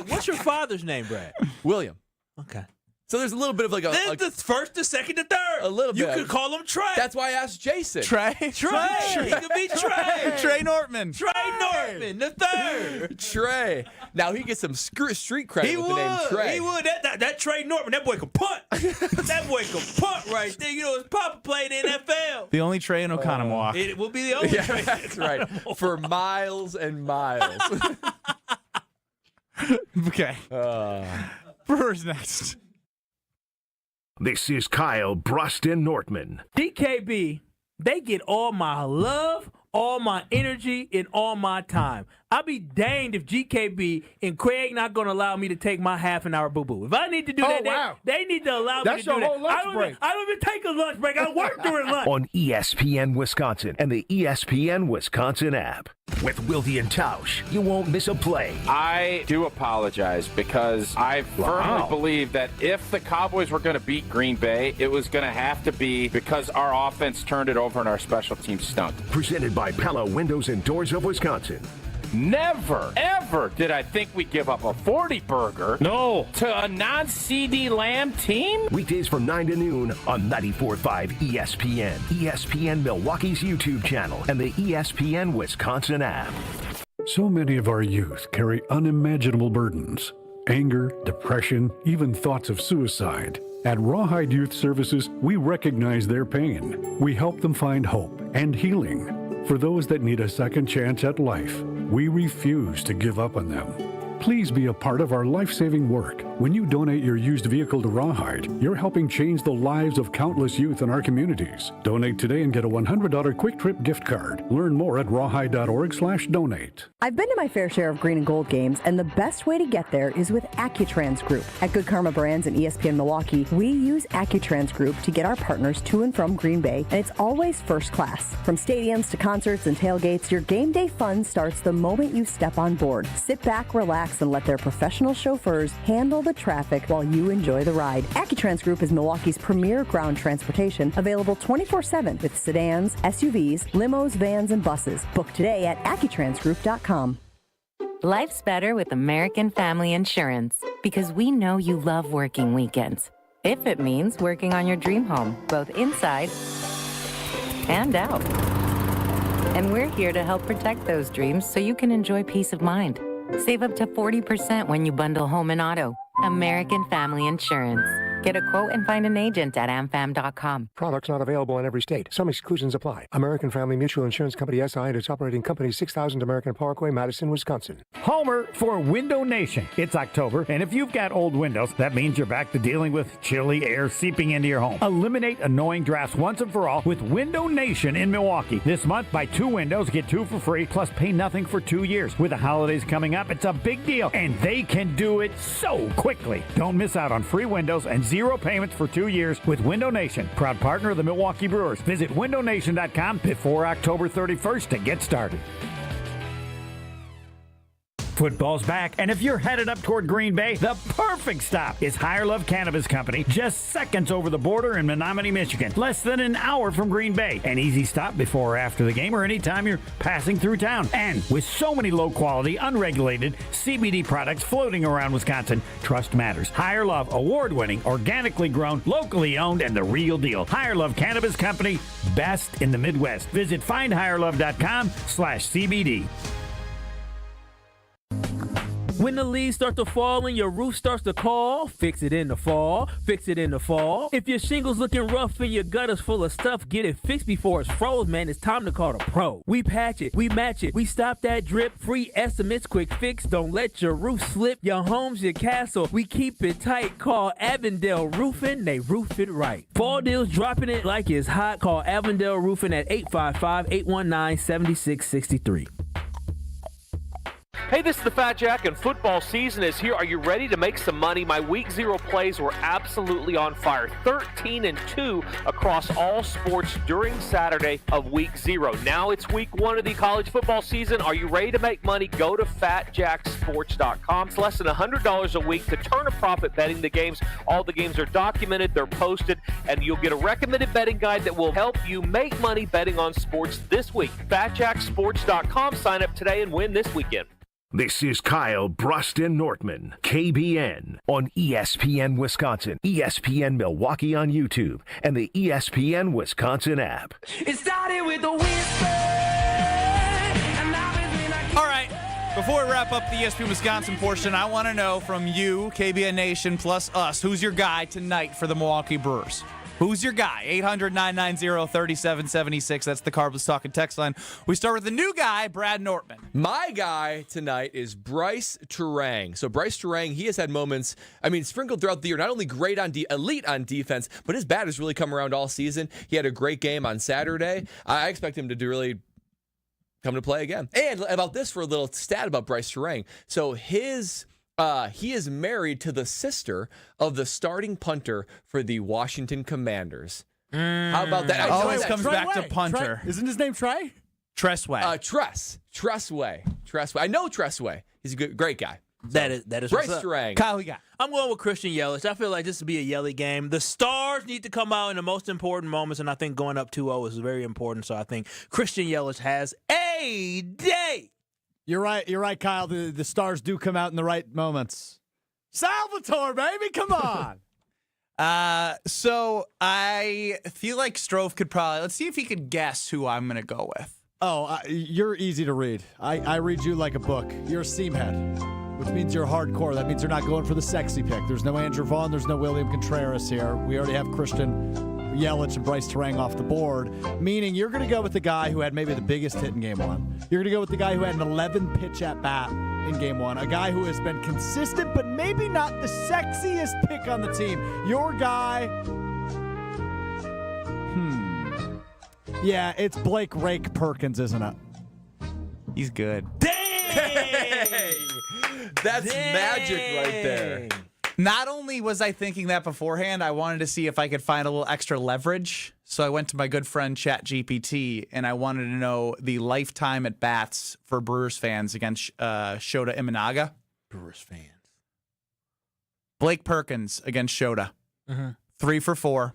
What's your father's name, Brad? William. Okay. So there's a little bit of like There's the first, the second, the third. a little You bit. could call him Trey. That's why I asked Jason. Trey. Trey. He could be Trey. Trey Nortman. Trey Nortman, the third. Trey. Now he gets some street credit He with would. the name Trey. He would. That Trey Nortman, that boy can punt. That boy can punt right there. His papa played in the NFL. The only Trey in Oconomowoc. It will be the only Yeah, Trey. that's right. For miles and miles. Okay. Brewers next. This is Kyle Brust and Nortman. DKB, they get all my love, all my energy, and all my time. I'll be danged if GKB and Craig not going to allow me to take my half an hour boo-boo. If I need to do that, they need to allow me to do that. That's your whole lunch break. I don't even take a lunch break. I work during lunch. On ESPN Wisconsin and the ESPN Wisconsin app. With Wilde and Tausch, you won't miss a play. I do apologize because I firmly believe that if the Cowboys were going to beat Green Bay, it was going to have to be because our offense turned it over and our special teams stunk. Presented by Pella Windows and Doors of Wisconsin. Never, ever did I think we'd give up a 40 burger to a non-CD Lamb team. Weekdays from 9 to noon on 94.5 ESPN, ESPN Milwaukee's YouTube channel, and the ESPN Wisconsin app. So many of our youth carry unimaginable burdens. Anger, depression, even thoughts of suicide. At Rawhide Youth Services, we recognize their pain. We help them find hope and healing. For those that need a second chance at life, we refuse to give up on them. Please be a part of our life-saving work. When you donate your used vehicle to Rawhide, you're helping change the lives of countless youth in our communities. Donate today and get a $100 Quick Trip gift card. Learn more at rawhide.org/donate. I've been to my fair share of green and gold games, and the best way to get there is with Accutrans Group. At Good Karma Brands and ESPN Milwaukee, we use Accutrans Group to get our partners to and from Green Bay, and it's always first class. From stadiums to concerts and tailgates, your game day fun starts the moment you step on board. Sit back, relax, and let their professional chauffeurs handle the traffic while you enjoy the ride. Accutrans Group is Milwaukee's premier ground transportation, available 24/7 with sedans, SUVs, limos, vans, and buses. Book today at AccuTransGroup.com. Life's better with American Family Insurance because we know you love working weekends. If it means working on your dream home, both inside and out. And we're here to help protect those dreams so you can enjoy peace of mind. Save up to 40% when you bundle home and auto. American Family Insurance. Get a quote and find an agent at amfam.com. Products not available in every state. Some exclusions apply. American Family Mutual Insurance Company SI and its operating company 6000 American Parkway, Madison, Wisconsin. Homer for Window Nation. It's October, and if you've got old windows, that means you're back to dealing with chilly air seeping into your home. Eliminate annoying drafts once and for all with Window Nation in Milwaukee. This month, buy 2 windows, get 2 for free, plus pay nothing for 2 years. With the holidays coming up, it's a big deal, and they can do it so quickly. Don't miss out on free windows and 0 payments for 2 years with Window Nation, proud partner of the Milwaukee Brewers. Visit windownation.com before October 31st to get started. Football's back, and if you're headed up toward Green Bay, the perfect stop is Higher Love Cannabis Company, just seconds over the border in Menominee, Michigan, less than an hour from Green Bay. An easy stop before or after the game or anytime you're passing through town. And with so many low-quality, unregulated CBD products floating around Wisconsin, trust matters. Higher Love, award-winning, organically grown, locally owned, and the real deal. Higher Love Cannabis Company, best in the Midwest. Visit findhigherlove.com/CBD. When the leaves start to fall and your roof starts to call, fix it in the fall, fix it in the fall. If your shingle's looking rough and your gutter's full of stuff, get it fixed before it's froze, man. It's time to call the pro. We patch it, we match it, we stop that drip. Free estimates, quick fix. Don't let your roof slip. Your home's your castle. We keep it tight. Call Avondale Roofing. They roof it right. Fall deals dropping it like it's hot. Call Avondale Roofing at 855-819-7663. Hey, this is the Fat Jack, and football season is here. Are you ready to make some money? My Week 0 plays were absolutely on fire. 13-2 across all sports during Saturday of Week 0. Now it's Week 1 of the college football season. Are you ready to make money? Go to FatJackSports.com. It's less than $100 a week to turn a profit betting the games. All the games are documented, they're posted, and you'll get a recommended betting guide that will help you make money betting on sports this week. FatJackSports.com. Sign up today and win this weekend. This is Kyle Bruston Nortman, KBN, on ESPN Wisconsin, ESPN Milwaukee on YouTube, and the ESPN Wisconsin app. It started with a whisper. All right, before we wrap up the ESPN Wisconsin portion, I want to know from you, KBN Nation, plus us, who's your guy tonight for the Milwaukee Brewers? Who's your guy? 800-990-3776. That's the Carbless Talking text line. We start with the new guy, Brad Nortman. My guy tonight is Bryce Turang. So Bryce Turang, he has had moments, sprinkled throughout the year, not only great on elite on defense, but his bat has really come around all season. He had a great game on Saturday. I expect him to really come to play again. And about this, for a little stat about Bryce Turang. So he is married to the sister of the starting punter for the Washington Commanders. How about that? Always comes back to punter. Isn't his name Trey? Tressway. Tressway. I know Tressway. He's a great guy. That is Bryce what's up. Turang. Kyle, we got. I'm going with Christian Yelich. I feel like this will be a Yelich game. The stars need to come out in the most important moments, and I think going up 2-0 is very important. So I think Christian Yelich has a day. You're right, Kyle. The stars do come out in the right moments. Salvatore, baby, come on. So I feel like Strofe could probably, let's see if he could guess who I'm going to go with. Oh, you're easy to read. I read you like a book. You're a seamhead, which means you're hardcore. That means you're not going for the sexy pick. There's no Andrew Vaughn. There's no William Contreras here. We already have Christian Yelich and Bryce Turang off the board, meaning you're going to go with the guy who had maybe the biggest hit in Game 1. You're going to go with the guy who had an 11-pitch at-bat in Game 1, a guy who has been consistent but maybe not the sexiest pick on the team. Your guy, yeah, it's Blake Rake Perkins, isn't it? He's good. Dang! That's magic right there. Not only was I thinking that beforehand, I wanted to see if I could find a little extra leverage. So I went to my good friend ChatGPT, and I wanted to know the lifetime at bats for Brewers fans against Shota Imanaga. Brewers fans. Blake Perkins against Shota. 3 for 4,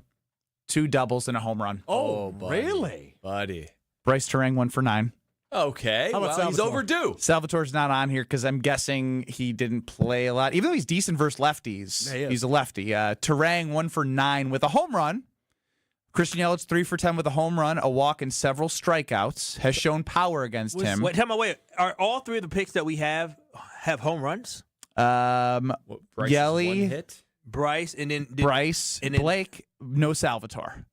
2 doubles and a home run. Oh, buddy. Really? Buddy. Bryce Turang 1 for 9. Okay, well, he's overdue. Salvatore's not on here because I'm guessing he didn't play a lot. Even though he's decent versus lefties, he's a lefty. Turang 1 for 9 with a home run. Christian Yelich 3 for 10 with a home run, a walk, and several strikeouts. Has shown power against him. Wait, are all 3 of the picks that we have home runs? Yelly, Bryce, and then Blake, no Salvatore.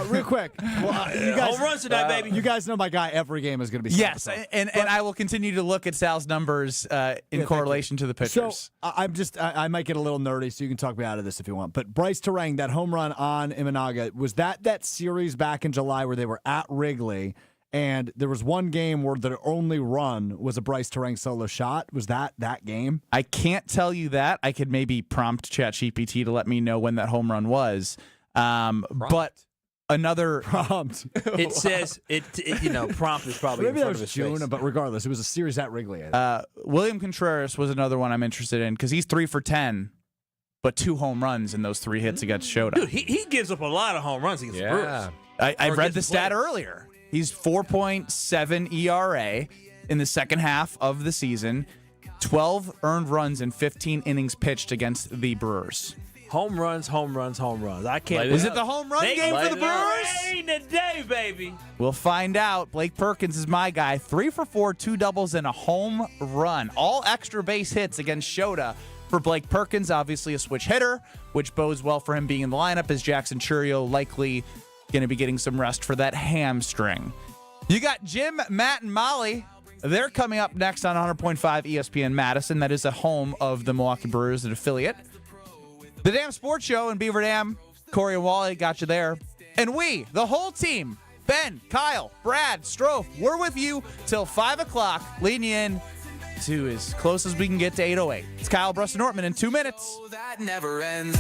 Real quick, well, you guys, home runs tonight, baby. You guys know my guy. Every game is going to be Salvatore. Yes, and I will continue to look at Sal's numbers in correlation to the pitchers. So I might get a little nerdy, so you can talk me out of this if you want. But Bryce Turang, that home run on Imanaga, was that series back in July where they were at Wrigley, and there was one game where the only run was a Bryce Turang solo shot. Was that game? I can't tell you that. I could maybe prompt ChatGPT to let me know when that home run was. But Another prompt. It says prompt is probably Maybe in that front of was his June, face. but regardless, it was a series at Wrigley. William Contreras was another one I'm interested in because he's 3 for 10, but 2 home runs in those 3 hits against Shota. Dude, he gives up a lot of home runs against the Brewers. I Or read the against stat players. earlier. He's 4.7 ERA in the second half of the season, 12 earned runs in 15 innings pitched against the Brewers. Home runs, home runs, home runs. I can't. Is it the home run game for the Brewers? Ain't the day, baby. We'll find out. Blake Perkins is my guy. 3 for 4, 2 doubles, and a home run. All extra base hits against Shota for Blake Perkins. Obviously a switch hitter, which bodes well for him being in the lineup as Jackson Churio likely going to be getting some rest for that hamstring. You got Jim, Matt, and Molly. They're coming up next on 100.5 ESPN Madison. That is a home of the Milwaukee Brewers, an affiliate. The Damn Sports Show in Beaver Dam. Corey and Wally got you there. And we, the whole team, Ben, Kyle, Brad, Strofe, we're with you till 5 o'clock, leading you in to as close as we can get to 8:08. It's Kyle Brust and Nortman in 2 minutes. That never ends.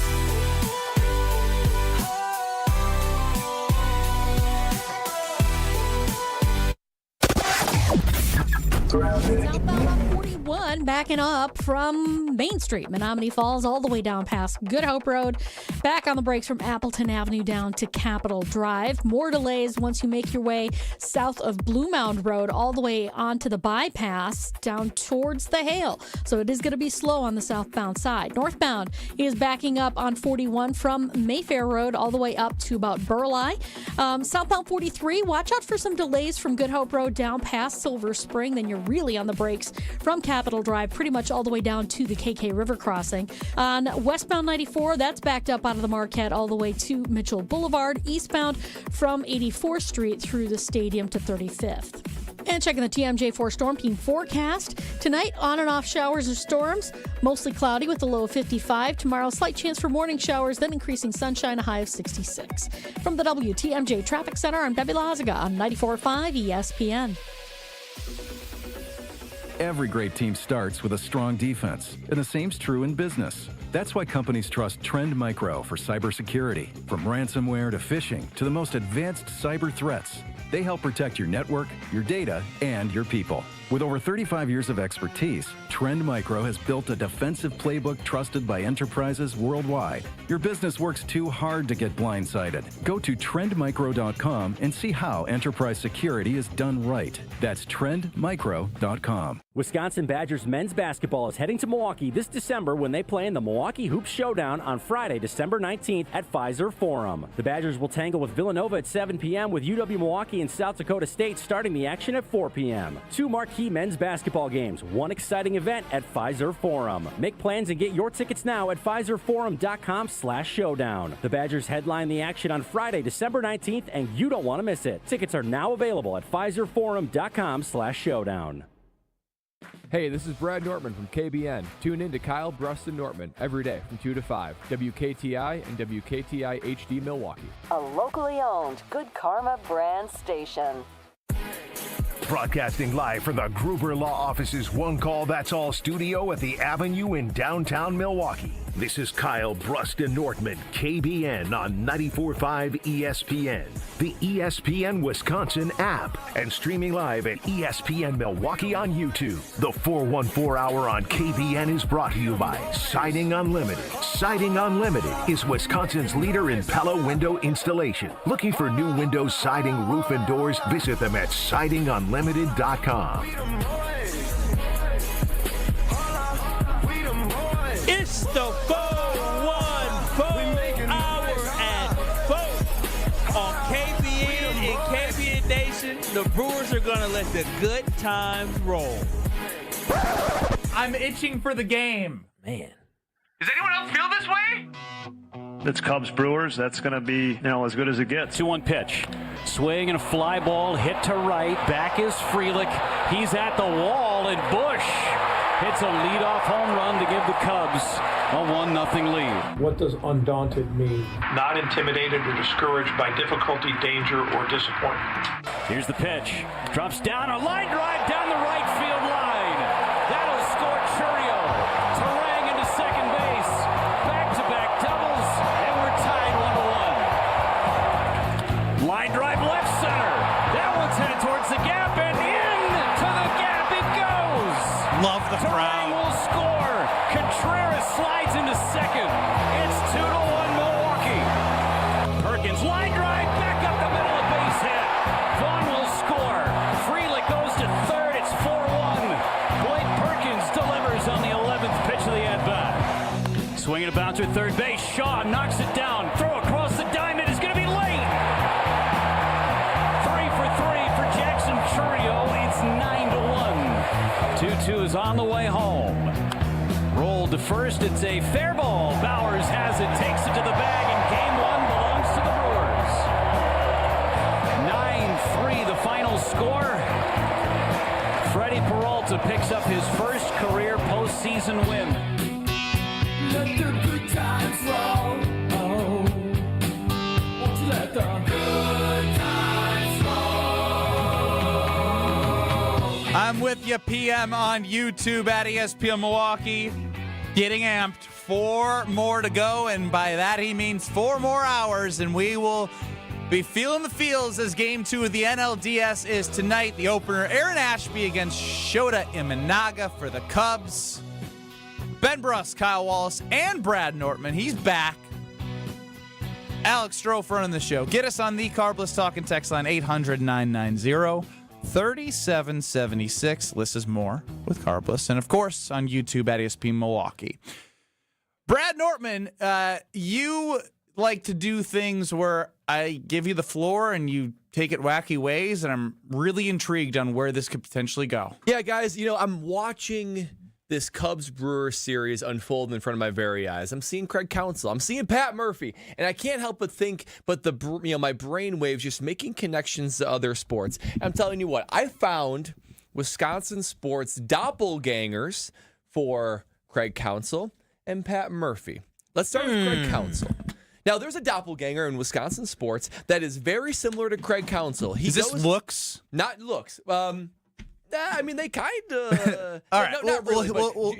Southbound on 41, backing up from Main Street, Menominee Falls, all the way down past Good Hope Road, back on the brakes from Appleton Avenue down to Capitol Drive. More delays once you make your way south of Blue Mound Road, all the way onto the bypass down towards the Hale. So it is going to be slow on the southbound side. Northbound is backing up on 41 from Mayfair Road all the way up to about Burleigh. Southbound 43, watch out for some delays from Good Hope Road down past Silver Spring. Then you're really on the brakes from Capitol Drive pretty much all the way down to the KK River crossing. On westbound 94, that's backed up out of the Marquette all the way to Mitchell Boulevard. Eastbound from 84th Street through the stadium to 35th. And checking the TMJ4 Storm Team forecast. Tonight, on and off showers or storms. Mostly cloudy with a low of 55. Tomorrow, slight chance for morning showers, then increasing sunshine, a high of 66. From the WTMJ Traffic Center, I'm Debbie Lazaga on 94.5 ESPN. Every great team starts with a strong defense, and the same's true in business. That's why companies trust Trend Micro for cybersecurity. From ransomware to phishing to the most advanced cyber threats, they help protect your network, your data, and your people. With over 35 years of expertise, Trend Micro has built a defensive playbook trusted by enterprises worldwide. Your business works too hard to get blindsided. Go to trendmicro.com and see how enterprise security is done right. That's trendmicro.com. Wisconsin Badgers men's basketball is heading to Milwaukee this December when they play in the Milwaukee Hoops Showdown on Friday, December 19th at Pfizer Forum. The Badgers will tangle with Villanova at 7 p.m. with UW-Milwaukee and South Dakota State starting the action at 4 p.m. 2 marquee men's basketball games, 1 exciting event at Pfizer Forum. Make plans and get your tickets now at PfizerForum.com/showdown. The Badgers headline the action on Friday, December 19th, and you don't want to miss it. Tickets are now available at PfizerForum.com/showdown. Hey, this is Brad Nortman from KBN. Tune in to Kyle Brust and Nortman every day from 2 to 5. WKTI and WKTI HD Milwaukee. A locally owned Good Karma brand station. Broadcasting live from the Gruber Law Office's One Call That's All studio at the Avenue in downtown Milwaukee. This is Kyle Brust and Nortman, KBN on 94.5 ESPN, the ESPN Wisconsin app, and streaming live at ESPN Milwaukee on YouTube. The 414 Hour on KBN is brought to you by Siding Unlimited. Siding Unlimited is Wisconsin's leader in Pella window installation. Looking for new windows, siding, roof, and doors? Visit them at sidingunlimited.com. It's the 414 Hour at 4 on KBN and KBN Nation. The Brewers are going to let the good times roll. I'm itching for the game. Man. Does anyone else feel this way? It's Cubs Brewers. That's going to be, as good as it gets. 2-1 pitch. Swing and a fly ball hit to right. Back is Frelick. He's at the wall, and Bush hits a leadoff home run to give the Cubs a 1-0 lead. What does undaunted mean? Not intimidated or discouraged by difficulty, danger, or disappointment. Here's the pitch. Drops down, a line drive down the right field line. That'll score Churio. Terang into second base. Back-to-back doubles, and we're tied 1-1. It's headed towards the gap, and into the gap it goes. Love the crowd. Durang will score. Contreras slides into second. It's 2-1 Milwaukee. Perkins line drive back up the middle of base hit. Vaughn will score. Frelick goes to third. It's 4-1. Blake Perkins delivers on the 11th pitch of the at-bat. Swinging a bouncer at third base. Shaw knocks it down. Throw across the diamond is going to be late. 3 for 3 for Jackson Chourio. It's 9-1. 2-2 is on the way home. Rolled to first. It's a fair ball. Bowers has it, takes it to the bag, and game one belongs to the Brewers. 9-3 the final score. Freddie Peralta picks up his first career postseason win. Let the good times roll. Oh, won't you let the good times roll? I'm with you, PM, on YouTube at ESPN Milwaukee. Getting amped. 4 more to go, and by that he means 4 more hours, and we will be feeling the feels as Game 2 of the NLDS is tonight. The opener, Aaron Ashby against Shota Imanaga for the Cubs. Ben Bruss, Kyle Wallace, and Brad Nortman. He's back. Alex Strofe running the show. Get us on the Carbless Talking text line, 800-990-3776. Less is more with Carbless. And, of course, on YouTube at ESPN Milwaukee. Brad Nortman, you like to do things where I give you the floor and you take it wacky ways, and I'm really intrigued on where this could potentially go. Yeah, guys, I'm watching this Cubs-Brewers series unfold in front of my very eyes. I'm seeing Craig Counsell. I'm seeing Pat Murphy. And I can't help but think, my brain waves just making connections to other sports. I'm telling you what, I found Wisconsin sports doppelgangers for Craig Counsell and Pat Murphy. Let's start with Craig Counsell. Now, there's a doppelganger in Wisconsin sports that is very similar to Craig Counsell. Is this looks? Not looks. I mean, they kind of. All right. Not really,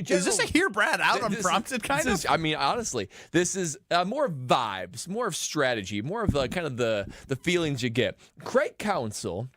is this a hear Brad out unprompted kind of? I mean, honestly, this is more vibes, more of strategy, more of kind of the feelings you get. Craig Counsell,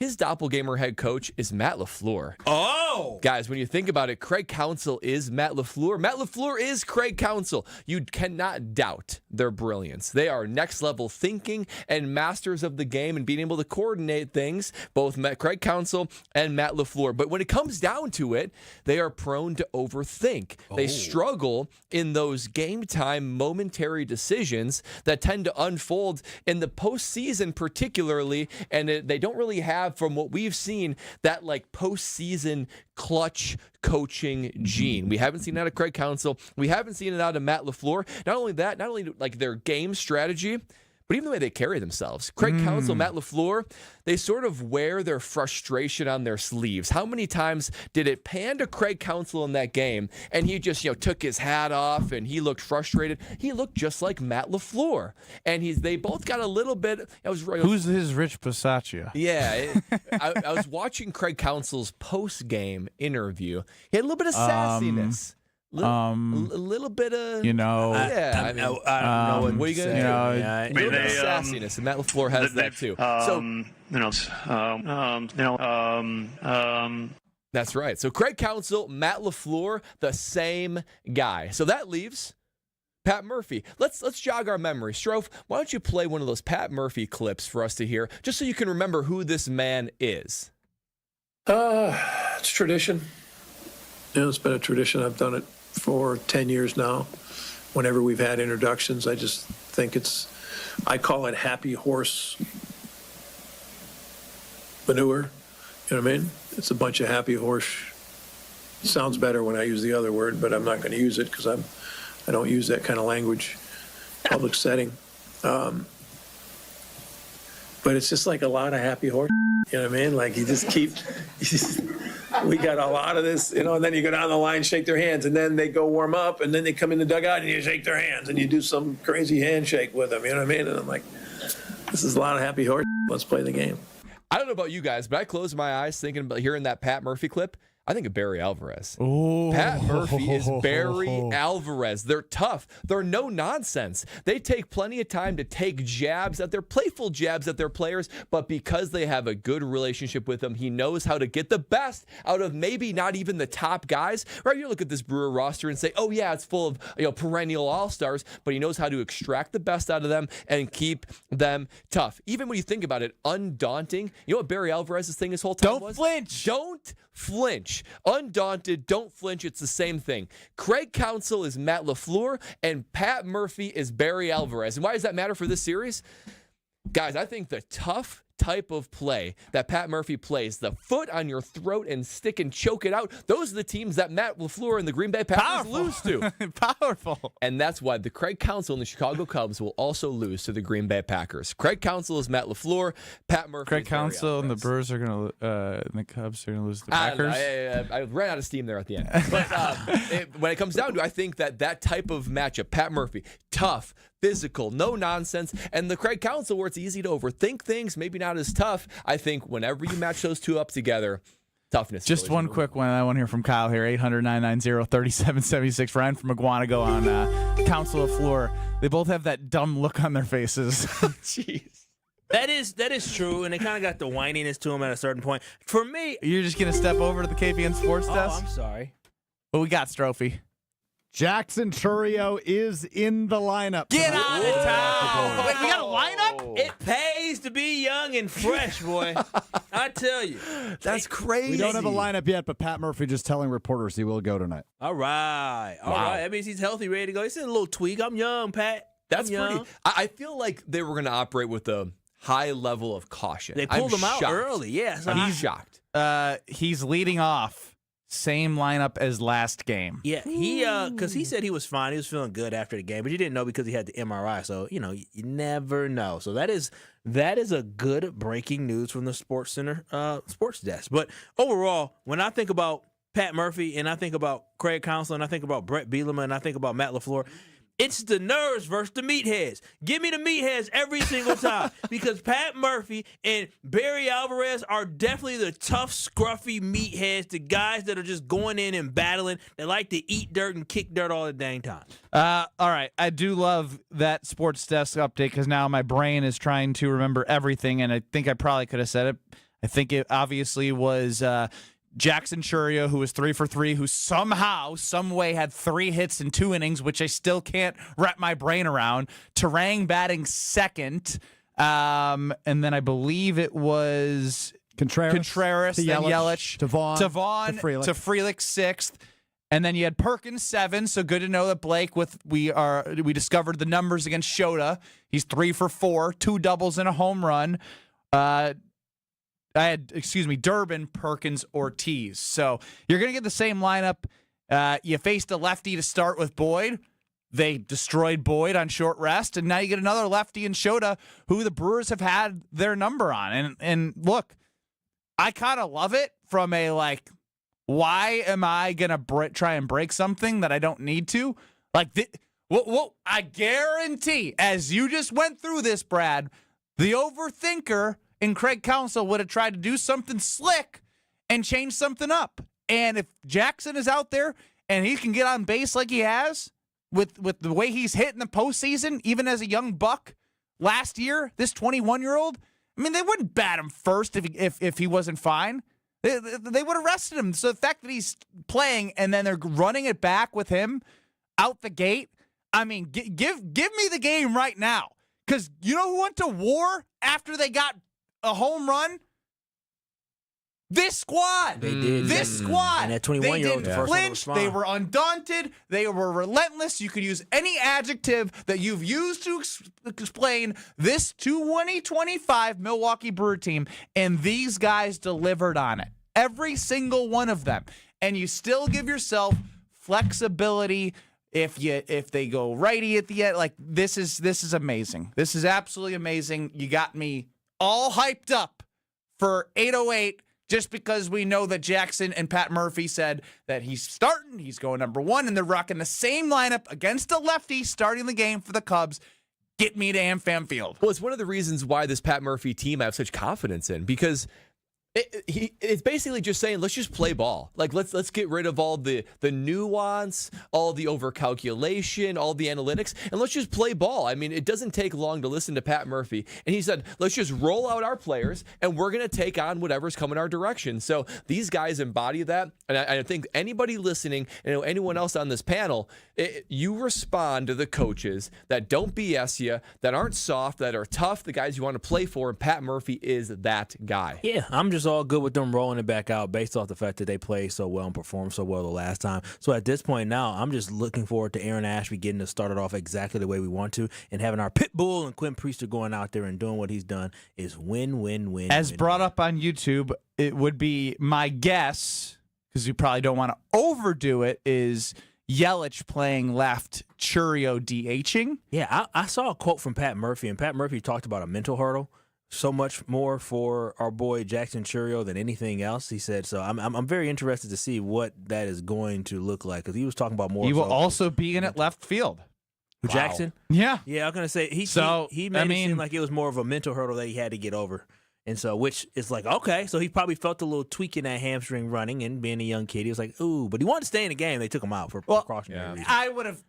his doppelganger head coach is Matt LaFleur. Oh! Guys, when you think about it, Craig Counsell is Matt LaFleur. Matt LaFleur is Craig Counsell. You cannot doubt their brilliance. They are next-level thinking and masters of the game and being able to coordinate things, both Craig Counsell and Matt LaFleur. But when it comes down to it, they are prone to overthink. They struggle in those game-time momentary decisions that tend to unfold in the postseason particularly, and they don't really have, from what we've seen, that like postseason clutch coaching gene. We haven't seen it out of Craig Counsell. We haven't seen it out of Matt LaFleur. Not only that, not only like their game strategy, but even the way they carry themselves. Craig Counsell, Matt LaFleur, they sort of wear their frustration on their sleeves. How many times did it pan to Craig Counsell in that game, and he just took his hat off and he looked frustrated? He looked just like Matt LaFleur, and they both got a little bit. Who's his Rich Bisaccia? Yeah, I was watching Craig Counsell's post-game interview. He had a little bit of sassiness. A little bit of, I don't know what are you gonna do? A little bit of sassiness, and Matt LaFleur has that too. That's right. So Craig Counsell, Matt LaFleur, the same guy. So that leaves Pat Murphy. Let's jog our memory. Strofe, why don't you play one of those Pat Murphy clips for us to hear, just so you can remember who this man is? It's tradition. It's been a tradition. I've done it for 10 years now. Whenever we've had introductions, I just think I call it happy horse manure. You know what I mean? It's a bunch of happy horse. It sounds better when I use the other word, but I'm not going to use it because I don't use that kind of language public setting. But it's just like a lot of happy horse. You know what I mean? Like we got a lot of this, and then you go down the line, shake their hands, and then they go warm up, and then they come in the dugout and you shake their hands and you do some crazy handshake with them. You know what I mean? And I'm like, this is a lot of happy horse. Let's play the game. I don't know about you guys, but I closed my eyes thinking about hearing that Pat Murphy clip. I think of Barry Alvarez. Ooh. Pat Murphy is Barry Alvarez. They're tough. They're no nonsense. They take plenty of time to take jabs at their playful jabs at their players, but because they have a good relationship with them, he knows how to get the best out of maybe not even the top guys. Right? You look at this Brewer roster and say, "Oh yeah, it's full of perennial all-stars," but he knows how to extract the best out of them and keep them tough. Even when you think about it, undaunting. You know what Barry Alvarez's thing his whole time was? Don't flinch. Don't flinch. Undaunted, don't flinch. It's the same thing. Craig Counsell is Matt LaFleur, and Pat Murphy is Barry Alvarez. And why does that matter for this series? Guys, I think the tough type of play that Pat Murphy plays, the foot on your throat and stick and choke it out, those are the teams that Matt LaFleur and the Green Bay Packers lose to. Powerful. And that's why the Craig Counsell and the Chicago Cubs will also lose to the Green Bay Packers. Craig Counsell is Matt LaFleur. Pat Murphy Craig is Barry Counsell and the Alvarez. Brewers are going to, and the Cubs are going to lose to the Packers. I ran out of steam there at the end. But when it comes down to it, I think that type of matchup, Pat Murphy, tough, physical, no nonsense, and the Craig Counsell where it's easy to overthink things, maybe not as tough. I think whenever you match those two up together, toughness. Just one quick one. I want to hear from Kyle here. 800-990-3776. Ryan from Iguanago on Counsell of Floor. They both have that dumb look on their faces. Jeez. That is true, and they kind of got the whininess to them at a certain point. For me, you're just gonna step over to the KPN Sports Desk. Oh, I'm sorry. What we got, Strophy? Jackson Chourio is in the lineup. Get out of town! Wait, we got a lineup? It pays to be young and fresh, boy. I tell you. That's crazy. We don't have a lineup yet, but Pat Murphy just telling reporters he will go tonight. All right. All right. That means he's healthy, ready to go. He said a little tweak. I'm young, Pat. That's I'm young. pretty. I feel like they were going to operate with a high level of caution. They pulled him out shocked. early. Yeah. So I'm shocked. He's leading off. Same lineup as last game. Yeah, because he said he was fine. He was feeling good after the game, but you didn't know because he had the MRI. So, you never know. So that is a good breaking news from the Sports Center sports desk. But overall, when I think about Pat Murphy and I think about Craig Counsell and I think about Brett Bielema and I think about Matt LaFleur, it's the nerds versus the meatheads. Give me the meatheads every single time because Pat Murphy and Barry Alvarez are definitely the tough, scruffy meatheads, the guys that are just going in and battling. They like to eat dirt and kick dirt all the dang time. All right. I do love that sports desk update because now my brain is trying to remember everything, and I think I probably could have said it. I think it obviously was Jackson Chourio, who was 3 for 3, who somehow, some way had 3 hits in 2 innings, which I still can't wrap my brain around. Turang batting second. And then I believe it was Contreras to then Yelich, to Vaughn, to to Frelick sixth. And then you had Perkins 7, so good to know that Blake we discovered the numbers against Shota. He's 3 for 4, 2 doubles and a home run. Durbin, Perkins, Ortiz. So you're going to get the same lineup. You faced a lefty to start with Boyd. They destroyed Boyd on short rest, and now you get another lefty in Shota, who the Brewers have had their number on. And look, I kind of love it from a, why am I going to try and break something that I don't need to? I guarantee, as you just went through this, Brad, the overthinker and Craig Counsell would have tried to do something slick and change something up. And if Jackson is out there and he can get on base like he has with the way he's hit in the postseason, even as a young buck last year, this 21-year-old, I mean, they wouldn't bat him first if he wasn't fine. They would have rested him. So the fact that he's playing and then they're running it back with him out the gate, I mean, give me the game right now. Because you know who went to war after they got a home run? This squad. They did. This squad. And that 21-year-old, they didn't the first one to flinch. respond. They were undaunted. They were relentless. You could use any adjective that you've used to explain this 2025 Milwaukee Brewer team, and these guys delivered on it. Every single one of them. And you still give yourself flexibility if they go righty at the end. This is amazing. This is absolutely amazing. You got me all hyped up for 808 just because we know that Jackson and Pat Murphy said that he's starting, he's going number 1, and they're rocking the same lineup against a lefty starting the game for the Cubs. Get me to AmFam Field. Well, it's one of the reasons why this Pat Murphy team I have such confidence in, because It's basically just saying, let's just play ball. Like, let's get rid of all the nuance, all the overcalculation, all the analytics, and let's just play ball. I mean, it doesn't take long to listen to Pat Murphy. And he said, let's just roll out our players, and we're going to take on whatever's coming our direction. So these guys embody that. And I think anybody listening, and anyone else on this panel, you respond to the coaches that don't BS you, that aren't soft, that are tough, the guys you want to play for, and Pat Murphy is that guy. Yeah, I'm just all good with them rolling it back out based off the fact that they played so well and performed so well the last time. So at this point now, I'm just looking forward to Aaron Ashby getting us started off exactly the way we want to, and having our pit bull and Quinn Priester going out there and doing what he's done is win, win, win. As win, brought win. up on YouTube, it would be my guess, because you probably don't want to overdo it, is Yelich playing left, Churio DHing. Yeah, I saw a quote from Pat Murphy, and Pat Murphy talked about a mental hurdle. So much more for our boy Jackson Churio than anything else, he said. So I'm very interested to see what that is going to look like, because he was talking about more. He will also be in at left field. Wow. Jackson? Yeah. Yeah, I was going to say, he made it seem like it was more of a mental hurdle that he had to get over. And so, which is like, okay, so he probably felt a little tweak in that hamstring running, and being a young kid, he was like, ooh, but he wanted to stay in the game. They took him out for cautionary reasons.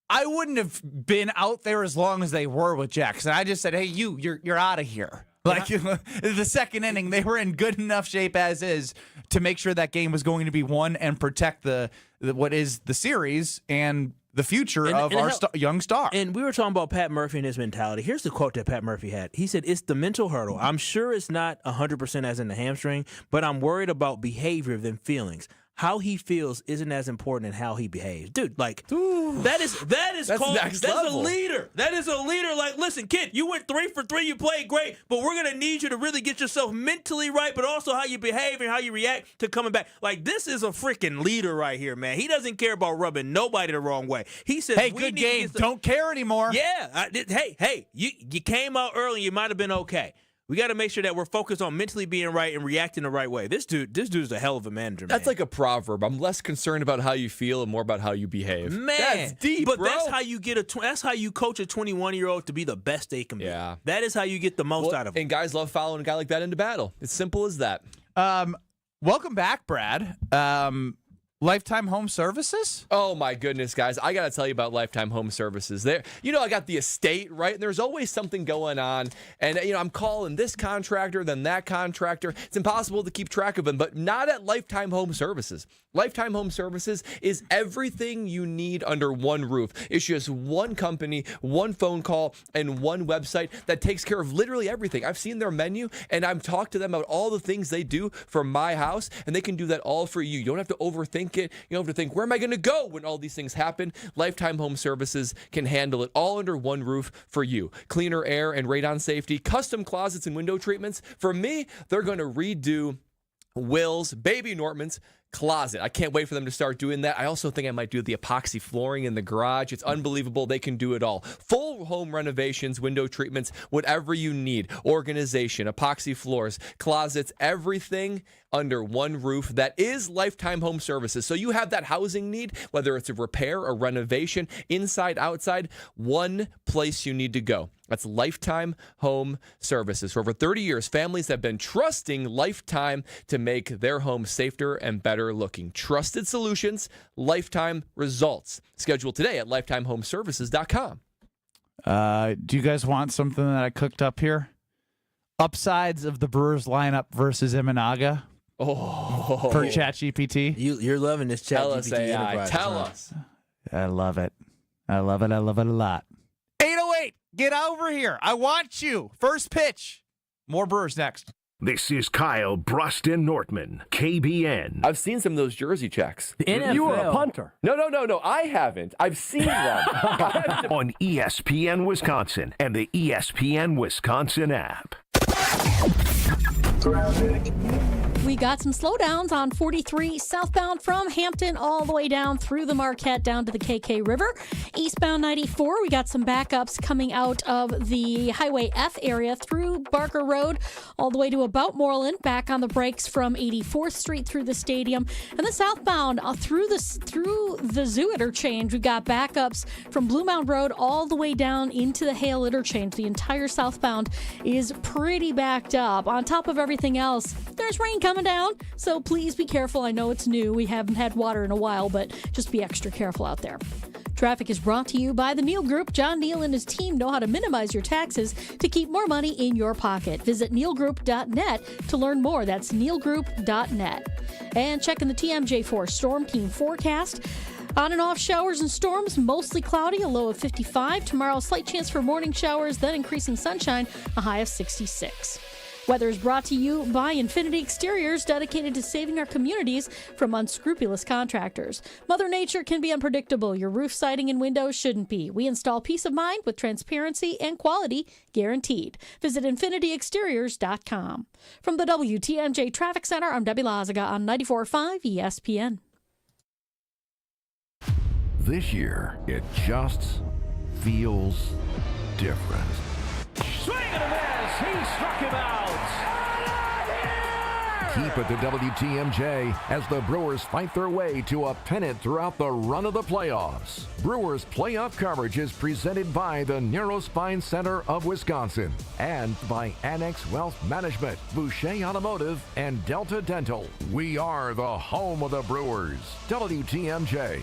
I wouldn't have been out there as long as they were with Jackson. I just said, hey, you're out of here. Like, the second inning, they were in good enough shape as is to make sure that game was going to be won and protect what is the series and the future of our young star. And we were talking about Pat Murphy and his mentality. Here's the quote that Pat Murphy had. He said, it's the mental hurdle. I'm sure it's not 100% as in the hamstring, but I'm worried about behavior than feelings. How he feels isn't as important in how he behaves. Dude, like, that is called, next level. A leader. That is a leader. Like, listen, kid, you went 3 for 3, you played great, but we're going to need you to really get yourself mentally right, but also how you behave and how you react to coming back. Like, this is a freaking leader right here, man. He doesn't care about rubbing nobody the wrong way. He says, hey, good game. Don't care anymore. Yeah. You came out early, you might have been okay. We got to make sure that we're focused on mentally being right and reacting the right way. This dude's a hell of a manager, man. That's like a proverb. I'm less concerned about how you feel and more about how you behave. Man, that's deep, but bro. That's how you get that's how you coach a 21-year-old to be the best they can be. Yeah. That is how you get the most out of them. And guys love following a guy like that into battle. It's simple as that. Welcome back, Brad. Lifetime Home Services? Oh, my goodness, guys. I got to tell you about Lifetime Home Services. I got the estate, right? And there's always something going on. And, I'm calling this contractor, then that contractor. It's impossible to keep track of them, but not at Lifetime Home Services. Lifetime Home Services is everything you need under one roof. It's just one company, one phone call, and one website that takes care of literally everything. I've seen their menu, and I've talked to them about all the things they do for my house, and they can do that all for you. You don't have to overthink it. You don't have to think, where am I going to go when all these things happen? Lifetime Home Services can handle it all under one roof for you. Cleaner air and radon safety, custom closets and window treatments. For me, they're going to redo Will's, Baby Nortman's closet. I can't wait for them to start doing that. I also think I might do the epoxy flooring in the garage. It's unbelievable. They can do it all. Full home renovations, window treatments, whatever you need. Organization, epoxy floors, closets, everything under one roof. That is Lifetime Home Services. So you have that housing need, whether it's a repair or renovation, inside, outside, one place you need to go. That's Lifetime Home Services. For over 30 years, families have been trusting Lifetime to make their home safer and better looking. Trusted solutions, lifetime results. Schedule today at lifetimehomeservices.com. Do you guys want something that I cooked up here? Upsides of the Brewers lineup versus Imanaga. For ChatGPT. You're loving this ChatGPT enterprise. Tell us. I love it. I love it. I love it a lot. 808, get over here. I want you. First pitch. More Brewers next. This is Kyle Bruston Nortman, KBN. I've seen some of those jersey checks. You were a punter. No. I haven't. I've seen them. On ESPN Wisconsin and the ESPN Wisconsin app. we got some slowdowns on 43 southbound from Hampton all the way down through the Marquette down to the KK River. Eastbound 94, we got some backups coming out of the Highway F area through Barker Road all the way to about Moreland, back on the brakes from 84th Street through the stadium. And then southbound through the Zoo interchange, we got backups from Blue Mound Road all the way down into the Hale interchange. The entire southbound is pretty backed up. On top of everything else, there's rain coming down, so please be careful. I know it's new. We haven't had water in a while, but just be extra careful out there. Traffic is brought to you by the Neal Group. John Neal and his team know how to minimize your taxes to keep more money in your pocket. Visit nealgroup.net to learn more. That's nealgroup.net. And checking the TMJ4 Storm Team forecast. On and off showers and storms, mostly cloudy, a low of 55. Tomorrow, slight chance for morning showers, then increasing sunshine, a high of 66. Weather is brought to you by Infinity Exteriors, dedicated to saving our communities from unscrupulous contractors. Mother Nature can be unpredictable. Your roof siding and windows shouldn't be. We install peace of mind with transparency and quality guaranteed. Visit infinityexteriors.com. From the WTMJ Traffic Center, I'm Debbie Lazaga on 94.5 ESPN. This year, it just feels different. Swing and a miss. He struck him out. Keep it to WTMJ as the Brewers fight their way to a pennant throughout the run of the playoffs. Brewers playoff coverage is presented by the Narrow Spine Center of Wisconsin and by Annex Wealth Management, Boucher Automotive, and Delta Dental. We are the home of the Brewers. WTMJ.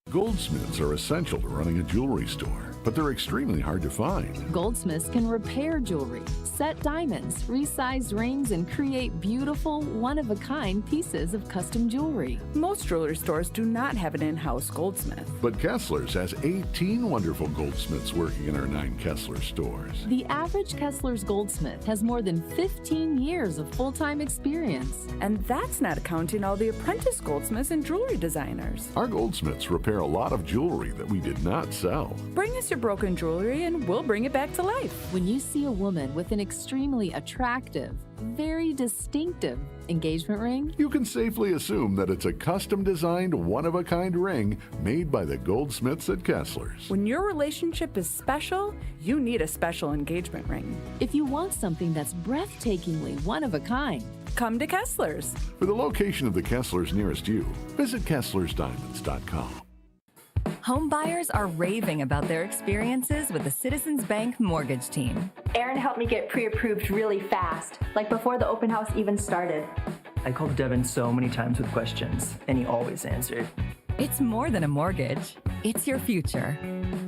Goldsmiths are essential to running a jewelry store, but they're extremely hard to find. Goldsmiths can repair jewelry, set diamonds, resize rings, and create beautiful, one-of-a-kind pieces of custom jewelry. Most jewelry stores do not have an in-house goldsmith. But Kessler's has 18 wonderful goldsmiths working in our 9 Kessler stores. The average Kessler's goldsmith has more than 15 years of full-time experience. And that's not counting all the apprentice goldsmiths and jewelry designers. Our goldsmiths repair a lot of jewelry that we did not sell. Bring us your broken jewelry and we'll bring it back to life. When you see a woman with an extremely attractive, very distinctive engagement ring, you can safely assume that it's a custom-designed, one-of-a-kind ring made by the goldsmiths at Kessler's. When your relationship is special, you need a special engagement ring. If you want something that's breathtakingly one of a kind, come to Kessler's. For the location of the Kessler's nearest you, visit KesslersDiamonds.com. Home buyers are raving about their experiences with the Citizens Bank mortgage team. Aaron helped me get pre-approved really fast, like before the open house even started. I called Devin so many times with questions, and he always answered. It's more than a mortgage. It's your future.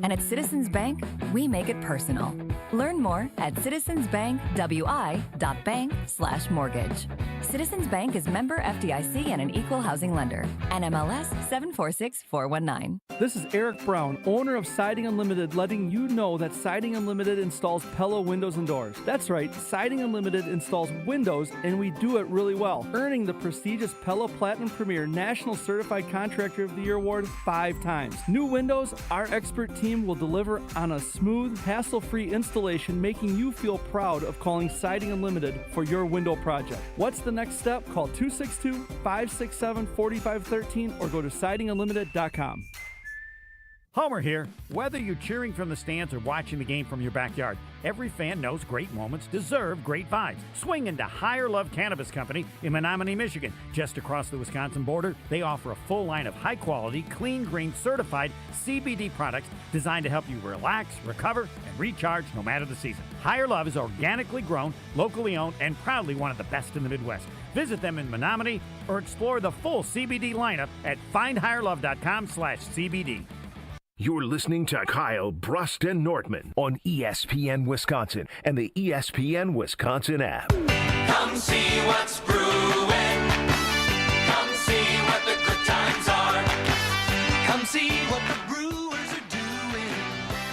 And at Citizens Bank, we make it personal. Learn more at citizensbankwi.bank/mortgage. Citizens Bank is member FDIC and an equal housing lender. NMLS 746419. This is Eric Brown, owner of Siding Unlimited, letting you know that Siding Unlimited installs Pella windows and doors. That's right, Siding Unlimited installs windows, and we do it really well, earning the prestigious Pella Platinum Premier National Certified Contractor of the Year award 5 times. New windows, our expert team will deliver on a smooth, hassle-free installation, making you feel proud of calling Siding Unlimited for your window project. What's the next step? Call 262-567-4513 or go to sidingunlimited.com. Homer here. Whether you're cheering from the stands or watching the game from your backyard, every fan knows great moments deserve great vibes. Swing into Higher Love Cannabis Company in Menominee, Michigan. Just across the Wisconsin border, they offer a full line of high-quality, clean-grain, certified CBD products designed to help you relax, recover, and recharge no matter the season. Higher Love is organically grown, locally owned, and proudly one of the best in the Midwest. Visit them in Menominee or explore the full CBD lineup at findhigherlove.com/CBD. You're listening to Kyle Brust and Nortman on ESPN Wisconsin and the ESPN Wisconsin app. Come see what's brewing. Come see what the good times are. Come see what the Brewers are doing.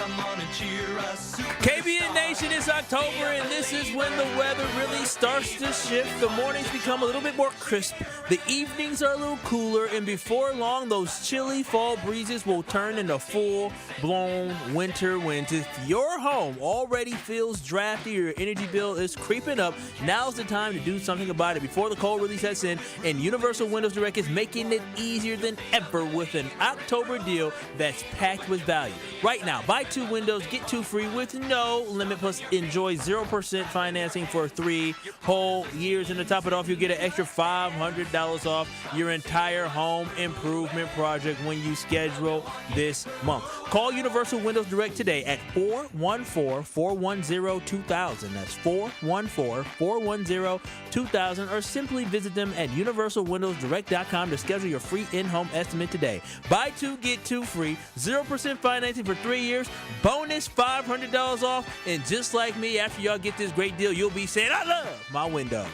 Come on and cheer us. KBN Nation, it's October, and this is when the weather really starts to shift. The mornings become a little bit more crisp. The evenings are a little cooler, and before long, those chilly fall breezes will turn into full-blown winter winds. If your home already feels drafty, your energy bill is creeping up, now's the time to do something about it before the cold really sets in, and Universal Windows Direct is making it easier than ever with an October deal that's packed with value. Right now, buy 2 windows, get 2 free with no limit, plus enjoy 0% financing for 3 whole years. And to top it off, you'll get an extra $500 off your entire home improvement project when you schedule this month. Call Universal Windows Direct today at 414-410-2000. That's 414-410-2000, or simply visit them at universalwindowsdirect.com to schedule your free in-home estimate today. Buy 2, get 2 free, 0% financing for 3 years, bonus $500 off, and just like me, after y'all get this great deal, you'll be saying, I love my windows.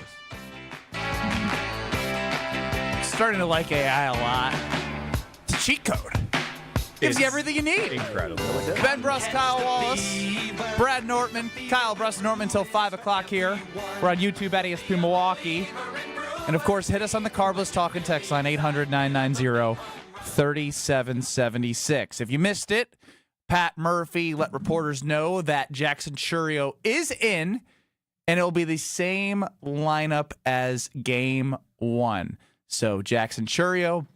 Starting to like AI a lot. It's a cheat code. Gives you everything you need. Incredible. Ben Bruss, Kyle Wallace, Brad Nortman, Kyle Bruss and Nortman until 5 o'clock here. We're on YouTube at ESPN Milwaukee. And, of course, hit us on the Carbless Talk and Text line, 800-990-3776. If you missed it, Pat Murphy let reporters know that Jackson Chourio is in, and it will be the same lineup as Game 1. So Jackson Chourio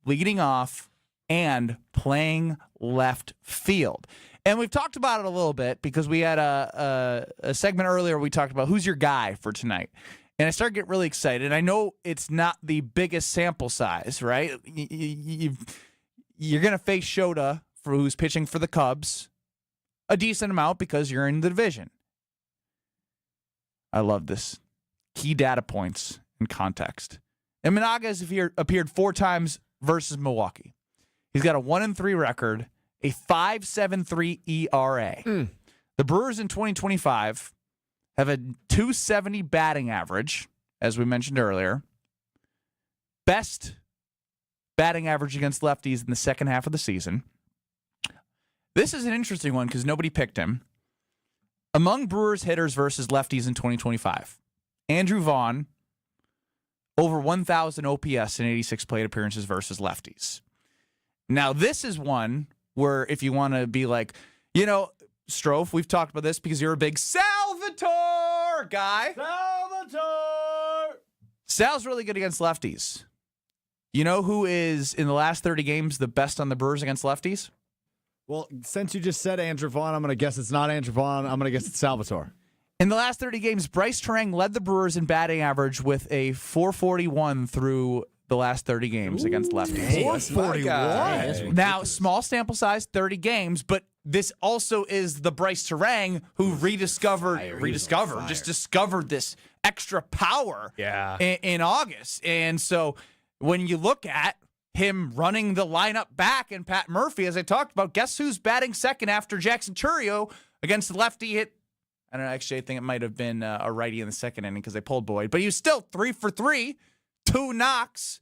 leading off and playing left field. And we've talked about it a little bit because we had a segment earlier where we talked about who's your guy for tonight. And I started getting really excited. I know it's not the biggest sample size, right? You're going to face Shota, for who's pitching for the Cubs, a decent amount because you're in the division. I love this. Key data points in context. And Imanaga has appeared 4 times versus Milwaukee. He's got a 1-3 record, a 5.73 ERA. The Brewers in 2025 have a 270 batting average, as we mentioned earlier. Best batting average against lefties in the second half of the season. This is an interesting one because nobody picked him. Among Brewers hitters versus lefties in 2025, Andrew Vaughn, over 1,000 OPS in 86 plate appearances versus lefties. Now, this is one where if you want to be like, Strofe, we've talked about this because you're a big Salvatore guy. Salvatore! Sal's really good against lefties. You know who is, in the last 30 games, the best on the Brewers against lefties? Well, since you just said Andrew Vaughn, I'm going to guess it's not Andrew Vaughn. I'm going to guess it's Salvatore. In the last 30 games, Bryce Terang led the Brewers in batting average with a 441 through the last 30 games against lefties. 441? Now, small sample size, 30 games, but this also is the Bryce Terang who discovered this extra power in August. And so when you look at him running the lineup back and Pat Murphy, as I talked about, guess who's batting second after Jackson Chourio against the lefty hit? I don't know. Actually, I think it might have been a righty in the second inning because they pulled Boyd. But he was still 3 for 3, 2 knocks,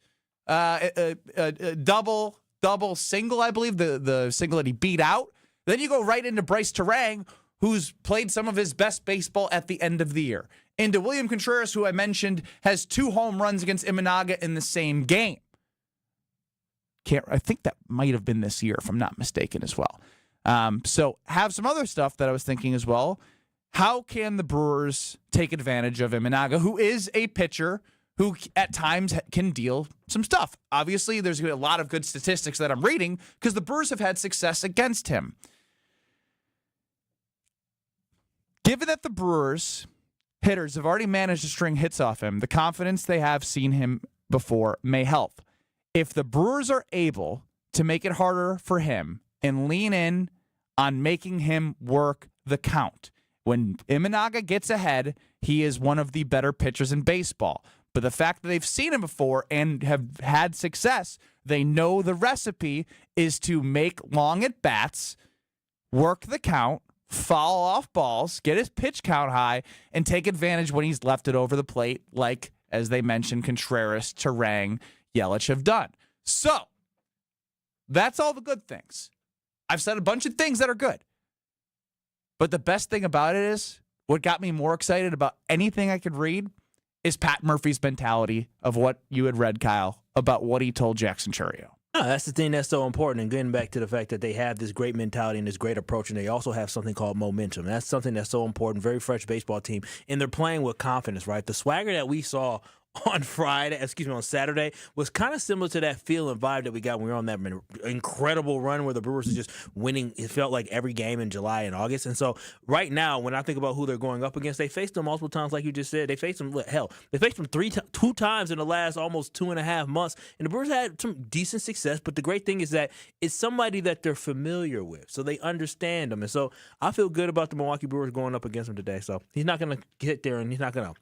double, single, I believe, the single that he beat out. Then you go right into Bryce Terang, who's played some of his best baseball at the end of the year. Into William Contreras, who I mentioned, has 2 home runs against Imanaga in the same game. I think that might have been this year, if I'm not mistaken, as well. So have some other stuff that I was thinking as well. How can the Brewers take advantage of Imanaga, who is a pitcher who at times can deal some stuff? Obviously, there's a lot of good statistics that I'm reading because the Brewers have had success against him. Given that the Brewers hitters have already managed to string hits off him, the confidence they have seen him before may help. If the Brewers are able to make it harder for him and lean in on making him work the count, when Imanaga gets ahead, he is one of the better pitchers in baseball. But the fact that they've seen him before and have had success, they know the recipe is to make long at-bats, work the count, foul off balls, get his pitch count high, and take advantage when he's left it over the plate, like, as they mentioned, Contreras, Terang, Yelich have done. So, that's all the good things. I've said a bunch of things that are good. But the best thing about it is, what got me more excited about anything I could read is Pat Murphy's mentality of what you had read, Kyle, about what he told Jackson Churio. No, that's the thing that's so important. And getting back to the fact that they have this great mentality and this great approach, and they also have something called momentum. That's something that's so important. Very fresh baseball team. And they're playing with confidence, right? The swagger that we saw on Saturday was kind of similar to that feel and vibe that we got when we were on that incredible run where the Brewers are just winning. It felt like every game in July and August. And so right now, when I think about who they're going up against, they faced them multiple times, like you just said. They faced them, they faced them two times in the last almost 2.5 months. And the Brewers had some decent success. But the great thing is that it's somebody that they're familiar with, so they understand them. And so I feel good about the Milwaukee Brewers going up against them today. So he's not going to get there, and he's not going to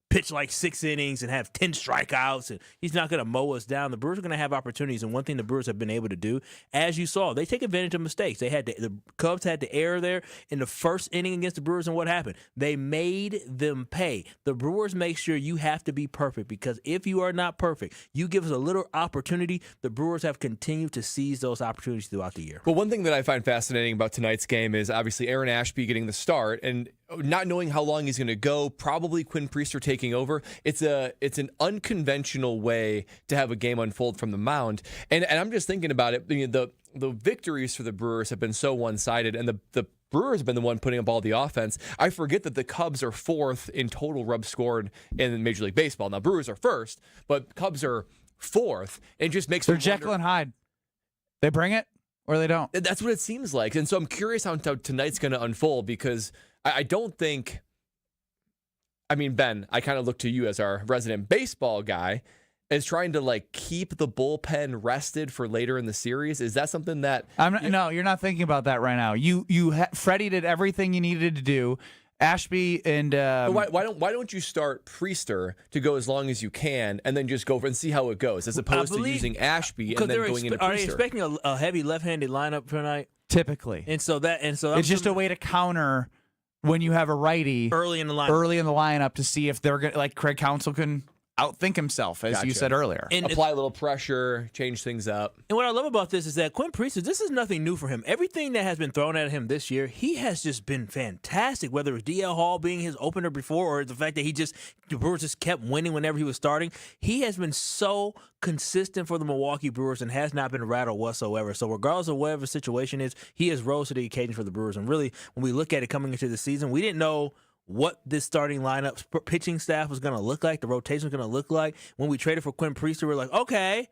pitch like 6 innings and have 10 strikeouts, and he's not going to mow us down. The Brewers are going to have opportunities, and one thing the Brewers have been able to do, as you saw, they take advantage of mistakes. The Cubs had the error there in the first inning against the Brewers, and what happened? They made them pay. The Brewers make sure you have to be perfect, because if you are not perfect, you give us a little opportunity. The Brewers have continued to seize those opportunities throughout the year. Well, one thing that I find fascinating about tonight's game is obviously Aaron Ashby getting the start, and not knowing how long he's going to go, probably Quinn Priester taking over. It's an unconventional way to have a game unfold from the mound. And I'm just thinking about it. The victories for the Brewers have been so one-sided, and the Brewers have been the one putting up all the offense. I forget that the Cubs are 4th in total runs scored in Major League Baseball. Now, Brewers are 1st, but Cubs are 4th. It just makes They're Jekyll and Hyde. They bring it or they don't. That's what it seems like. And so I'm curious how tonight's going to unfold, because I don't think, I mean, Ben, I kind of look to you as our resident baseball guy, as trying to keep the bullpen rested for later in the series. Is that something that no, you're not thinking about that right now. Freddie did everything you needed to do. Ashby and why don't you start Priester to go as long as you can, and then just go and see how it goes, as opposed to using Ashby and then going into Priester? Are they expecting a heavy left-handed lineup tonight? Typically, and so it's just a way to counter when you have a righty early in the lineup to see if they're gonna, Craig Counsell can outthink himself, as you said earlier. And apply a little pressure, change things up. And what I love about this is that Quinn Priester, this is nothing new for him. Everything that has been thrown at him this year, he has just been fantastic, whether it's DL Hall being his opener before, or the fact that the Brewers just kept winning whenever he was starting. He has been so consistent for the Milwaukee Brewers and has not been rattled whatsoever. So regardless of whatever the situation is, he has rose to the occasion for the Brewers. And really, when we look at it coming into the season, we didn't know what this starting lineup pitching staff was going to look like, the rotation was going to look like. When we traded for Quinn Priester, we're like, okay,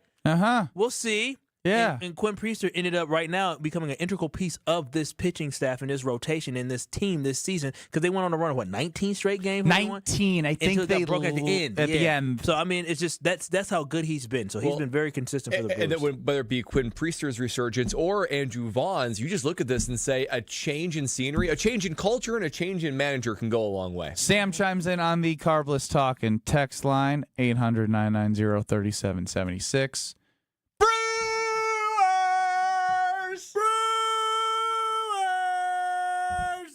we'll see. Yeah. And Quinn Priester ended up right now becoming an integral piece of this pitching staff and this rotation in this team this season, because they went on a run of 19 straight games? 19. I think they broke at the end. The end. So I mean, it's just that's how good he's been. So he's been very consistent for the Brewers. And then whether it be Quinn Priester's resurgence or Andrew Vaughn's, you just look at this and say a change in scenery, a change in culture, and a change in manager can go a long way. Sam chimes in on the Carbless Talk and text line 800-990-3776.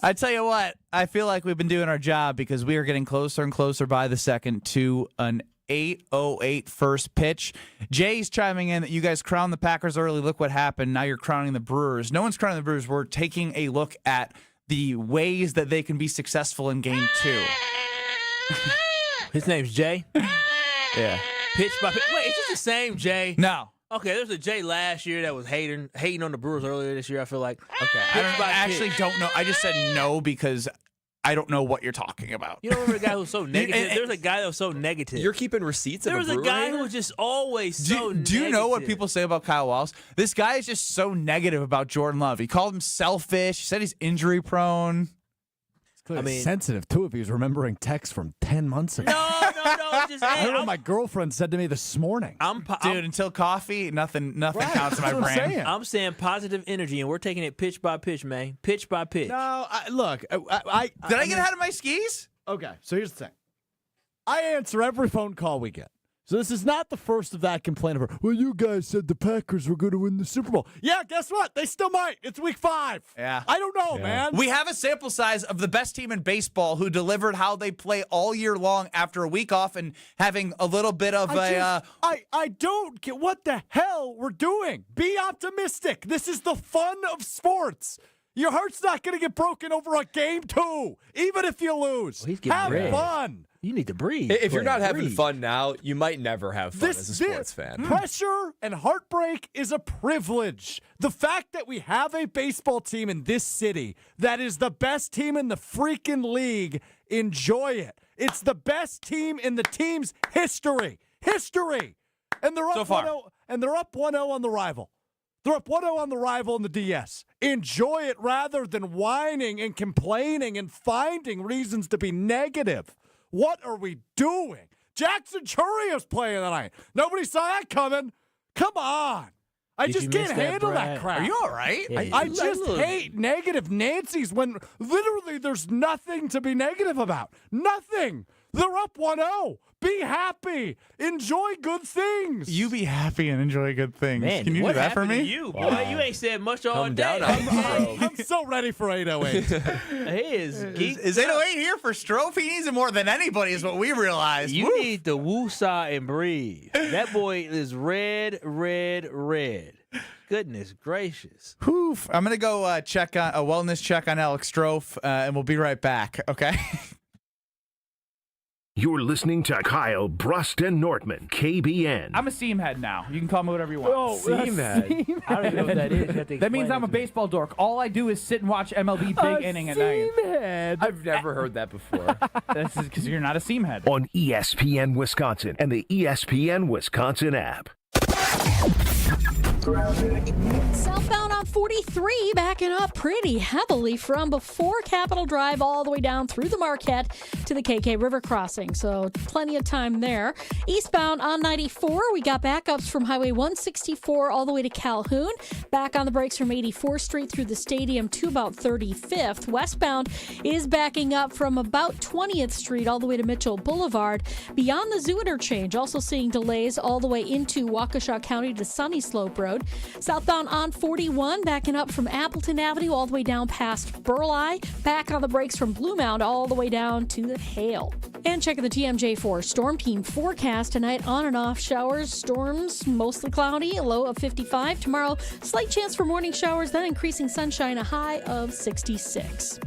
I tell you what, I feel like we've been doing our job, because we are getting closer and closer by the second to an 8:08 first pitch. Jay's chiming in that you guys crowned the Packers early. Look what happened. Now you're crowning the Brewers. No one's crowning the Brewers. We're taking a look at the ways that they can be successful in Game 2. His name's Jay? Yeah. Pitch by pitch. Wait, is this the same Jay? No. Okay, there's a Jay last year that was hating on the Brewers earlier this year, I feel like. Okay. I actually don't know. I just said no because I don't know what you're talking about. You don't remember the guy who was so negative? There's a guy that was so negative. You're keeping receipts of a Brewer There was a guy hater? who was just always so negative. Do you know what people say about Kyle Wallace? This guy is just so negative about Jordan Love. He called him selfish. He said he's injury prone. I mean, sensitive too if he was remembering texts from 10 months ago. No. Just, I heard what my girlfriend said to me this morning. Dude, until coffee, nothing counts in my brain. I'm saying positive energy, and we're taking it pitch by pitch, man. Pitch by pitch. No, look. Did I get ahead of my skis? Okay, so here's the thing. I answer every phone call we get. So this is not the first of that complaint of, well, you guys said the Packers were going to win the Super Bowl. Yeah, guess what? They still might. It's week 5. Yeah. I don't know, man. We have a sample size of the best team in baseball who delivered how they play all year long after a week off and having a little bit of I don't get what the hell we're doing. Be optimistic. This is the fun of sports. Your heart's not going to get broken over a game 2, even if you lose. Have fun. You need to breathe. If you're not having fun now, you might never have fun as a sports fan. Pressure and heartbreak is a privilege. The fact that we have a baseball team in this city that is the best team in the freaking league, enjoy it. It's the best team in the team's history. And they're up 1-0, and they're up 1-0 on the rival. They're up 1-0 on the rival in the DS. Enjoy it rather than whining and complaining and finding reasons to be negative. What are we doing? Jackson Churrio's playing tonight. Nobody saw that coming. Come on. I just can't handle that crap. Are you all right? I just hate negative Nancy's when literally there's nothing to be negative about. Nothing. They're up 1-0. Be happy. Enjoy good things. You be happy and enjoy good things. Man, Can you do that for me? You, boy, you ain't said much all day. I'm so ready for 808. Is 808 here for Strofe? He needs it more than anybody is what we realized. You need to woosah and breathe. That boy is red. Goodness gracious. Oof. I'm going to go check on a wellness check on Alex Strofe, and we'll be right back, okay? You're listening to Kyle Brust and Nortman, KBN. I'm a seam head now. You can call me whatever you want. Oh, seam head. I don't even know what that is. That means I'm a baseball dork. All I do is sit and watch MLB Big Inning at night. Seam head. I've never heard that before. This is because you're not a seam head. On ESPN Wisconsin and the ESPN Wisconsin app. Southbound on 43, backing up pretty heavily from before Capitol Drive all the way down through the Marquette to the KK River crossing. So plenty of time there. Eastbound on 94, we got backups from Highway 164 all the way to Calhoun. Back on the brakes from 84th Street through the stadium to about 35th. Westbound is backing up from about 20th Street all the way to Mitchell Boulevard. Beyond the Zoo interchange, also seeing delays all the way into Waukesha County to Sunny Slope Road. Southbound on 41, backing up from Appleton Avenue all the way down past Burleigh. Back on the brakes from Blue Mound all the way down to the Hale. And checking the TMJ4 storm team forecast tonight, on and off showers, storms, mostly cloudy, a low of 55. Tomorrow, slight chance for morning showers, then increasing sunshine, a high of 66.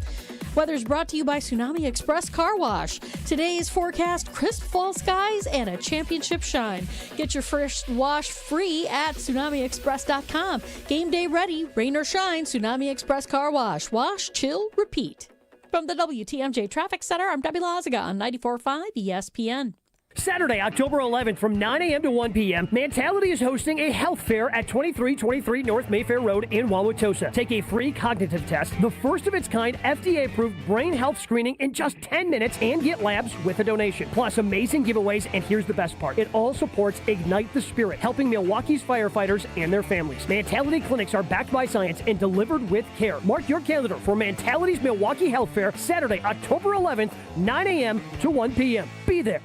Weather is brought to you by Tsunami Express Car Wash. Today's forecast, crisp fall skies and a championship shine. Get your first wash free at TsunamiExpress.com. Game day ready, rain or shine, Tsunami Express Car Wash. Wash, chill, repeat. From the WTMJ Traffic Center, I'm Debbie Lazaga on 94.5 ESPN. Saturday, October 11th from 9 a.m. to 1 p.m., Mentality is hosting a health fair at 2323 North Mayfair Road in Wauwatosa. Take a free cognitive test, the first of its kind FDA-approved brain health screening in just 10 minutes, and get labs with a donation. Plus amazing giveaways, and here's the best part. It all supports Ignite the Spirit, helping Milwaukee's firefighters and their families. Mentality clinics are backed by science and delivered with care. Mark your calendar for Mentality's Milwaukee Health Fair, Saturday, October 11th, 9 a.m. to 1 p.m. Be there.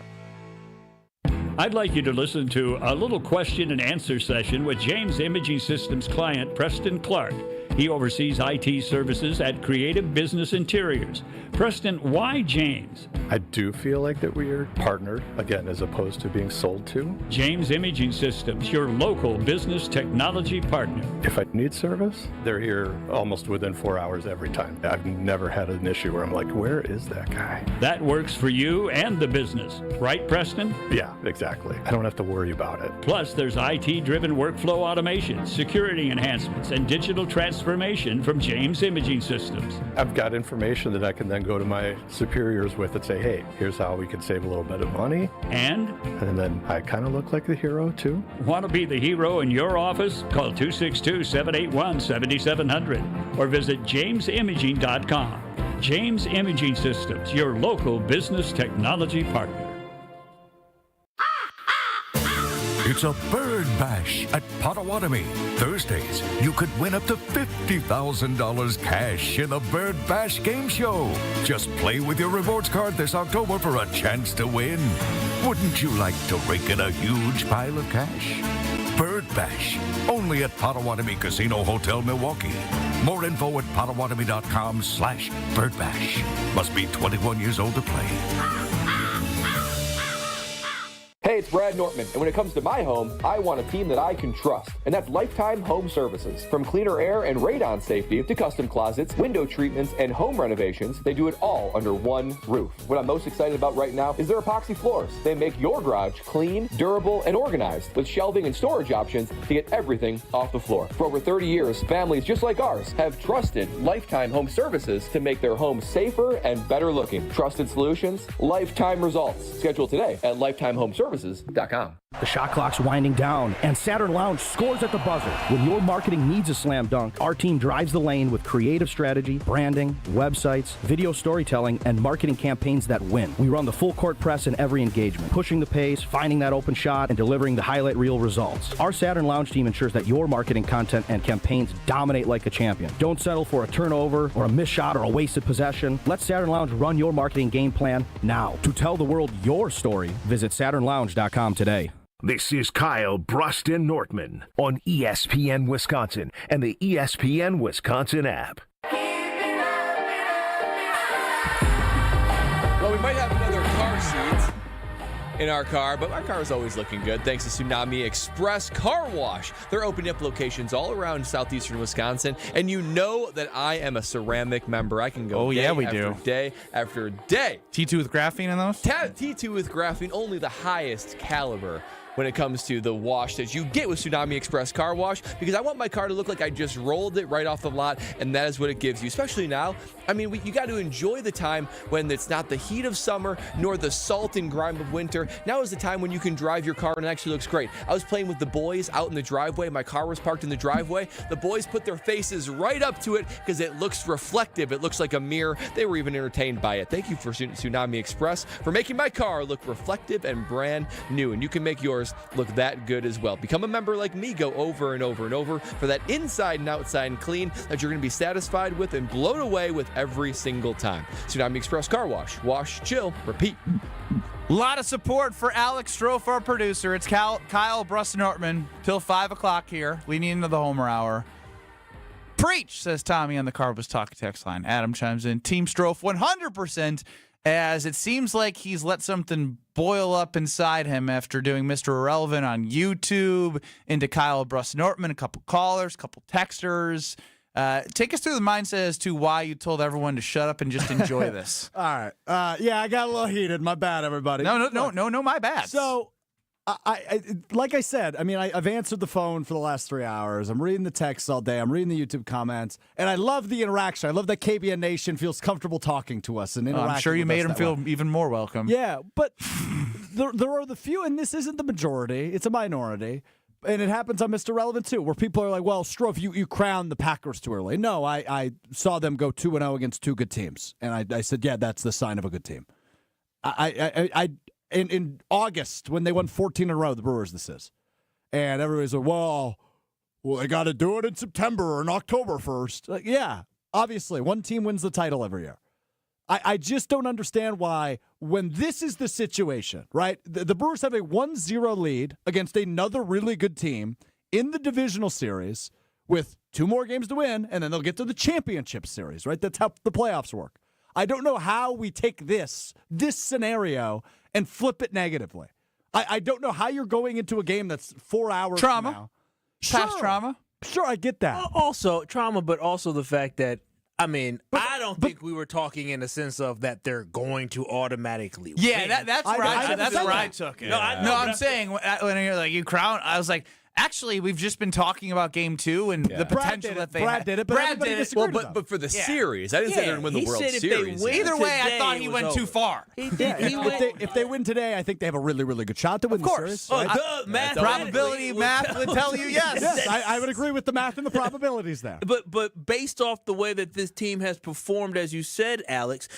I'd like you to listen to a little question and answer session with James Imaging Systems client Preston Clark. He oversees IT services at Creative Business Interiors. Preston, why James? I do feel like that we are partnered, again, as opposed to being sold to. James Imaging Systems, your local business technology partner. If I need service, they're here almost within 4 hours every time. I've never had an issue where I'm like, where is that guy? That works for you and the business, right, Preston? Yeah, exactly. I don't have to worry about it. Plus, there's IT-driven workflow automation, security enhancements, and digital transformation from James Imaging Systems. I've got information that I can then go to my superiors with and say, hey, here's how we can save a little bit of money. And then I kind of look like the hero, too. Want to be the hero in your office? Call 262-781-7700 or visit jamesimaging.com. James Imaging Systems, your local business technology partner. It's a bird bash at Potawatomi. Thursdays, you could win up to $50,000 cash in the Bird Bash game show. Just play with your rewards card this October for a chance to win. Wouldn't you like to rake in a huge pile of cash? Bird Bash, only at Potawatomi Casino Hotel, Milwaukee. More info at potawatomi.com/birdbash. Must be 21 years old to play. Hey, it's Brad Nortman, and when it comes to my home, I want a team that I can trust, and that's Lifetime Home Services. From cleaner air and radon safety to custom closets, window treatments, and home renovations, they do it all under one roof. What I'm most excited about right now is their epoxy floors. They make your garage clean, durable, and organized with shelving and storage options to get everything off the floor. For over 30 years, families just like ours have trusted Lifetime Home Services to make their homes safer and better looking. Trusted solutions, lifetime results. Schedule today at lifetimehomeservices.com. The shot clock's winding down, and Saturn Lounge scores at the buzzer. When your marketing needs a slam dunk, our team drives the lane with creative strategy, branding, websites, video storytelling, and marketing campaigns that win. We run the full court press in every engagement, pushing the pace, finding that open shot, and delivering the highlight reel results. Our Saturn Lounge team ensures that your marketing content and campaigns dominate like a champion. Don't settle for a turnover or a missed shot or a wasted possession. Let Saturn Lounge run your marketing game plan now. To tell the world your story, visit SaturnLounge.com today. This is Kyle Bruston Nortman on ESPN Wisconsin and the ESPN Wisconsin app. Well, we might have another car seat in our car, but our car is always looking good thanks to Tsunami Express Car Wash. They're opening up locations all around southeastern Wisconsin, and you know that I am a ceramic member. I can go day after day. T2 with graphene in those? T2 with graphene, only the highest caliber when it comes to the wash that you get with Tsunami Express Car Wash, because I want my car to look like I just rolled it right off the lot, and that is what it gives you, especially now. I mean, you got to enjoy the time when it's not the heat of summer nor the salt and grime of winter. Now is the time when you can drive your car and it actually looks great. I was playing with the boys out in the driveway. My car was parked in the driveway. The boys put their faces right up to it because it looks reflective. It looks like a mirror. They were even entertained by it. Thank you for Tsunami Express for making my car look reflective and brand new, and you can make yours look that good as well. Become a member like me. Go over and over and over for that inside and outside clean that you're going to be satisfied with and blown away with every single time. Tsunami Express Car Wash. Wash, chill, repeat. A lot of support for Alex Strofe, our producer. It's Kyle Bruston Nortman till 5 o'clock here, leading into the Homer Hour. Preach, says Tommy on the Carbus Talk text line. Adam chimes in. Team Strofe 100%, as it seems like he's let something boil up inside him after doing Mr. Irrelevant on YouTube, into Kyle Bruston Nortman, a couple callers, a couple texters. Take us through the mindset as to why you told everyone to shut up and just enjoy this. All right. Yeah, I got a little heated. My bad, everybody. No, my bad. So, I like I said, I mean, I've answered the phone for the last 3 hours. I'm reading the texts all day. I'm reading the YouTube comments. And I love the interaction. I love that KBN Nation feels comfortable talking to us and interacting. I'm sure you made them feel even more welcome. Yeah, but there are the few, and this isn't the majority. It's a minority. And it happens on Mr. Relevant, too, where people are like, well, Strofe, you crowned the Packers too early. No, I saw them go 2-0 against two good teams. And I said, yeah, that's the sign of a good team. In August, when they won 14 in a row, the Brewers, this is. And everybody's like, well, they got to do it in September or in October 1st. Like, yeah, obviously, one team wins the title every year. I just don't understand why, when this is the situation, right? The Brewers have a 1-0 lead against another really good team in the divisional series with 2 more games to win, and then they'll get to the championship series, right? That's how the playoffs work. I don't know how we take this scenario and flip it negatively. I don't know how you're going into a game that's 4 hours from now. Past trauma. Sure, I get that. Also, trauma, but also the fact that, I mean, I don't think we were talking in the sense of that they're going to automatically win. Yeah, that's where I took it. I'm saying when you're like, you crown, I was like, actually, we've just been talking about Game 2 and the potential that they had. Brad did it, but Brad did it. Well, but for the series, I didn't say they're going to win the World Series. Either way, I thought he went too far. If they win today, I think they have a really, really good shot to win the series. Math probability math would tell you yes. Yes, I would agree with the math and the probabilities there. But based off the way that this team has performed, as you said, Alex,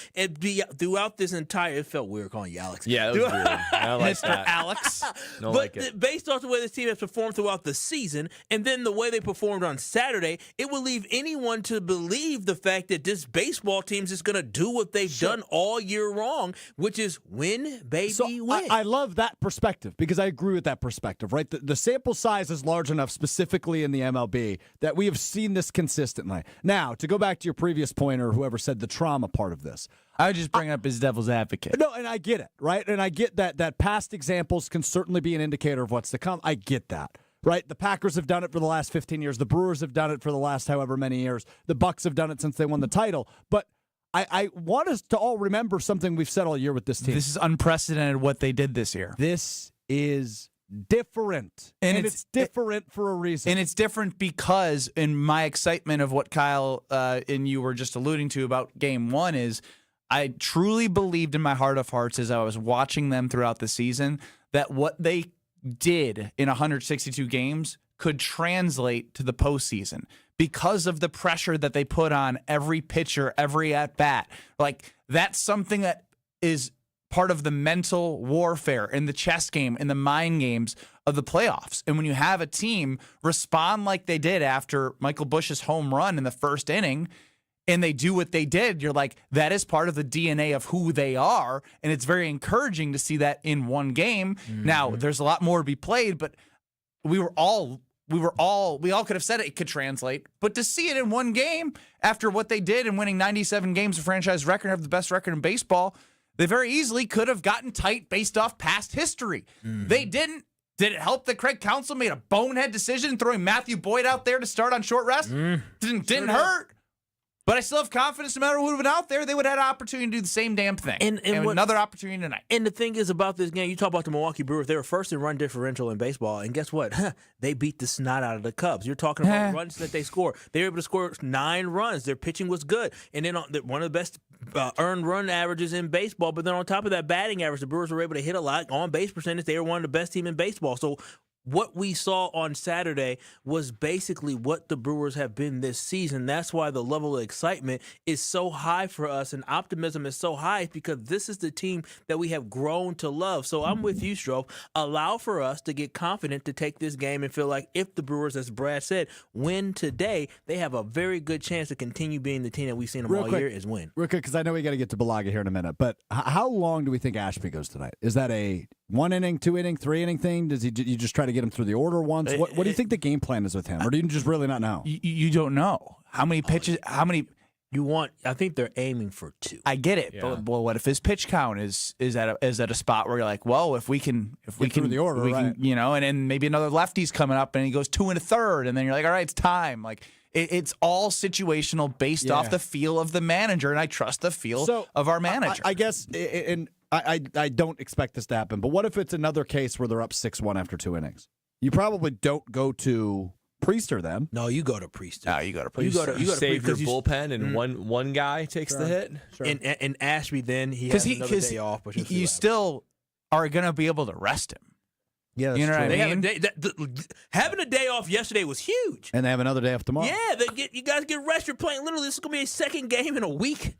throughout this entire, it felt weird calling you Alex. Yeah, that was weird. I don't like Mr. that. Alex. Don't like it. Based off the way this team has performed throughout the season, and then the way they performed on Saturday, it will leave anyone to believe the fact that this baseball team is just going to do what they've done all year long, which is win, baby, win. I love that perspective because I agree with that perspective, right? The sample size is large enough, specifically in the MLB, that we have seen this consistently. Now, to go back to your previous point, or whoever said the trauma part of this, I would just bring up his devil's advocate. No, and I get it, right? And I get that past examples can certainly be an indicator of what's to come. I get that, right? The Packers have done it for the last 15 years. The Brewers have done it for the last however many years. The Bucks have done it since they won the title. But I want us to all remember something we've said all year with this team. This is unprecedented what they did this year. This is different. And it's different for a reason. And it's different because in my excitement of what Kyle and you were just alluding to about game one is I truly believed in my heart of hearts as I was watching them throughout the season that what they did in 162 games could translate to the postseason because of the pressure that they put on every pitcher, every at-bat. Like, that's something that is part of the mental warfare and the chess game and the mind games of the playoffs. And when you have a team respond like they did after Michael Busch's home run in the first inning, and they do what they did, you're like, that is part of the DNA of who they are, and it's very encouraging to see that in one game. Now, there's a lot more to be played, but we all could have said it could translate, but to see it in one game after what they did and winning 97 games, a franchise record, have the best record in baseball, they very easily could have gotten tight based off past history. They didn't. Did it help that Craig Counsell made a bonehead decision throwing Matthew Boyd out there to start on short rest? Didn't hurt. But I still have confidence no matter who would have been out there, they would have had an opportunity to do the same damn thing. And another opportunity tonight. And the thing is about this game, you talk about the Milwaukee Brewers, they were first in run differential in baseball, and guess what? They beat the snot out of the Cubs. You're talking about runs that they score. They were able to score 9 runs. Their pitching was good. And then one of the best earned run averages in baseball, but then on top of that batting average, the Brewers were able to hit a lot. On base percentage, they were one of the best team in baseball. So what we saw on Saturday was basically what the Brewers have been this season. That's why the level of excitement is so high for us and optimism is so high because this is the team that we have grown to love. So I'm with you, Strofe. Allow for us to get confident to take this game and feel like if the Brewers, as Brad said, win today, they have a very good chance to continue being the team that we've seen them all year is win. Real quick, because I know we got to get to Balaga here in a minute, but how long do we think Ashby goes tonight? Is that a 1 inning, 2 inning, 3 inning thing? Does you just try to get him through the order once? What do you think the game plan is with him? Or do you just really not know? You don't know. How many pitches, how many... You want? I think they're aiming for 2. I get it, but well, what if his pitch count is at a spot where you're like, well, if we can through the order, right. and then maybe another lefty's coming up and he goes 2 1/3, and then you're like, all right, it's time. Like it's all situational based off the feel of the manager, and I trust the feel of our manager. I guess, and I don't expect this to happen, but what if it's another case where they're up 6-1 after 2 innings? You probably don't go to Priester then. No, you go to Priester. No, you go to Priester. You save your bullpen, and one guy takes the hit. Sure. And Ashby then he has another day off. But you still are going to be able to rest him. Yeah, you know what I mean? Having a day off yesterday was huge. And they have another day off tomorrow. Yeah, you guys get rest. You're playing. Literally, this is going to be a second game in a week.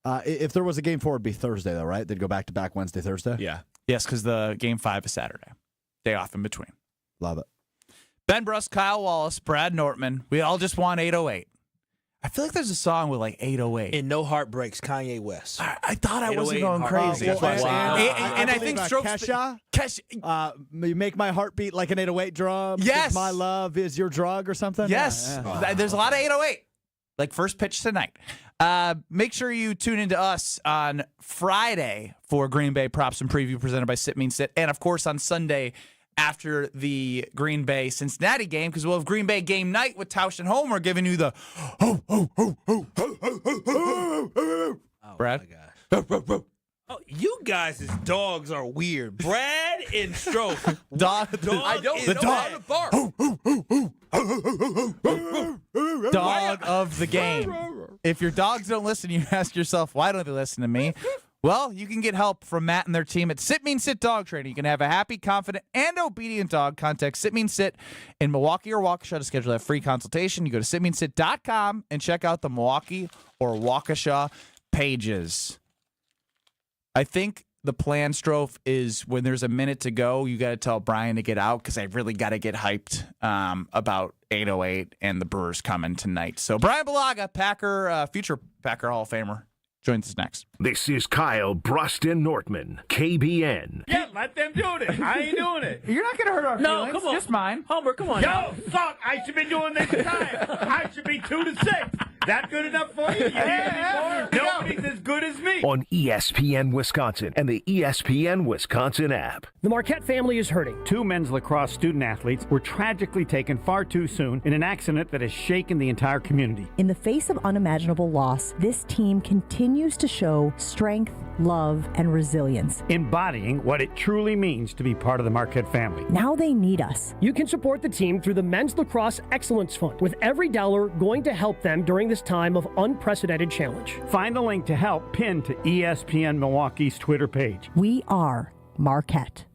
If there was a game 4, it'd be Thursday, though, right? They'd go back-to-back Wednesday, Thursday? Yeah. Yes, because the game 5 is Saturday. Day off in between. Love it. Ben Bruss, Kyle Wallace, Brad Nortman. We all just want 808. I feel like there's a song with like 808. And No Heartbreaks, Kanye West. I thought I wasn't going crazy. And I think Kesha. You make my heart beat like an 808 drum. Yes. My love is your drug or something. Yes. Yeah. There's a lot of 808. Like first pitch tonight. Make sure you tune into us on Friday for Green Bay Props and Preview presented by Sit Mean Sit. And, of course, on Sunday after the Green Bay-Cincinnati game, because we'll have Green Bay game night with Tausch and Homer giving you the Brad? Oh, you guys' dogs are weird. Brad and Stroke. Dog of the game. If your dogs don't listen, you ask yourself, why don't they listen to me? Well, you can get help from Matt and their team at Sit Mean Sit Dog Training. You can have a happy, confident, and obedient dog. Contact Sit Mean Sit in Milwaukee or Waukesha to schedule that free consultation. You go to sitmeansit.com and check out the Milwaukee or Waukesha pages. I think the plan, Strofe, is when there's a minute to go, you got to tell Brian to get out because I really got to get hyped about 808 and the Brewers coming tonight. So Brian Balaga, future Packer Hall of Famer, joins us next. This is Kyle Bruston Nortman, KBN. Yeah, let them do it. I ain't doing it. You're not going to hurt our feelings. Come on. Just mine. Homer, come on. Yo, fuck. I should be doing this time. I should be 2 to 6. That good enough for you? You need any more? Nobody's as good as me. On ESPN Wisconsin and the ESPN Wisconsin app. The Marquette family is hurting. 2 men's lacrosse student athletes were tragically taken far too soon in an accident that has shaken the entire community. In the face of unimaginable loss, this team continues to show strength, love, and resilience, embodying what it truly means to be part of the Marquette family. Now they need us. You can support the team through the Men's Lacrosse Excellence Fund, with every dollar going to help them during this time of unprecedented challenge. Find the link to help pinned to ESPN Milwaukee's Twitter page. We are Marquette.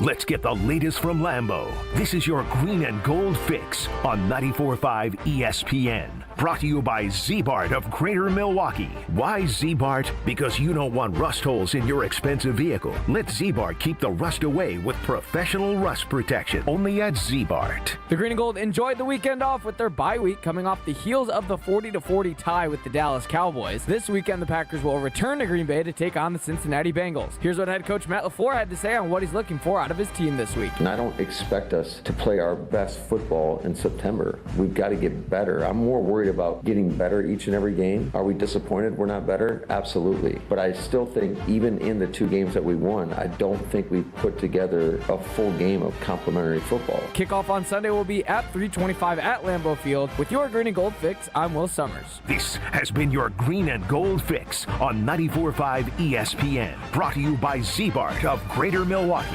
Let's get the latest from Lambeau. This is your green and gold fix on 94.5 ESPN. Brought to you by Z-Bart of Greater Milwaukee. Why Z-Bart? Because you don't want rust holes in your expensive vehicle. Let Z-Bart keep the rust away with professional rust protection. Only at Z-Bart. The Green and Gold enjoyed the weekend off with their bye week, coming off the heels of the 40-40 tie with the Dallas Cowboys. This weekend, the Packers will return to Green Bay to take on the Cincinnati Bengals. Here's what head coach Matt LaFleur had to say on what he's looking for out of his team this week. And I don't expect us to play our best football in September. We've got to get better. I'm more worried about getting better each and every game. Are we disappointed we're not better? Absolutely. But I still think even in the 2 games that we won, I don't think we've put together a full game of complementary football. Kickoff on Sunday will be at 3:25 at Lambeau Field. With your Green and Gold fix, I'm Will Summers. This has been your green and gold fix on 94.5 ESPN. Brought to you by Z-Bart of Greater Milwaukee.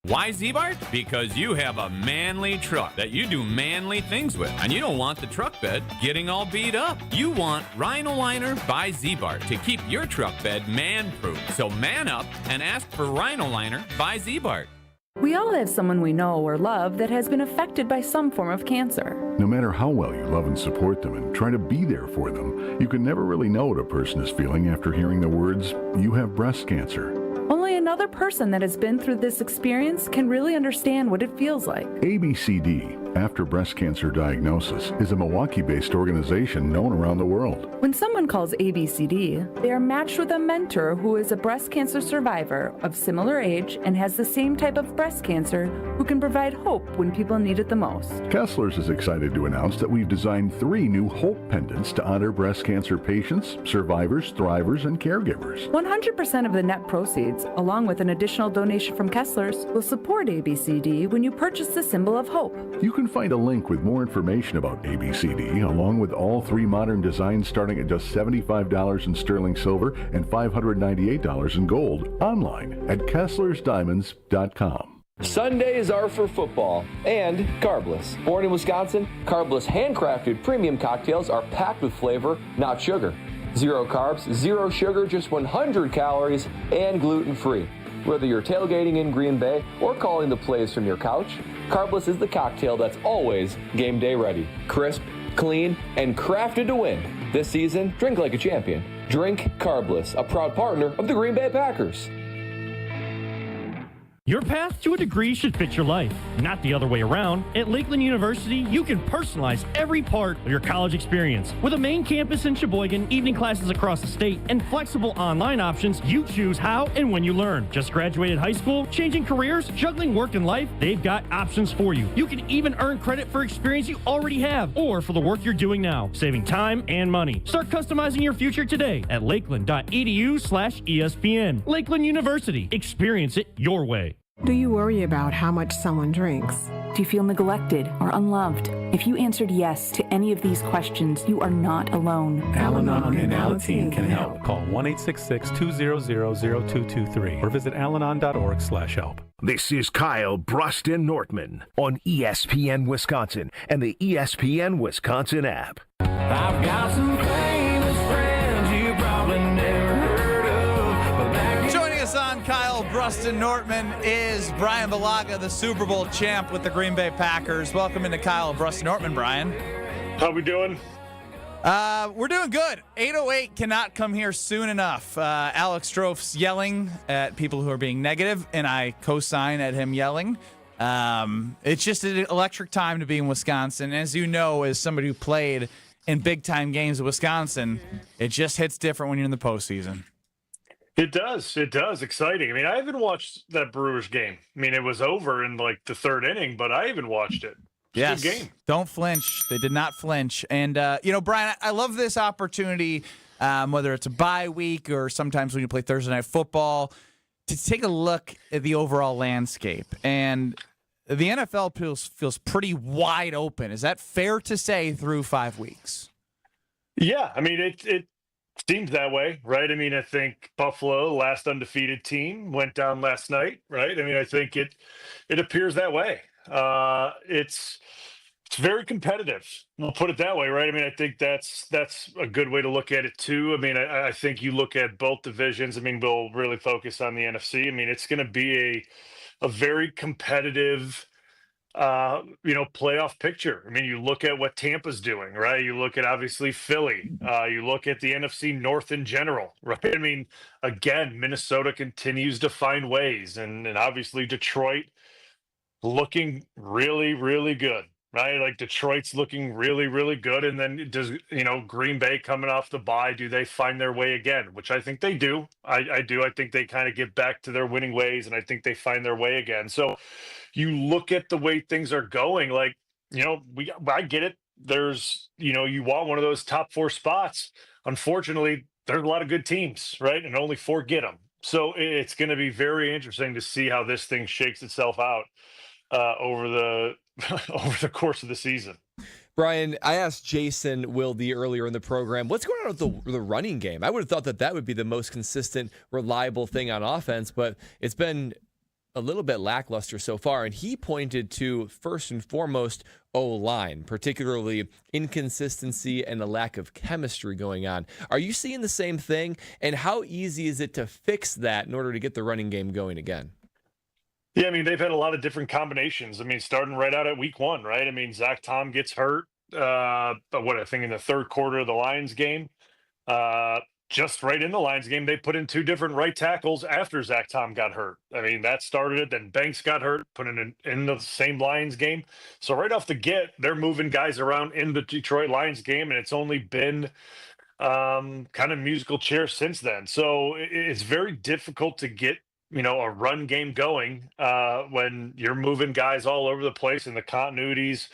Why Z-Bart? Because you have a manly truck that you do manly things with, and you don't want the truck bed getting all beat up. You want Rhino Liner by Z-Bart to keep your truck bed man-proof. So man up and ask for Rhino Liner by Z-Bart. We all have someone we know or love that has been affected by some form of cancer. No matter how well you love and support them and try to be there for them, you can never really know what a person is feeling after hearing the words, "You have breast cancer." Only another person that has been through this experience can really understand what it feels like. ABCD, After Breast Cancer Diagnosis, is a Milwaukee-based organization known around the world. When someone calls ABCD, they are matched with a mentor who is a breast cancer survivor of similar age and has the same type of breast cancer who can provide hope when people need it the most. Kessler's is excited to announce that we've designed 3 new Hope pendants to honor breast cancer patients, survivors, thrivers, and caregivers. 100% of the net proceeds, along with an additional donation from Kessler's, will support ABCD when you purchase the symbol of hope. You can find a link with more information about ABCD, along with all 3 modern designs starting at just $75 in sterling silver and $598 in gold, online at KesslersDiamonds.com. Sundays are for football and carbless. Born in Wisconsin, carbless handcrafted premium cocktails are packed with flavor, not sugar. 0 carbs, 0 sugar, just 100 calories, and gluten-free. Whether you're tailgating in Green Bay or calling the plays from your couch, carbless is the cocktail that's always game day ready. Crisp, clean, and crafted to win. This season, drink like a champion. Drink carbless, a proud partner of the Green Bay Packers. Your path to a degree should fit your life, not the other way around. At Lakeland University, you can personalize every part of your college experience. With a main campus in Sheboygan, evening classes across the state, and flexible online options, you choose how and when you learn. Just graduated high school, changing careers, juggling work and life, they've got options for you. You can even earn credit for experience you already have, or for the work you're doing now, saving time and money. Start customizing your future today at lakeland.edu/ESPN. Lakeland University. Experience it your way. Do you worry about how much someone drinks? Do you feel neglected or unloved? If you answered yes to any of these questions, you are not alone. Al-Anon and Alateen can help. Call 1-866-200-0223 or visit alanon.org/help. This is Kyle Bruston Nortman on ESPN Wisconsin and the ESPN Wisconsin app. I've got some famous friends you probably never heard of. Joining us on Kyle Bruston Nortman is Brian Balaga, the Super Bowl champ with the Green Bay Packers. Welcome into Kyle Bruston Nortman, Brian. How we doing? We're doing good. 808 cannot come here soon enough. Alex Strouf's yelling at people who are being negative, and I co-sign at him yelling. It's just an electric time to be in Wisconsin. As you know, as somebody who played in big-time games in Wisconsin, it just hits different when you're in the postseason. It does. It does. Exciting. I mean, I even watched that Brewers game. I mean, it was over in like the 3rd inning, but I even watched it. Yes. Good game. Don't flinch. They did not flinch. And, Brian, I love this opportunity, whether it's a bye week or sometimes when you play Thursday Night Football, to take a look at the overall landscape. And the NFL feels pretty wide open. Is that fair to say through 5 weeks? Yeah, I mean, it seemed that way, right? I mean, I think Buffalo, last undefeated team, went down last night, right? I mean, I think it appears that way. It's very competitive. We'll put it that way, right? I mean, I think that's a good way to look at it too. I mean, I think you look at both divisions. I mean, we'll really focus on the NFC. I mean, it's going to be a very competitive playoff picture. I mean, you look at what Tampa's doing, right? You look at obviously Philly. You look at the NFC North in general, right? I mean, again, Minnesota continues to find ways, and obviously Detroit looking really, really good, right? Like Detroit's looking really, really good. And then does, Green Bay coming off the bye, do they find their way again? Which I think they do. I do. I think they kind of get back to their winning ways, and I think they find their way again. So you look at the way things are going, like, I get it. There's, you want one of those top 4 spots. Unfortunately, there's a lot of good teams, right? And only 4 get them. So it's going to be very interesting to see how this thing shakes itself out over the course of the season. Brian, I asked Jason Wilde earlier in the program, what's going on with the running game? I would have thought that would be the most consistent, reliable thing on offense, but it's been a little bit lackluster so far. And he pointed to, first and foremost, O-line, particularly inconsistency and a lack of chemistry going on. Are you seeing the same thing? And how easy is it to fix that in order to get the running game going again? Yeah, I mean, they've had a lot of different combinations. I mean, starting right out at week 1, right? I mean, Zach Tom gets hurt, in the third quarter of the Lions game. Just right in the Lions game, they put in 2 different right tackles after Zach Tom got hurt. I mean, that started it. Then Banks got hurt, put in the same Lions game. So right off the get, they're moving guys around in the Detroit Lions game, and it's only been kind of musical chairs since then. So it's very difficult to get a run game going when you're moving guys all over the place and the continuity's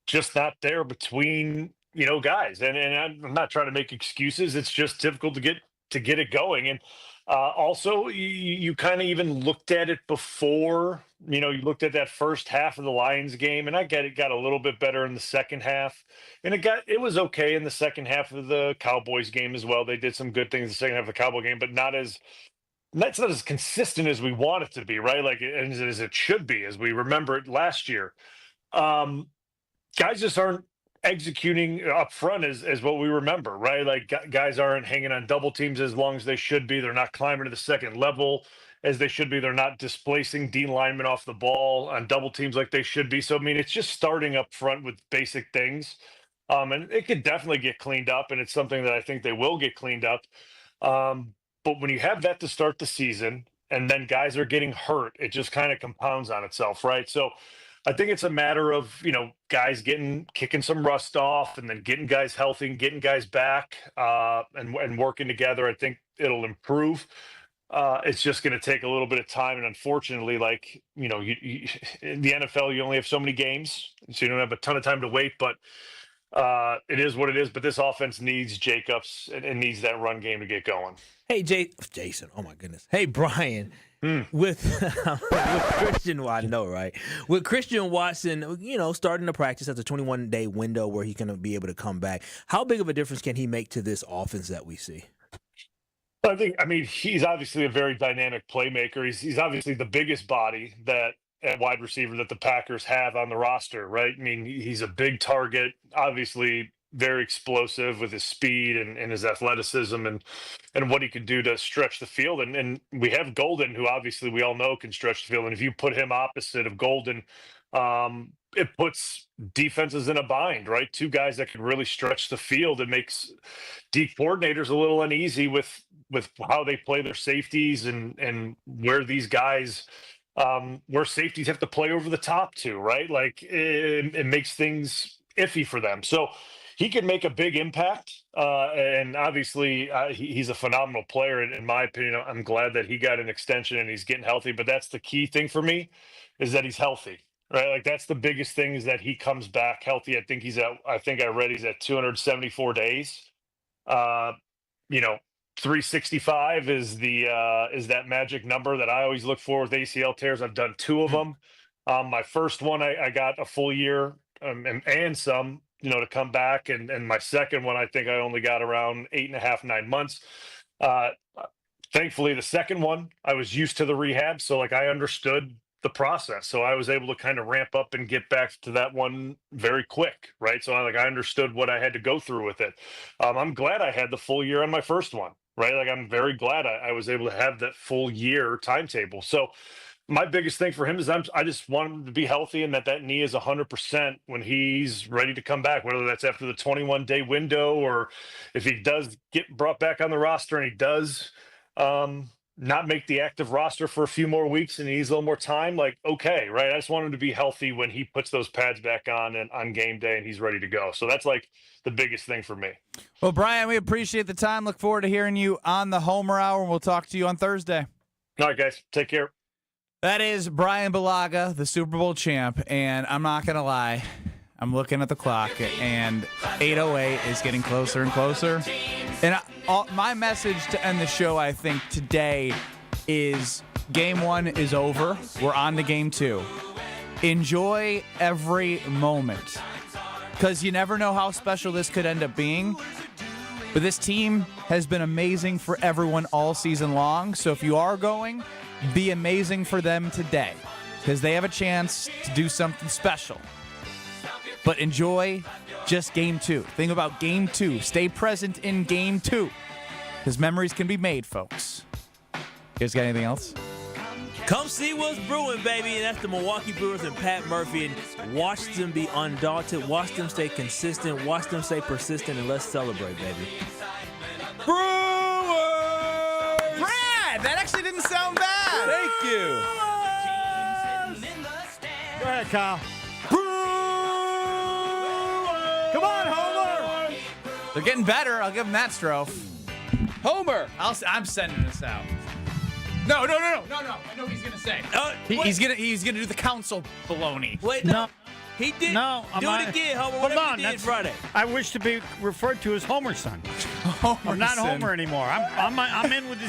just not there between guys. And I'm not trying to make excuses. It's just difficult to get it going. And also, you kind of even looked at it before. You looked at that first half of the Lions game, and I get it got a little bit better in the second half, and it was okay in the second half of the Cowboys game as well. They did some good things in the second half of the Cowboy game, but that's not as consistent as we want it to be, right? Like as it should be, as we remember it last year. Guys just aren't executing up front as what we remember, right? Like guys aren't hanging on double teams as long as they should be. They're not climbing to the second level as they should be. They're not displacing D linemen off the ball on double teams like they should be. So, I mean, it's just starting up front with basic things. And it could definitely get cleaned up, and it's something that I think they will get cleaned up. But when you have that to start the season and then guys are getting hurt, it just kind of compounds on itself, right? So I think it's a matter of, guys kicking some rust off and then getting guys healthy and getting guys back and working together. I think it'll improve. It's just going to take a little bit of time. And unfortunately, like, in the NFL, you only have so many games, so you don't have a ton of time to wait, but it is what it is. But this offense needs Jacobs and needs that run game to get going. Hey, Jason. Oh, my goodness. Hey, Brian. With Christian, I know, right? With Christian Watson, starting to practice at the 21-day window where he's going to be able to come back, how big of a difference can he make to this offense that we see? I mean, he's obviously a very dynamic playmaker. He's obviously the biggest body at wide receiver that the Packers have on the roster, right? I mean, he's a big target, obviously very explosive with his speed and his athleticism and what he can do to stretch the field. And we have Golden, who obviously we all know can stretch the field. And if you put him opposite of Golden, it puts defenses in a bind, right? 2 guys that can really stretch the field. It makes D coordinators a little uneasy with how they play their safeties and where these guys where safeties have to play over the top too, right? Like it makes things iffy for them. So he can make a big impact. And obviously he's a phenomenal player. In my opinion, I'm glad that he got an extension and he's getting healthy, but that's the key thing for me is that he's healthy. right? Like that's the biggest thing is that he comes back healthy. I think I read he's at 274 days. 365 is is that magic number that I always look for with ACL tears. I've done 2 of them. My first one, I got a full year and some, to come back. And my second one, I think I only got around 8.5, 9 months. Thankfully, the second one, I was used to the rehab. So like I understood the process. So I was able to kind of ramp up and get back to that one very quick. Right. So I understood what I had to go through with it. I'm glad I had the full year on my first one. Right. Like I'm very glad I was able to have that full year timetable. So my biggest thing for him is I just want him to be healthy and that knee is 100% when he's ready to come back, whether that's after the 21-day window or if he does get brought back on the roster and he does not make the active roster for a few more weeks and he needs a little more time, like, okay, right? I just want him to be healthy when he puts those pads back on and on game day and he's ready to go. So that's like the biggest thing for me. Well, Brian, we appreciate the time. Look forward to hearing you on the Homer Hour, and we'll talk to you on Thursday. All right, guys. Take care. That is Brian Balaga, the Super Bowl champ, and I'm not going to lie. I'm looking at the clock, and 8:08 is getting closer and closer. And my message to end the show, I think, today is Game 1 is over. We're on to Game 2. Enjoy every moment, because you never know how special this could end up being. But this team has been amazing for everyone all season long, so if you are going, be amazing for them today, because they have a chance to do something special. But enjoy just Game 2. Think about Game 2. Stay present in Game 2, because memories can be made, folks. You guys got anything else? Come see what's brewing, baby. And that's the Milwaukee Brewers and Pat Murphy. And watch them be undaunted. Watch them stay consistent. Watch them stay persistent. And let's celebrate, baby. Brewers! Brad, that actually didn't sound bad. Thank you. Go ahead, Kyle. Come on, Homer! They're getting better. I'll give them that, Strofe. Homer! I'm sending this out. No. I know what he's gonna say. He's gonna do the council baloney. Wait, no. He did. No, do it again, Homer. Whatever you did Friday. I wish to be referred to as Homer's son. I'm not Homer anymore. I'm in with the